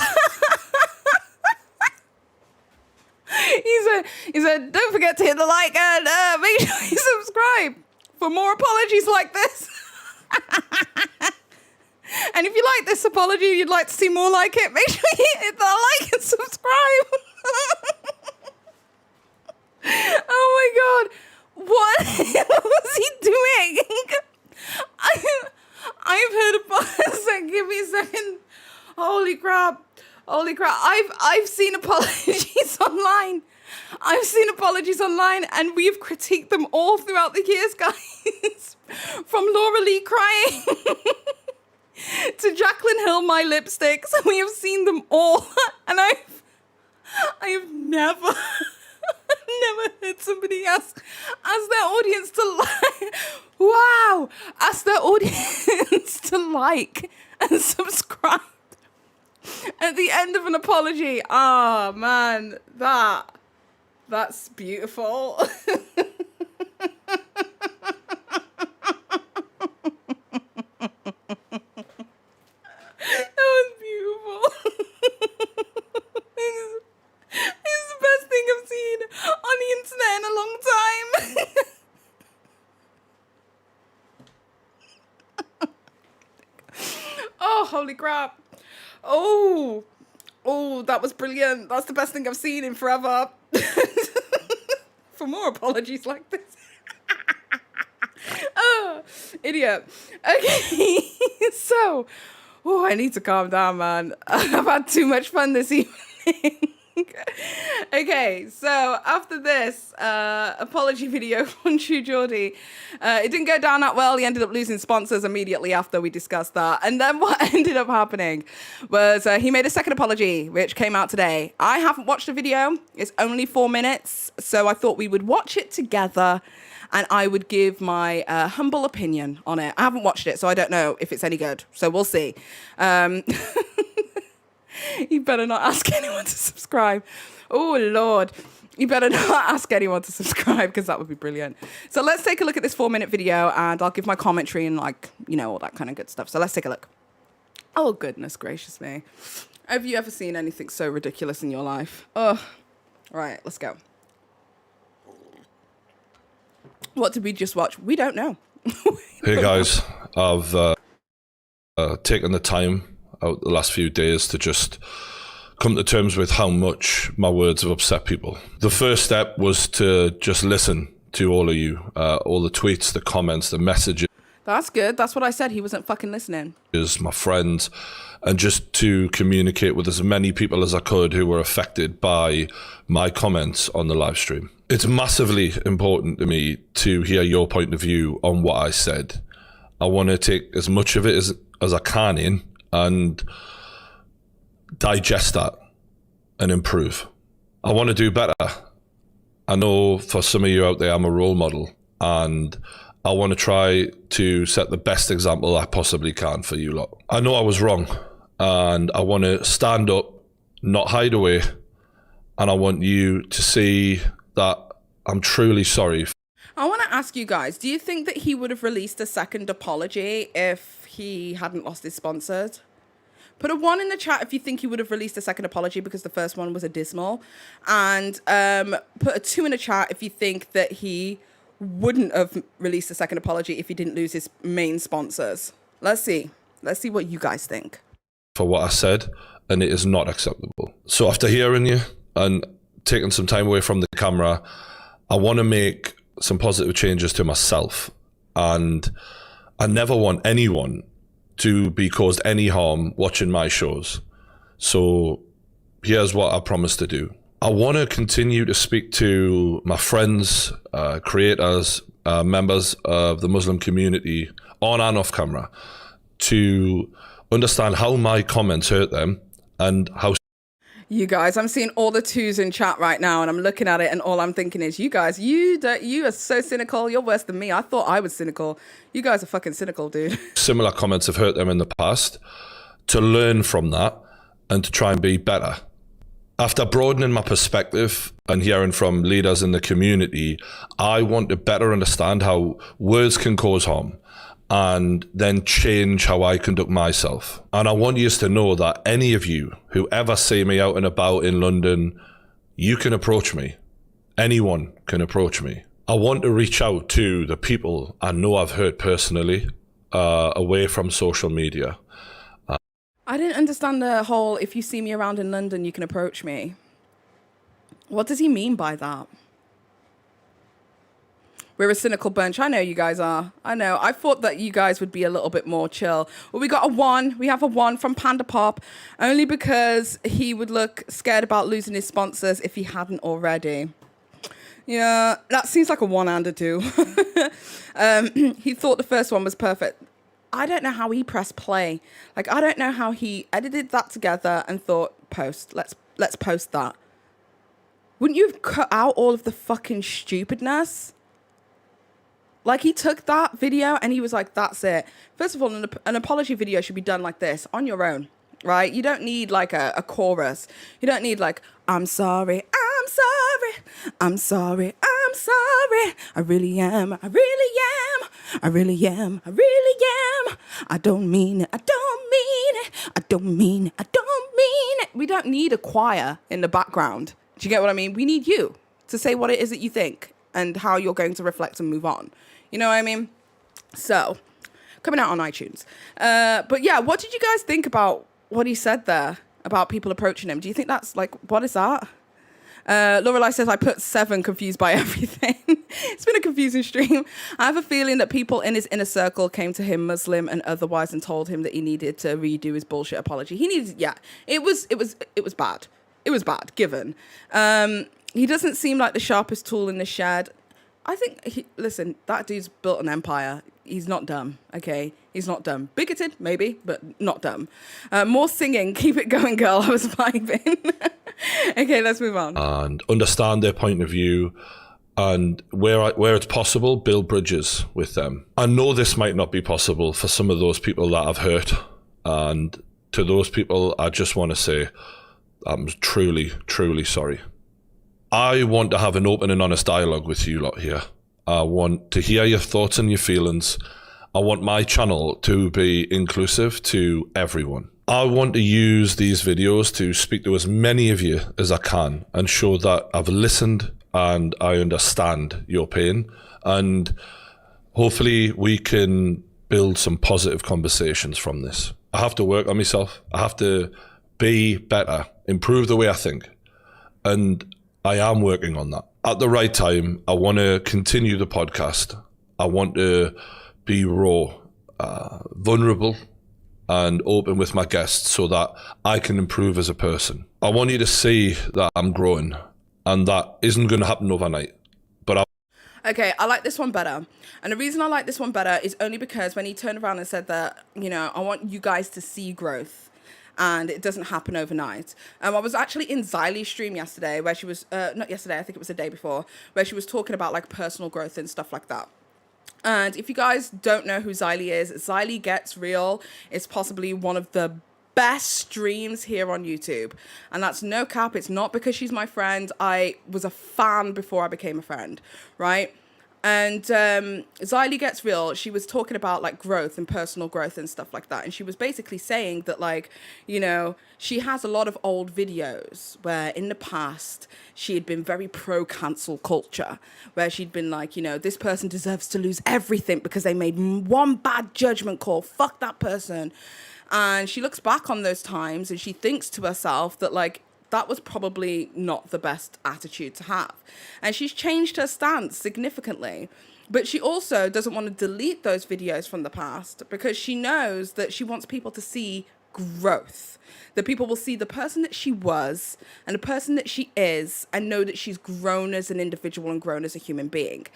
He said, don't forget to hit the like and make sure you subscribe for more apologies like this. And if you like this apology and you'd like to see more like it, make sure you hit the like and subscribe. Oh my God. What was he doing? I've heard of give me a second. Holy crap. I've seen apologies online online. I've seen apologies online, and we've critiqued them all throughout the years, guys. From Laura Lee crying to Jacqueline Hill, my lipsticks. We have seen them all, and I have never heard somebody ask their audience to like. Wow, ask their audience to like and subscribe at the end of an apology. Oh man, that's beautiful. That was beautiful. It's the best thing I've seen on the internet in a long time. Oh, holy crap. Oh, that was brilliant. That's the best thing I've seen in forever. For more apologies like this. Oh, idiot. Okay, so, I need to calm down, man. I've had too much fun this evening. Okay, so after this apology video from True Geordie, it didn't go down that well. He ended up losing sponsors immediately after we discussed that. And then what ended up happening was he made a second apology, which came out today. I haven't watched the video. It's only 4 minutes. So I thought we would watch it together and I would give my humble opinion on it. I haven't watched it, so I don't know if it's any good. So we'll see. You better not ask anyone to subscribe. Oh, Lord. You better not ask anyone to subscribe because that would be brilliant. So let's take a look at this 4-minute video and I'll give my commentary and all that kind of good stuff. So let's take a look. Oh, goodness gracious me. Have you ever seen anything so ridiculous in your life? Oh, right, let's go. What did we just watch? We don't know. Hey guys, I've taken the time out the last few days to just come to terms with how much my words have upset people. The first step was to just listen to all of you, all the tweets, the comments, the messages. That's good. That's what I said. He wasn't fucking listening. My friends, and just to communicate with as many people as I could who were affected by my comments on the live stream. It's massively important to me to hear your point of view on what I said. I want to take as much of it as I can in and digest that and improve. I want to do better. I know for some of you out there, I'm a role model and I want to try to set the best example I possibly can for you lot. I know I was wrong and I want to stand up, not hide away, and I want you to see that I'm truly sorry. I want to ask you guys, do you think that he would have released a second apology if he hadn't lost his sponsors? Put a 1 in the chat if you think he would have released a second apology because the first one was abysmal. And put a 2 in the chat if you think that he wouldn't have released a second apology if he didn't lose his main sponsors. Let's see. Let's see what you guys think. For what I said, and it is not acceptable. So after hearing you and taking some time away from the camera, I want to make some positive changes to myself, and I never want anyone to be caused any harm watching my shows. So here's what I promise to do. I want to continue to speak to my friends, creators, members of the Muslim community on and off camera to understand how my comments hurt them and how... You guys, I'm seeing all the 2s in chat right now and I'm looking at it and all I'm thinking is, you guys, you are so cynical. You're worse than me. I thought I was cynical. You guys are fucking cynical, dude. Similar comments have hurt them in the past, to learn from that and to try and be better. After broadening my perspective and hearing from leaders in the community, I want to better understand how words can cause harm and then change how I conduct myself. And I want you to know that any of you who ever see me out and about in London, you can approach me. Anyone can approach me. I want to reach out to the people I know I've hurt personally, away from social media. I didn't understand the whole, if you see me around in London, you can approach me. What does he mean by that? We're a cynical bunch. I know you guys are. I know. I thought that you guys would be a little bit more chill. Well, we got a 1. We have a 1 from Panda Pop, only because he would look scared about losing his sponsors if he hadn't already. Yeah, that seems like a 1 and a 2. He thought the first one was perfect. I don't know how he pressed play. Like, I don't know how he edited that together and thought, post. Let's post that. Wouldn't you have cut out all of the fucking stupidness? Like, he took that video and he was like, that's it. First of all, an apology video should be done like this, on your own, right? You don't need, like, a chorus. You don't need, like, I'm sorry, I'm sorry, I'm sorry, I'm sorry. I really am, I really am, I really am, I really am. I don't mean it, I don't mean it, I don't mean it, I don't mean it. We don't need a choir in the background. Do you get what I mean? We need you to say what it is that you think and how you're going to reflect and move on. You know what I mean? So, coming out on iTunes. But yeah, what did you guys think about what he said there about people approaching him? Do you think that's like, what is that? Lorelei says, I put 7, confused by everything. It's been a confusing stream. I have a feeling that people in his inner circle came to him, Muslim and otherwise, and told him that he needed to redo his bullshit apology. He needed, yeah, it was bad. It was bad, given. He doesn't seem like the sharpest tool in the shed. I think, listen, that dude's built an empire. He's not dumb, okay? He's not dumb. Bigoted, maybe, but not dumb. More singing. Keep it going, girl. I was vibing. Okay, let's move on. And understand their point of view, and where it's possible, build bridges with them. I know this might not be possible for some of those people that I've hurt, and to those people, I just want to say I'm truly, truly sorry. I want to have an open and honest dialogue with you lot here. I want to hear your thoughts and your feelings. I want my channel to be inclusive to everyone. I want to use these videos to speak to as many of you as I can and show that I've listened and I understand your pain. And hopefully we can build some positive conversations from this. I have to work on myself. I have to be better, improve the way I think. And I am working on that. At the right time, I want to continue the podcast. I want to be raw, vulnerable, and open with my guests so that I can improve as a person. I want you to see that I'm growing, and that isn't going to happen overnight. But Okay, I like this one better. And the reason I like this one better is only because when he turned around and said that, you know, I want you guys to see growth. And it doesn't happen overnight. I was actually in Xylie's stream yesterday where she was, not yesterday, I think it was the day before, where she was talking about like personal growth and stuff like that. And if you guys don't know who Xylie is, Xylie Gets Real is possibly one of the best streams here on YouTube. And that's no cap. It's not because she's my friend. I was a fan before I became a friend, right? And Xylie Gets Real, she was talking about like growth and personal growth and stuff like that. And she was basically saying that, like, you know, she has a lot of old videos where in the past she had been very pro cancel culture, where she'd been like, you know, this person deserves to lose everything because they made one bad judgment call. Fuck that person. And she looks back on those times and she thinks to herself that, like, that was probably not the best attitude to have. And she's changed her stance significantly. But she also doesn't want to delete those videos from the past because she knows that she wants people to see growth. That people will see the person that she was and the person that she is and know that she's grown as an individual and grown as a human being.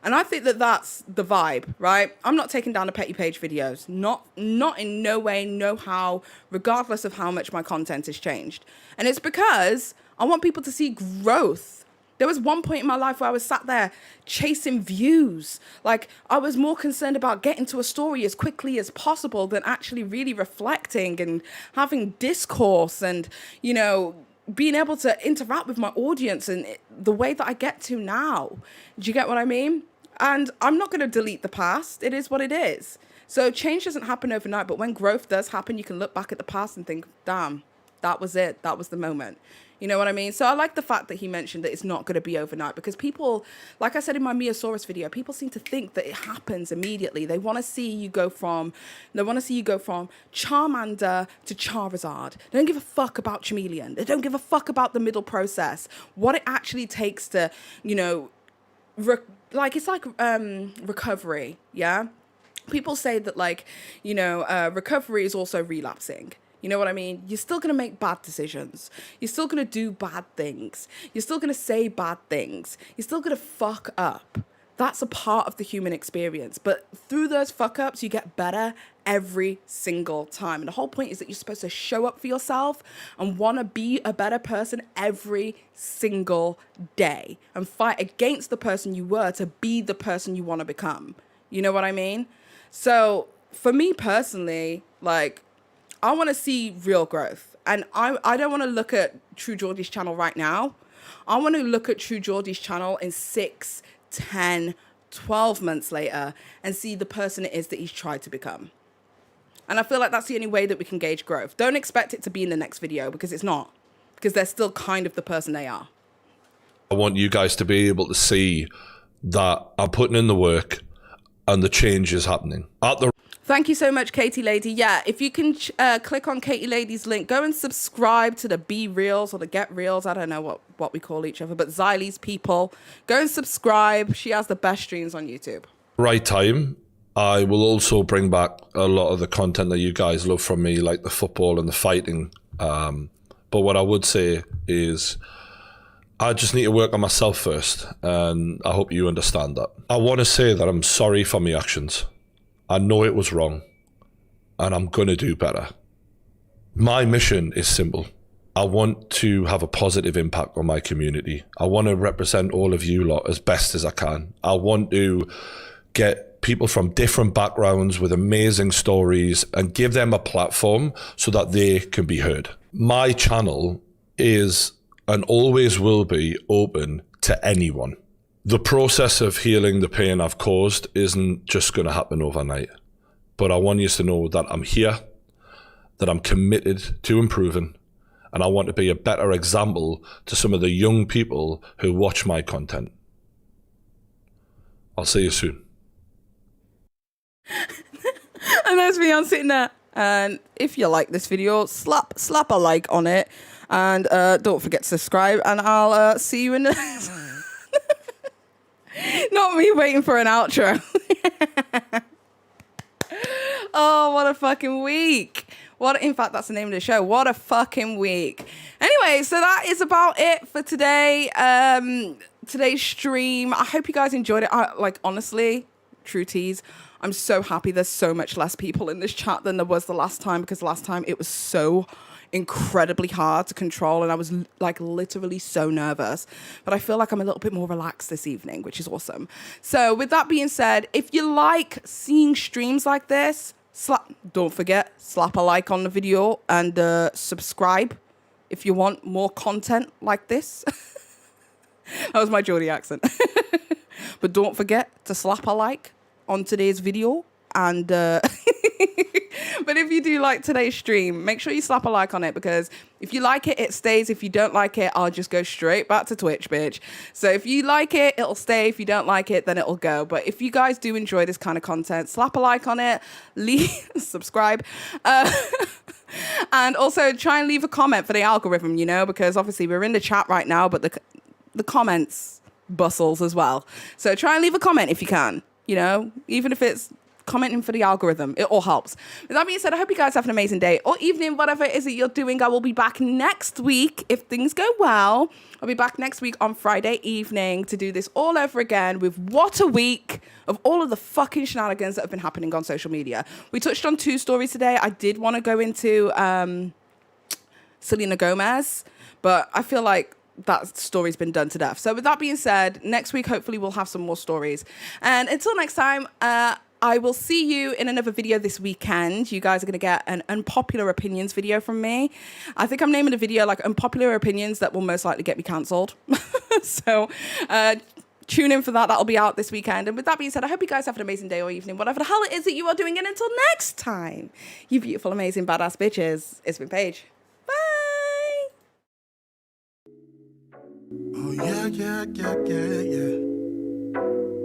And I think that that's the vibe, right? I'm not taking down the Petty Paige videos. Not in no way, no how, regardless of how much my content has changed. And it's because I want people to see growth. There was one point in my life where I was sat there chasing views. Like, I was more concerned about getting to a story as quickly as possible than actually really reflecting and having discourse and, you know, being able to interact with my audience and the way that I get to now. Do you get what I mean? And I'm not going to delete the past. It is what it is. So change doesn't happen overnight, but when growth does happen, you can look back at the past and think, damn, that was it. That was the moment. You know what I mean? So I like the fact that he mentioned that it's not going to be overnight because people, like I said in my Miasaurus video, people seem to think that it happens immediately. They want to see you go from Charmander to Charizard. They don't give a fuck about Chameleon. They don't give a fuck about the middle process. What it actually takes to, you know, it's like recovery, yeah? People say that, like, you know, recovery is also relapsing. You know what I mean? You're still going to make bad decisions. You're still going to do bad things. You're still going to say bad things. You're still going to fuck up. That's a part of the human experience. But through those fuck ups, you get better every single time. And the whole point is that you're supposed to show up for yourself and want to be a better person every single day and fight against the person you were to be the person you want to become. You know what I mean? So for me personally, like, I want to see real growth. And I don't want to look at True Geordie's channel right now. I want to look at True Geordie's channel in 6, 10, 12 months later and see the person it is that he's tried to become. And I feel like that's the only way that we can gauge growth. Don't expect it to be in the next video, because it's not. Because they're still kind of the person they are. I want you guys to be able to see that I'm putting in the work and the change is happening. Thank you so much, Katie Lady. Yeah, if you can click on Katie Lady's link, go and subscribe to the Be Reels or the Get Reels. I don't know what we call each other, but Xylie's people. Go and subscribe. She has the best streams on YouTube. Right time. I will also bring back a lot of the content that you guys love from me, like the football and the fighting. But what I would say is I just need to work on myself first, and I hope you understand that. I want to say that I'm sorry for my actions. I know it was wrong, and I'm going to do better. My mission is simple. I want to have a positive impact on my community. I want to represent all of you lot as best as I can. I want to get people from different backgrounds with amazing stories and give them a platform so that they can be heard. My channel is and always will be open to anyone. The process of healing the pain I've caused isn't just going to happen overnight. But I want you to know that I'm here, that I'm committed to improving, and I want to be a better example to some of the young people who watch my content. I'll see you soon. And there's me, I'm sitting there. And if you like this video, slap a like on it. And don't forget to subscribe. And I'll see you in the next one. Not me waiting for an outro. Oh, what a fucking week. In fact, that's the name of the show. What a fucking week. Anyway, so that is about it for today. Today's stream. I hope you guys enjoyed it. Honestly, true tease, I'm so happy there's so much less people in this chat than there was the last time, because last time it was so incredibly hard to control and I was like literally so nervous. But I feel like I'm a little bit more relaxed this evening, which is awesome. So with that being said, if you like seeing streams like this, don't forget, slap a like on the video and subscribe if you want more content like this. That was my Geordie accent. But don't forget to slap a like on today's video. And but if you do like today's stream, make sure you slap a like on it, because if you like it, it stays. If you don't like it, I'll just go straight back to Twitch, bitch. So if you like it, it'll stay. If you don't like it, then it'll go. But if you guys do enjoy this kind of content, slap a like on it, subscribe, and also try and leave a comment for the algorithm, you know, because obviously we're in the chat right now, but the comments bustles as well. So try and leave a comment if you can, you know, even if it's commenting for the algorithm, it all helps. With that being said, I hope you guys have an amazing day or evening, whatever it is that you're doing. I will be back next week if things go well. I'll be back next week on Friday evening to do this all over again with what a week of all of the fucking shenanigans that have been happening on social media. We touched on 2 stories today. I did want to go into Selena Gomez, but I feel like that story's been done to death. So with that being said, next week hopefully we'll have some more stories. And until next time, I will see you in another video this weekend. You guys are going to get an unpopular opinions video from me. I think I'm naming the video like unpopular opinions that will most likely get me cancelled. So tune in for that. That'll be out this weekend. And with that being said, I hope you guys have an amazing day or evening, whatever the hell it is that you are doing. And until next time, you beautiful, amazing, badass bitches, it's been Paige. Bye. Oh, yeah, yeah, yeah, yeah, yeah.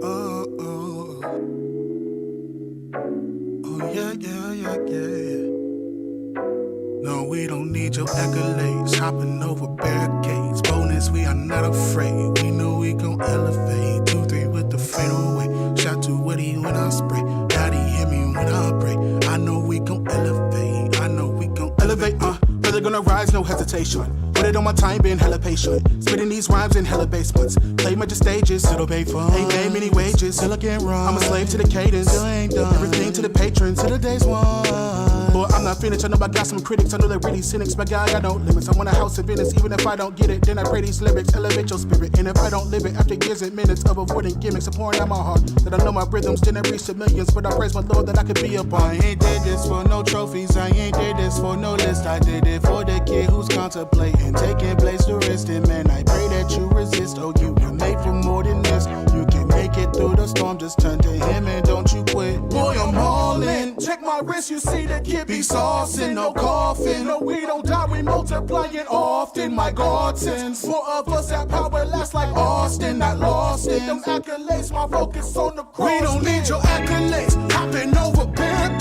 Oh, oh. Oh, yeah, yeah, yeah, yeah. No, we don't need your accolades. Hopping over barricades. Bonus, we are not afraid. We know we gon' elevate. 2, 3 the rise, no hesitation. Put it on my time, being hella patient. Spitting these rhymes in hella basements. Play major stages, still pay fun. Ain't made many wages, still I can't run. I'm a slave to the cadence, still ain't done. Everything to the patrons, till the day's won. But I'm not finished, I know I got some critics, I know they're really cynics, but God, I got no limits. I want a house of Venice, even if I don't get it, then I pray these lyrics elevate your spirit. And if I don't live it, after years and minutes of avoiding gimmicks, I'm pouring out my heart, that I know my rhythms didn't reach the millions, but I praise my Lord that I could be a part. I ain't did this for no trophies, I ain't did this for no list, I did it for the kid who's contemplating, taking place to risk it, man, I pray that you resist, oh you were made for more than this, you can make it through the storm, just turn to him and don't you quit. Boy, I'm all in, check my wrist, you see the kid be saucing, no coughing, no we don't die, we multiplying often, my God sends, more of us that power lasts like Austin, not lost in them accolades, my focus on the cross. We don't need your accolades, hopping over bare